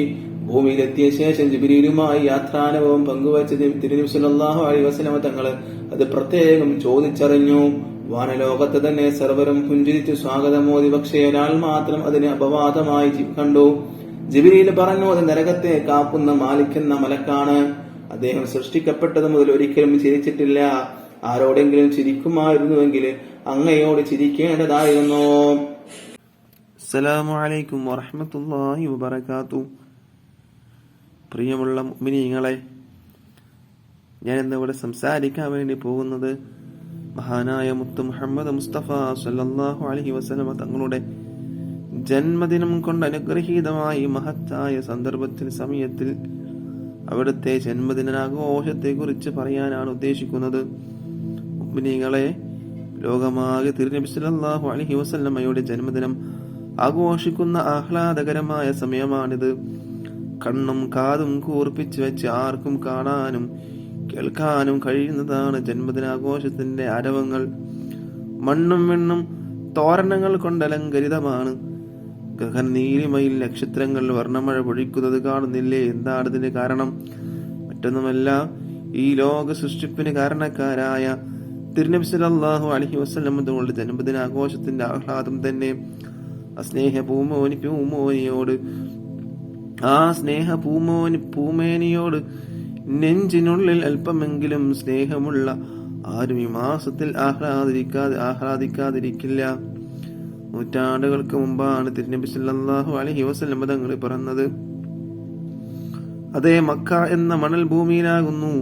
ഭൂമിയിലെത്തിയ ശേഷം ജിബ്രീലുമായി യാത്രാനുഭവം പങ്കുവച്ച തിരുനബി സല്ലല്ലാഹു അലൈഹി വസല്ലം തങ്ങൾ അത് പ്രത്യേകം ചോദിച്ചറിഞ്ഞു. വാനലോകത്ത് തന്നെ സർവരും പുഞ്ചിരിച്ചു സ്വാഗതമോദി. പക്ഷേ ഒരാൾ മാത്രം അതിന് അപവാദമായി കണ്ടു. ജിബ്രീൽ പറഞ്ഞു, അത് നരകത്തെ കാക്കുന്ന മാലിക് എന്ന മലക്കാണ്. അദ്ദേഹം സൃഷ്ടിക്കപ്പെട്ടത് മുതൽ ഒരിക്കലും ചിരിച്ചിട്ടില്ല. ആരോടെങ്കിലും ചിരിക്കുമായിരുന്നുവെങ്കിൽ അങ്ങയോട് ചിരിക്കേണ്ടതായിരുന്നു. അസ്സലാമു അലൈക്കും വറഹ്മത്തുള്ളാഹി വബറകാതുഹു. പ്രിയമുള്ള മുഅ്മിനീങ്ങളെ, ഞാൻ ഇന്നിവിടെ സംസാരിക്കാൻ വേണ്ടി പോകുന്നത് മഹാനായ മുത്ത് മുഹമ്മദ് മുസ്തഫ സല്ലല്ലാഹു അലൈഹി വസല്ലം തങ്ങളുടെ ജന്മദിനം കൊണ്ട് അനുഗ്രഹീതമായി മഹത്തായ സന്ദർഭത്തിൽ സമയത്തിൽ അവിടുത്തെ ജന്മദിനാഘോഷത്തെ കുറിച്ച് പറയാനാണ് ഉദ്ദേശിക്കുന്നത്. മുഅ്മിനീങ്ങളെ, ലോകമാകെ തിരുനബി സല്ലല്ലാഹു അലൈഹി വസല്ലമയുടെ ജന്മദിനം ആഘോഷിക്കുന്ന ആഹ്ലാദകരമായ സമയമാണിത്. കണ്ണും കാതും കൂർപ്പിച്ചു വെച്ച് ആർക്കും കാണാനും കേൾക്കാനും കഴിയുന്നതാണ് ജന്മദിനാഘോഷത്തിന്റെ ആരവങ്ങൾ. മണ്ണും വെണ്ണും തോരണങ്ങൾ കൊണ്ടലങ്കരിതമാണ്. ഗഗനനീലിമയിൽ നക്ഷത്രങ്ങൾ വർണ്ണമഴ പൊഴിക്കുന്നത് കാണുന്നില്ലേ? എന്താണ് ഇതിന് കാരണം? മറ്റൊന്നുമല്ല, ഈ ലോക സൃഷ്ടിപ്പിന് കാരണക്കാരായ തിരുനബി സല്ലല്ലാഹു അലൈഹി വസല്ലം തങ്ങളുടെ ജന്മദിനാഘോഷത്തിന്റെ ആഹ്ലാദം തന്നെ. ആ സ്നേഹ പൂമേനിയോട് നെഞ്ചിനുള്ളിൽ അല്പമെങ്കിലും സ്നേഹമുള്ള ആരും ഈ മാസത്തിൽ ആഹ്ലാദിക്കാതിരിക്കില്ല. നൂറ്റാണ്ടുകൾക്ക് മുമ്പാണ് തിരുനബി സല്ലല്ലാഹു അലൈഹി വസല്ലം തങ്ങൾ പിറന്നത്. അതേ മക്ക എന്ന മണൽ ഭൂമിയിലാകുന്നു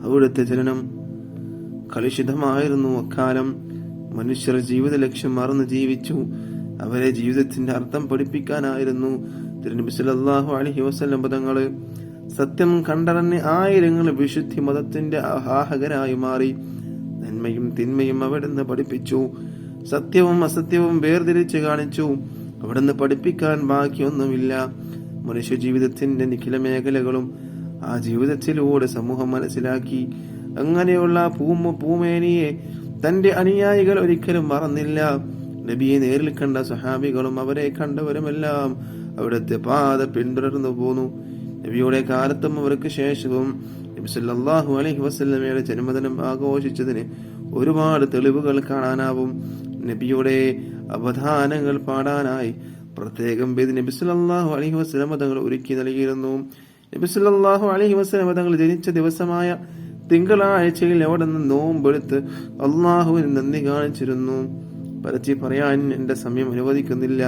അവിടുത്തെ ജനനം. കലുഷിതമായിരുന്നു അക്കാലം. മനുഷ്യർ ജീവിത ലക്ഷ്യം മറന്ന് ജീവിച്ചു. അവരെ ജീവിതത്തിന്റെ അർത്ഥം പഠിപ്പിക്കാനായിരുന്നു തിരുനബി സല്ലല്ലാഹു അലൈഹി വസല്ലം തങ്ങൾ. സത്യം കണ്ടറിഞ്ഞ് ആയിരങ്ങൾ വിശുദ്ധി മതത്തിന്റെ ആവാഹകരായി മാറി. നന്മയും തിന്മയും അവിടുന്ന് പഠിപ്പിച്ചു. സത്യവും അസത്യവും വേർതിരിച്ച് കാണിച്ചു. അവിടുന്ന് പഠിപ്പിക്കാൻ ബാക്കിയൊന്നുമില്ല. മനുഷ്യ ജീവിതത്തിന്റെ നിഖില മേഖലകളും ആ ജീവിതത്തിലൂടെ സമൂഹം മനസ്സിലാക്കി. അങ്ങനെയുള്ള പൂമേനിയെ തന്റെ അനുയായികൾ ഒരിക്കലും മറന്നില്ല. നബിയെ നേരിൽ കണ്ട സഹാബികളും അവരെ കണ്ടവരുമെല്ലാം അവിടുത്തെ പാത പിന്തുടർന്നു പോന്നു. നബിയുടെ കാലത്തും അവർക്ക് ശേഷവും നബി സല്ലല്ലാഹു അലൈഹി വസല്ലമയുടെ ജന്മദിനം ആഘോഷിച്ചതിന് ഒരുപാട് തെളിവുകൾ കാണാനാവും. നബിയുടെ അവധാനങ്ങൾ പാടാനായി പ്രത്യേകം വേദി നബി സല്ലല്ലാഹു അലൈഹി വസല്ലം തങ്ങൾ ഒരുക്കി നൽകിയിരുന്നു. നബി സല്ലല്ലാഹു അലൈഹി വസല്ലം തങ്ങൾ ജനിച്ച ദിവസമായ തിങ്കളാഴ്ചയിൽ അവിടെ നിന്ന് നോമ്പെടുത്ത് അള്ളാഹുവിന് നന്ദി കാണിച്ചിരുന്നു. പരത്തി പറയാൻ എന്റെ സമയം അനുവദിക്കുന്നില്ല.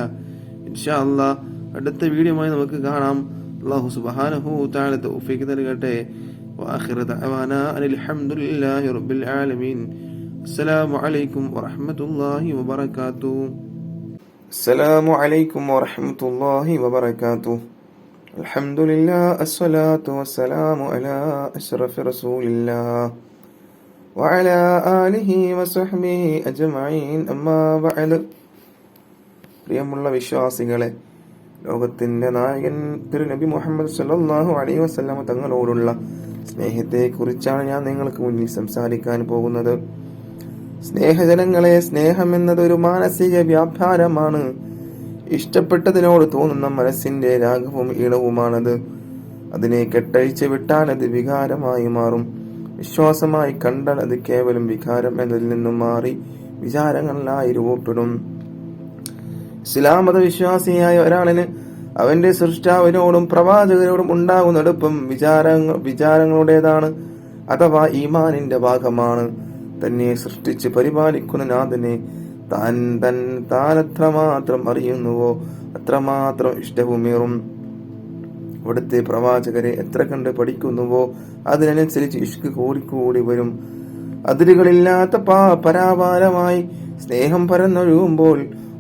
ഇൻഷാ അല്ലാഹ് അടുത്ത വീഡിയോയുമായി നമുക്ക് കാണാം. അല്ലാഹു സുബ്ഹാനഹു തആല തൗഫീഖ് നൽകട്ടെ. വആഖിറു ദഅവാനാ അനിൽ ഹംദുലില്ലാഹി റബ്ബിൽ ആലമീൻ. അസ്സലാമു അലൈക്കും വറഹ്മത്തുള്ളാഹി വബറകാതുഹു. അസ്സലാമു അലൈക്കും വറഹ്മത്തുള്ളാഹി വബറകാതുഹു. അൽഹംദുലില്ലാഹ് അസ്സലാത്തു വസ്സലാമു അലാ അശ്റഫി റസൂലില്ലാഹ് വഅലാ ആലിഹി വസഹ്ബിഹി അജ്മഈൻ. അമ്മാ ബഅദ്. പ്രിയമുള്ള വിശ്വാസികളെ, ലോകത്തിന്റെ നായകൻ തിരുനബി മുഹമ്മദ് സല്ലല്ലാഹു അലൈഹി വസല്ലം തങ്ങളോടുള്ള സ്നേഹത്തെ കുറിച്ചാണ് ഞാൻ നിങ്ങൾക്ക് മുന്നിൽ സംസാരിക്കാൻ പോകുന്നത്. സ്നേഹജനങ്ങളെ, സ്നേഹം എന്നത് ഒരു മാനസിക വ്യാപാരമാണ്. ഇഷ്ടപ്പെട്ടതിനോട് തോന്നുന്ന മനസ്സിന്റെ രാഗവും ഈണവുമാണത്. അതിനെ കെട്ടഴിച്ച് വിട്ടാൽ അത് വികാരമായി മാറും. വിശ്വാസമായി കണ്ടാൽ അത് കേവലം വികാരം എന്നതിൽ നിന്നും മാറി വിചാരങ്ങളിലായി രൂപപ്പെടും. ഇസ്ലാം മത വിശ്വാസിയായ ഒരാളിന് അവന്റെ സൃഷ്ടാവിനോടും പ്രവാചകരോടും ഉണ്ടാകുന്ന അടുപ്പം വിചാരങ്ങളുടേതാണ്, അഥവാ ഈമാനിന്റെ ഭാഗമാണ്. തന്നെ സൃഷ്ടിച്ച് പരിപാലിക്കുന്ന നാഥനെ താൻ എത്രമാത്രം അറിയുന്നുവോ അത്രമാത്രം ഇഷ്ടവുമേറും. അവിടുത്തെ പ്രവാചകരെ എത്ര കണ്ട് പഠിക്കുന്നുവോ അതിനനുസരിച്ച് ഇഷ്ക് കൂടിക്കൂടി വരും. അതിരുകളില്ലാത്ത പരാപാരമായി സ്നേഹം പരന്നൊഴുകുമ്പോൾ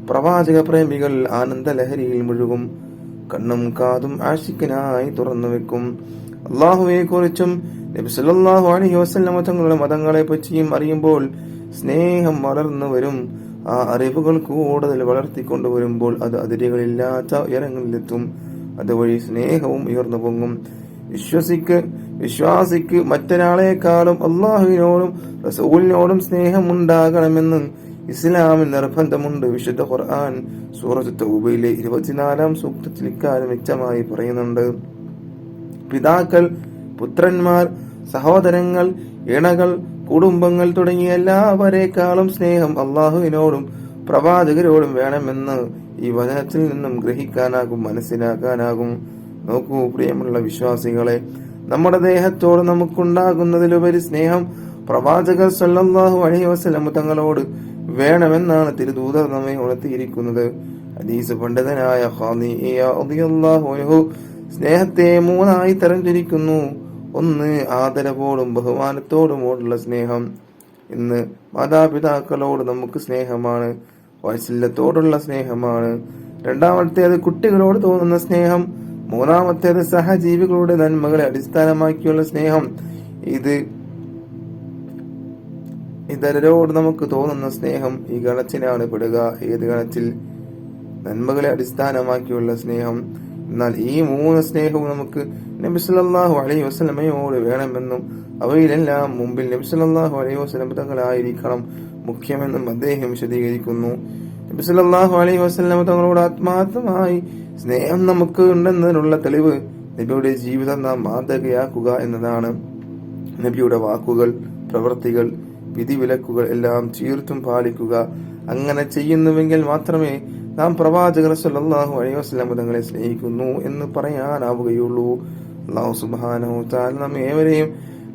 പ്രവാചക പ്രേമികൾ ആനന്ദലഹരിയിൽ മുഴുകും. കണ്ണും കാതും ആഷിക്കിനായി തുറന്നു വെക്കും. അള്ളാഹുവെ കുറിച്ചും നബി സല്ലല്ലാഹു അലൈഹി വസല്ലം തങ്ങളുടെ മതങ്ങളെ പറ്റിയും അറിയുമ്പോൾ സ്നേഹം വളർന്നു വരും. ആ അറിവുകൾ കൂടുതൽ വളർത്തിക്കൊണ്ടുവരുമ്പോൾ അത് അതിരുകളില്ലാത്ത ഉയരങ്ങളിലെത്തും. അതുവഴി സ്നേഹവും ഉയർന്നു പൊങ്ങും. വിശ്വാസിക്ക് മറ്റൊരാളെക്കാളും അള്ളാഹുവിനോടും റസൂലിനോടും സ്നേഹം ഉണ്ടാകണമെന്ന് ഇസ്ലാമിൽ നിർബന്ധമുണ്ട്. വിശുദ്ധ ഖുർആൻ സൂറത്ത് തൗബയിലെ 24-ാം സൂക്തത്തിൽ ഇക്കാര്യം വ്യക്തമായി പറയുന്നുണ്ട്. പിതാക്കൾ, പുത്രന്മാർ, സഹോദരങ്ങൾ, ഇണകൾ, കുടുംബങ്ങൾ തുടങ്ങിയ എല്ലാവരെക്കാളും സ്നേഹം അള്ളാഹുവിനോടും പ്രവാചകരോടും വേണമെന്ന് ഈ വചനത്തിൽ നിന്നും ഗ്രഹിക്കാനാകും, മനസ്സിലാക്കാനാകും. നോക്കൂ പ്രിയമുള്ള വിശ്വാസികളെ, നമ്മുടെ ദേഹത്തോട് നമുക്കുണ്ടാകുന്നതിലുപരി സ്നേഹം പ്രവാചകർ സല്ലല്ലാഹു അലൈഹി വസല്ലം തങ്ങളോട് വേണമെന്നാണ് തിരുദൂതർ നമ്മെ ഉണർത്തിയിരിക്കുന്നത്. ഹദീസ് പണ്ഡിതനായ റളിയല്ലാഹു അൻഹു സ്നേഹത്തെ 3 തരംതിരിക്കുന്നു. ഒന്ന്, ആദരവോടും ബഹുമാനത്തോടുമോടുള്ള സ്നേഹം. ഇന്ന് മാതാപിതാക്കളോട് നമുക്ക് സ്നേഹമാണ്, വാത്സല്യത്തോടുള്ള സ്നേഹമാണ്. രണ്ടാമത്തേത് കുട്ടികളോട് തോന്നുന്ന സ്നേഹം. മൂന്നാമത്തേത് സഹജീവികളുടെ നന്മകളെ അടിസ്ഥാനമാക്കിയുള്ള സ്നേഹം. ഇതരോട് നമുക്ക് തോന്നുന്ന സ്നേഹം ഈ ഗണത്തിലാണ് പെടുക. ഏത് ഗണത്തിൽ? നന്മകളെ അടിസ്ഥാനമാക്കിയുള്ള സ്നേഹം. എന്നാൽ ഈ 3 സ്നേഹവും നമുക്ക് നബി സല്ലല്ലാഹു അലൈഹി വസല്ലമയോട് വേണമെന്നും അവയിലെല്ലാം മുമ്പിൽ നബി സല്ലല്ലാഹു അലൈഹി വസല്ലം തങ്ങളായിരിക്കണം മുഖ്യമെന്നും അദ്ദേഹം വിശദീകരിക്കുന്നു. നബി സല്ലല്ലാഹു അലൈഹി വസല്ലം തങ്ങളോട് ആത്മാർത്ഥമായി സ്നേഹം നമുക്ക് ഉണ്ടെന്നതിനുള്ള തെളിവ് നബിയുടെ ജീവിതം നാം മാതൃകയാക്കുക എന്നതാണ്. നബിയുടെ വാക്കുകൾ, പ്രവൃത്തികൾ, വിധിവിലക്കുകൾ എല്ലാം തീർത്തും പാലിക്കുക. അങ്ങനെ ചെയ്യുന്നുവെങ്കിൽ മാത്രമേ നാം പ്രവാചകർ സല്ലല്ലാഹു അലൈഹി വസല്ലം തങ്ങളെ സ്നേഹിക്കുന്നു എന്ന് പറയാനാവുകയുള്ളൂ. അല്ലാഹു സുബ്ഹാനഹു വ തആല നമ്മെ ഏവരെയും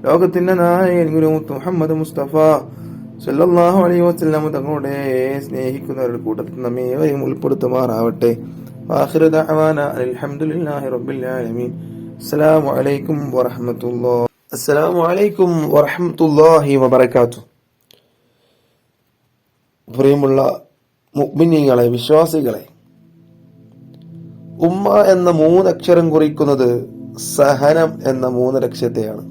ലോകത്തിന്റെ നായകൻ മുഹമ്മദ് മുസ്തഫ സല്ലല്ലാഹു അലൈഹി വസല്ലം തങ്ങളുടെ സ്നേഹിക്കുന്നവരുടെ കൂട്ടത്തിൽ നമ്മെ ഏവരെയും ഉൾപ്പെടുത്തുമാറാവട്ടെ. ആഖിറു ദഅവാനാ അൽഹംദുലില്ലാഹി റബ്ബിൽ ആലമീൻ. അസ്സലാമു അലൈക്കും വറഹ്മത്തുള്ളാഹി. അസ്സലാമു അലൈക്കും വറഹ്മത്തുള്ളാഹി വബറകാതുഹു. പ്രിയമുള്ള മുഅ്മിനീങ്ങളെ, വിശ്വാസികളെ, ഉമ്മ എന്ന 3 അക്ഷരം കുറിക്കുന്നത് സഹനം എന്ന 3 ലക്ഷ്യത്തെയാണ്.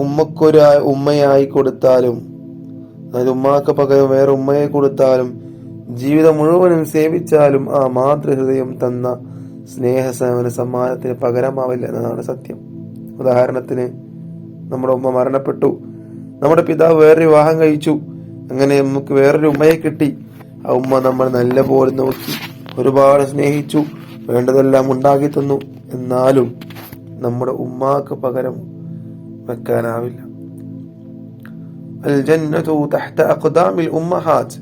ഉമ്മക്കൊരു ഉമ്മയായി കൊടുത്താലും, അതായത് ഉമ്മാക്ക് പകരം വേറെ ഉമ്മയെ കൊടുത്താലും, ജീവിതം മുഴുവനും സേവിച്ചാലും ആ മാതൃഹൃദയം തന്ന സ്നേഹസേവന സമ്മാനത്തിന് പകരമാവില്ല എന്നതാണ് സത്യം. ഉദാഹരണത്തിന്, നമ്മുടെ ഉമ്മ മരണപ്പെട്ടു, നമ്മുടെ പിതാവ് വേറൊരു വിവാഹം കഴിച്ചു, അങ്ങനെ നമുക്ക് വേറൊരു ഉമ്മയെ കിട്ടി. ആ ഉമ്മ നമ്മൾ നല്ല പോലെ നോക്കി, ഒരുപാട് സ്നേഹിച്ചു, വേണ്ടതെല്ലാം ഉണ്ടാക്കി തന്നു. എന്നാലും നമ്മുടെ ഉമ്മാക്ക് പകരം വെക്കാനാവില്ല. അൽ ജന്നതു തഹ്ത അഖ്ദാമിൽ ഉമ്മഹാത്ത്.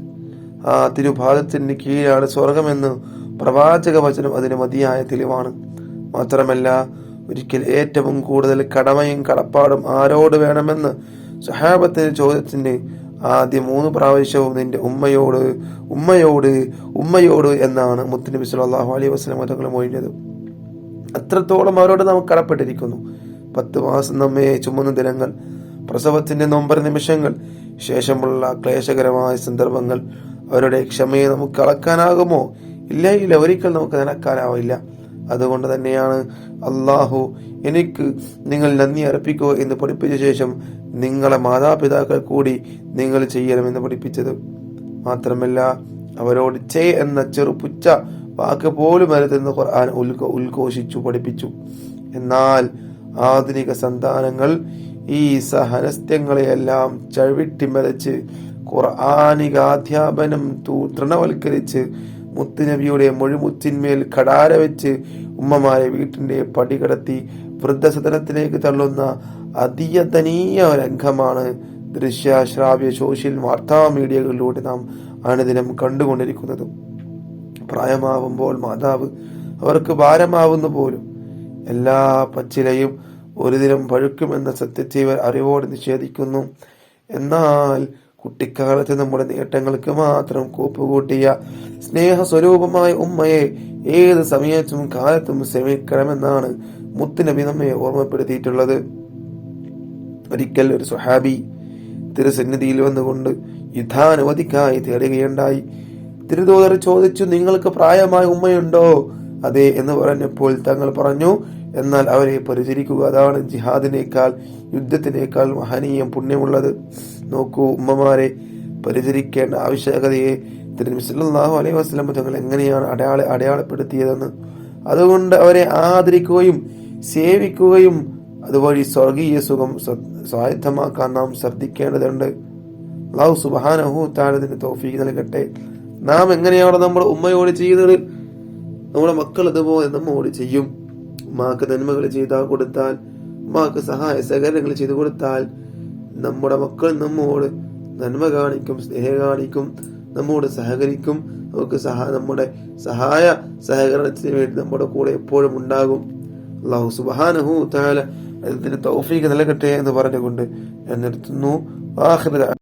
ആ തിരുപാദത്തിന് കീഴാണ് സ്വർഗമെന്ന് പ്രവാചക വചനം അതിന് മതിയായ തെളിവാണ്. മാത്രമല്ല, ഒരിക്കൽ ഏറ്റവും കൂടുതൽ കടമയും കടപ്പാടും ആരോട് വേണമെന്ന് സ്വഹാബത്തിന്റെ ചോദ്യത്തിന് ആദ്യം 3 പ്രാവശ്യവും നിന്റെ ഉമ്മയോട് ഉമ്മയോട് ഉമ്മയോട് എന്നാണ് മുത്തുനബി സല്ലല്ലാഹു അലൈഹി വസല്ലം തങ്ങൾ മൊഴിഞ്ഞത്. അത്രത്തോളം അവരോട് നമുക്ക് കടപ്പെട്ടിരിക്കുന്നു. 10 മാസം നമ്മെ ചുമന്ന ദിനങ്ങൾ, പ്രസവത്തിന്റെ നൊമ്പര നിമിഷങ്ങൾ, ശേഷമുള്ള ക്ലേശകരമായ സന്ദർഭങ്ങൾ, അവരുടെ ക്ഷമയെ നമുക്ക് അളക്കാനാകുമോ? ഇല്ല, ഒരിക്കൽ നമുക്ക് നനക്കാനാവില്ല. അതുകൊണ്ട് തന്നെയാണ് അള്ളാഹു എനിക്ക് നിങ്ങൾ നന്ദി അർപ്പിക്കുക എന്ന് പഠിപ്പിച്ച ശേഷം നിങ്ങളെ മാതാപിതാക്കൾ കൂടി നിങ്ങൾ ചെയ്യണമെന്ന് പഠിപ്പിച്ചത്. മാത്രമല്ല, അവരോട് എന്ന ചെറുപുച്ച വാക്ക് പോലും അരുതെന്ന് ഖുർആൻ ഉദ്ഘോഷിച്ചു പഠിപ്പിച്ചു. എന്നാൽ ആധുനിക സന്താനങ്ങൾ ഈ സഹനസ്യങ്ങളെയെല്ലാം ചവിട്ടിമലച്ച് ഖുർആനികാധ്യാപനം തൃണവൽക്കരിച്ച് മുത്തുനബിയുടെ മൊഴിമുത്തിന്മേൽ കടാര വെച്ച് ഉമ്മമാരെ വീട്ടിന്റെ പടി കടത്തി വൃദ്ധസദനത്തിലേക്ക് തള്ളുന്ന അതിയതനീയ രംഗമാണ് ദൃശ്യശ്രാവ്യ സോഷ്യൽ വാർത്താ മീഡിയകളിലൂടെ നാം അനുദിനം കണ്ടുകൊണ്ടിരിക്കുന്നത്. പ്രായമാവുമ്പോൾ മാതാവ് അവർക്ക് ഭാരമാവുന്നു പോലും. എല്ലാ പച്ചിലയും ഒരു ദിനം പഴുക്കുമെന്ന സത്യത്തെ ഇവർ അറിവോടെ നിഷേധിക്കുന്നു. എന്നാൽ കുട്ടിക്കാലത്ത് നമ്മുടെ നേട്ടങ്ങൾക്ക് മാത്രം കൂപ്പുകൂട്ടിയ സ്നേഹസ്വരൂപമായ ഉമ്മയെ ഏത് സമയത്തും കാലത്തും ശ്രമിക്കണമെന്നാണ് മുത്തുനബി നമ്മെ ഓർമ്മപ്പെടുത്തിയിട്ടുള്ളത്. ഒരിക്കൽ ഒരു സ്വഹാബി തിരുസന്നിധിയിൽ വന്നുകൊണ്ട് യുദ്ധാനുമതിക്കായി തേടുകയുണ്ടായി. തിരുദൂതർ ചോദിച്ചു, നിങ്ങൾക്ക് പ്രായമായ ഉമ്മയുണ്ടോ? അതെ എന്ന് പറഞ്ഞപ്പോൾ തങ്ങൾ പറഞ്ഞു, എന്നാൽ അവരെ പരിചരിക്കുക, അതാണ് ജിഹാദിനേക്കാൾ യുദ്ധത്തിനേക്കാൾ മഹനീയം പുണ്യമുള്ളത്. നോക്കൂ, ഉമ്മമാരെ പരിചരിക്കേണ്ട ആവശ്യകതയെ തിരുനബി സല്ലല്ലാഹു അലൈഹി വസല്ലം തങ്ങൾ എങ്ങനെയാണ് അടയാളപ്പെടുത്തിയതെന്ന്. അതുകൊണ്ട് അവരെ ആദരിക്കുകയും സേവിക്കുകയും അതുവഴി സ്വർഗീയ സുഖം സ്വായത്തമാക്കാൻ നാം ശ്രദ്ധിക്കേണ്ടതുണ്ട്. അല്ലാഹു സുബ്ഹാനഹു തആല ഇതിന് തൗഫീഖ് നൽകട്ടെ. നാം എങ്ങനെയാണോ നമ്മുടെ ഉമ്മയോട് ചെയ്യുന്നത്, നമ്മുടെ മക്കൾ അതുപോലെ നമ്മോട് ചെയ്യും. ഉമ്മാക്ക് നന്മകൾ ചെയ്താൽ കൊടുത്താൽ, ഉമ്മാക്ക് സഹായ സഹകരണങ്ങൾ ചെയ്തു കൊടുത്താൽ നമ്മുടെ മക്കൾ നമ്മോട് നന്മ കാണിക്കും, സ്നേഹം കാണിക്കും, നമ്മോട് സഹകരിക്കും. നമുക്ക് നമ്മുടെ സഹായ സഹകരണത്തിന് വേണ്ടി നമ്മുടെ കൂടെ എപ്പോഴും ഉണ്ടാകും. അല്ലാഹു സുബ്ഹാനഹു തആല അതിന് തൗഫീഖ് നൽകട്ടെ എന്ന് പറഞ്ഞുകൊണ്ട് ഞാൻ നിർത്തുന്നു.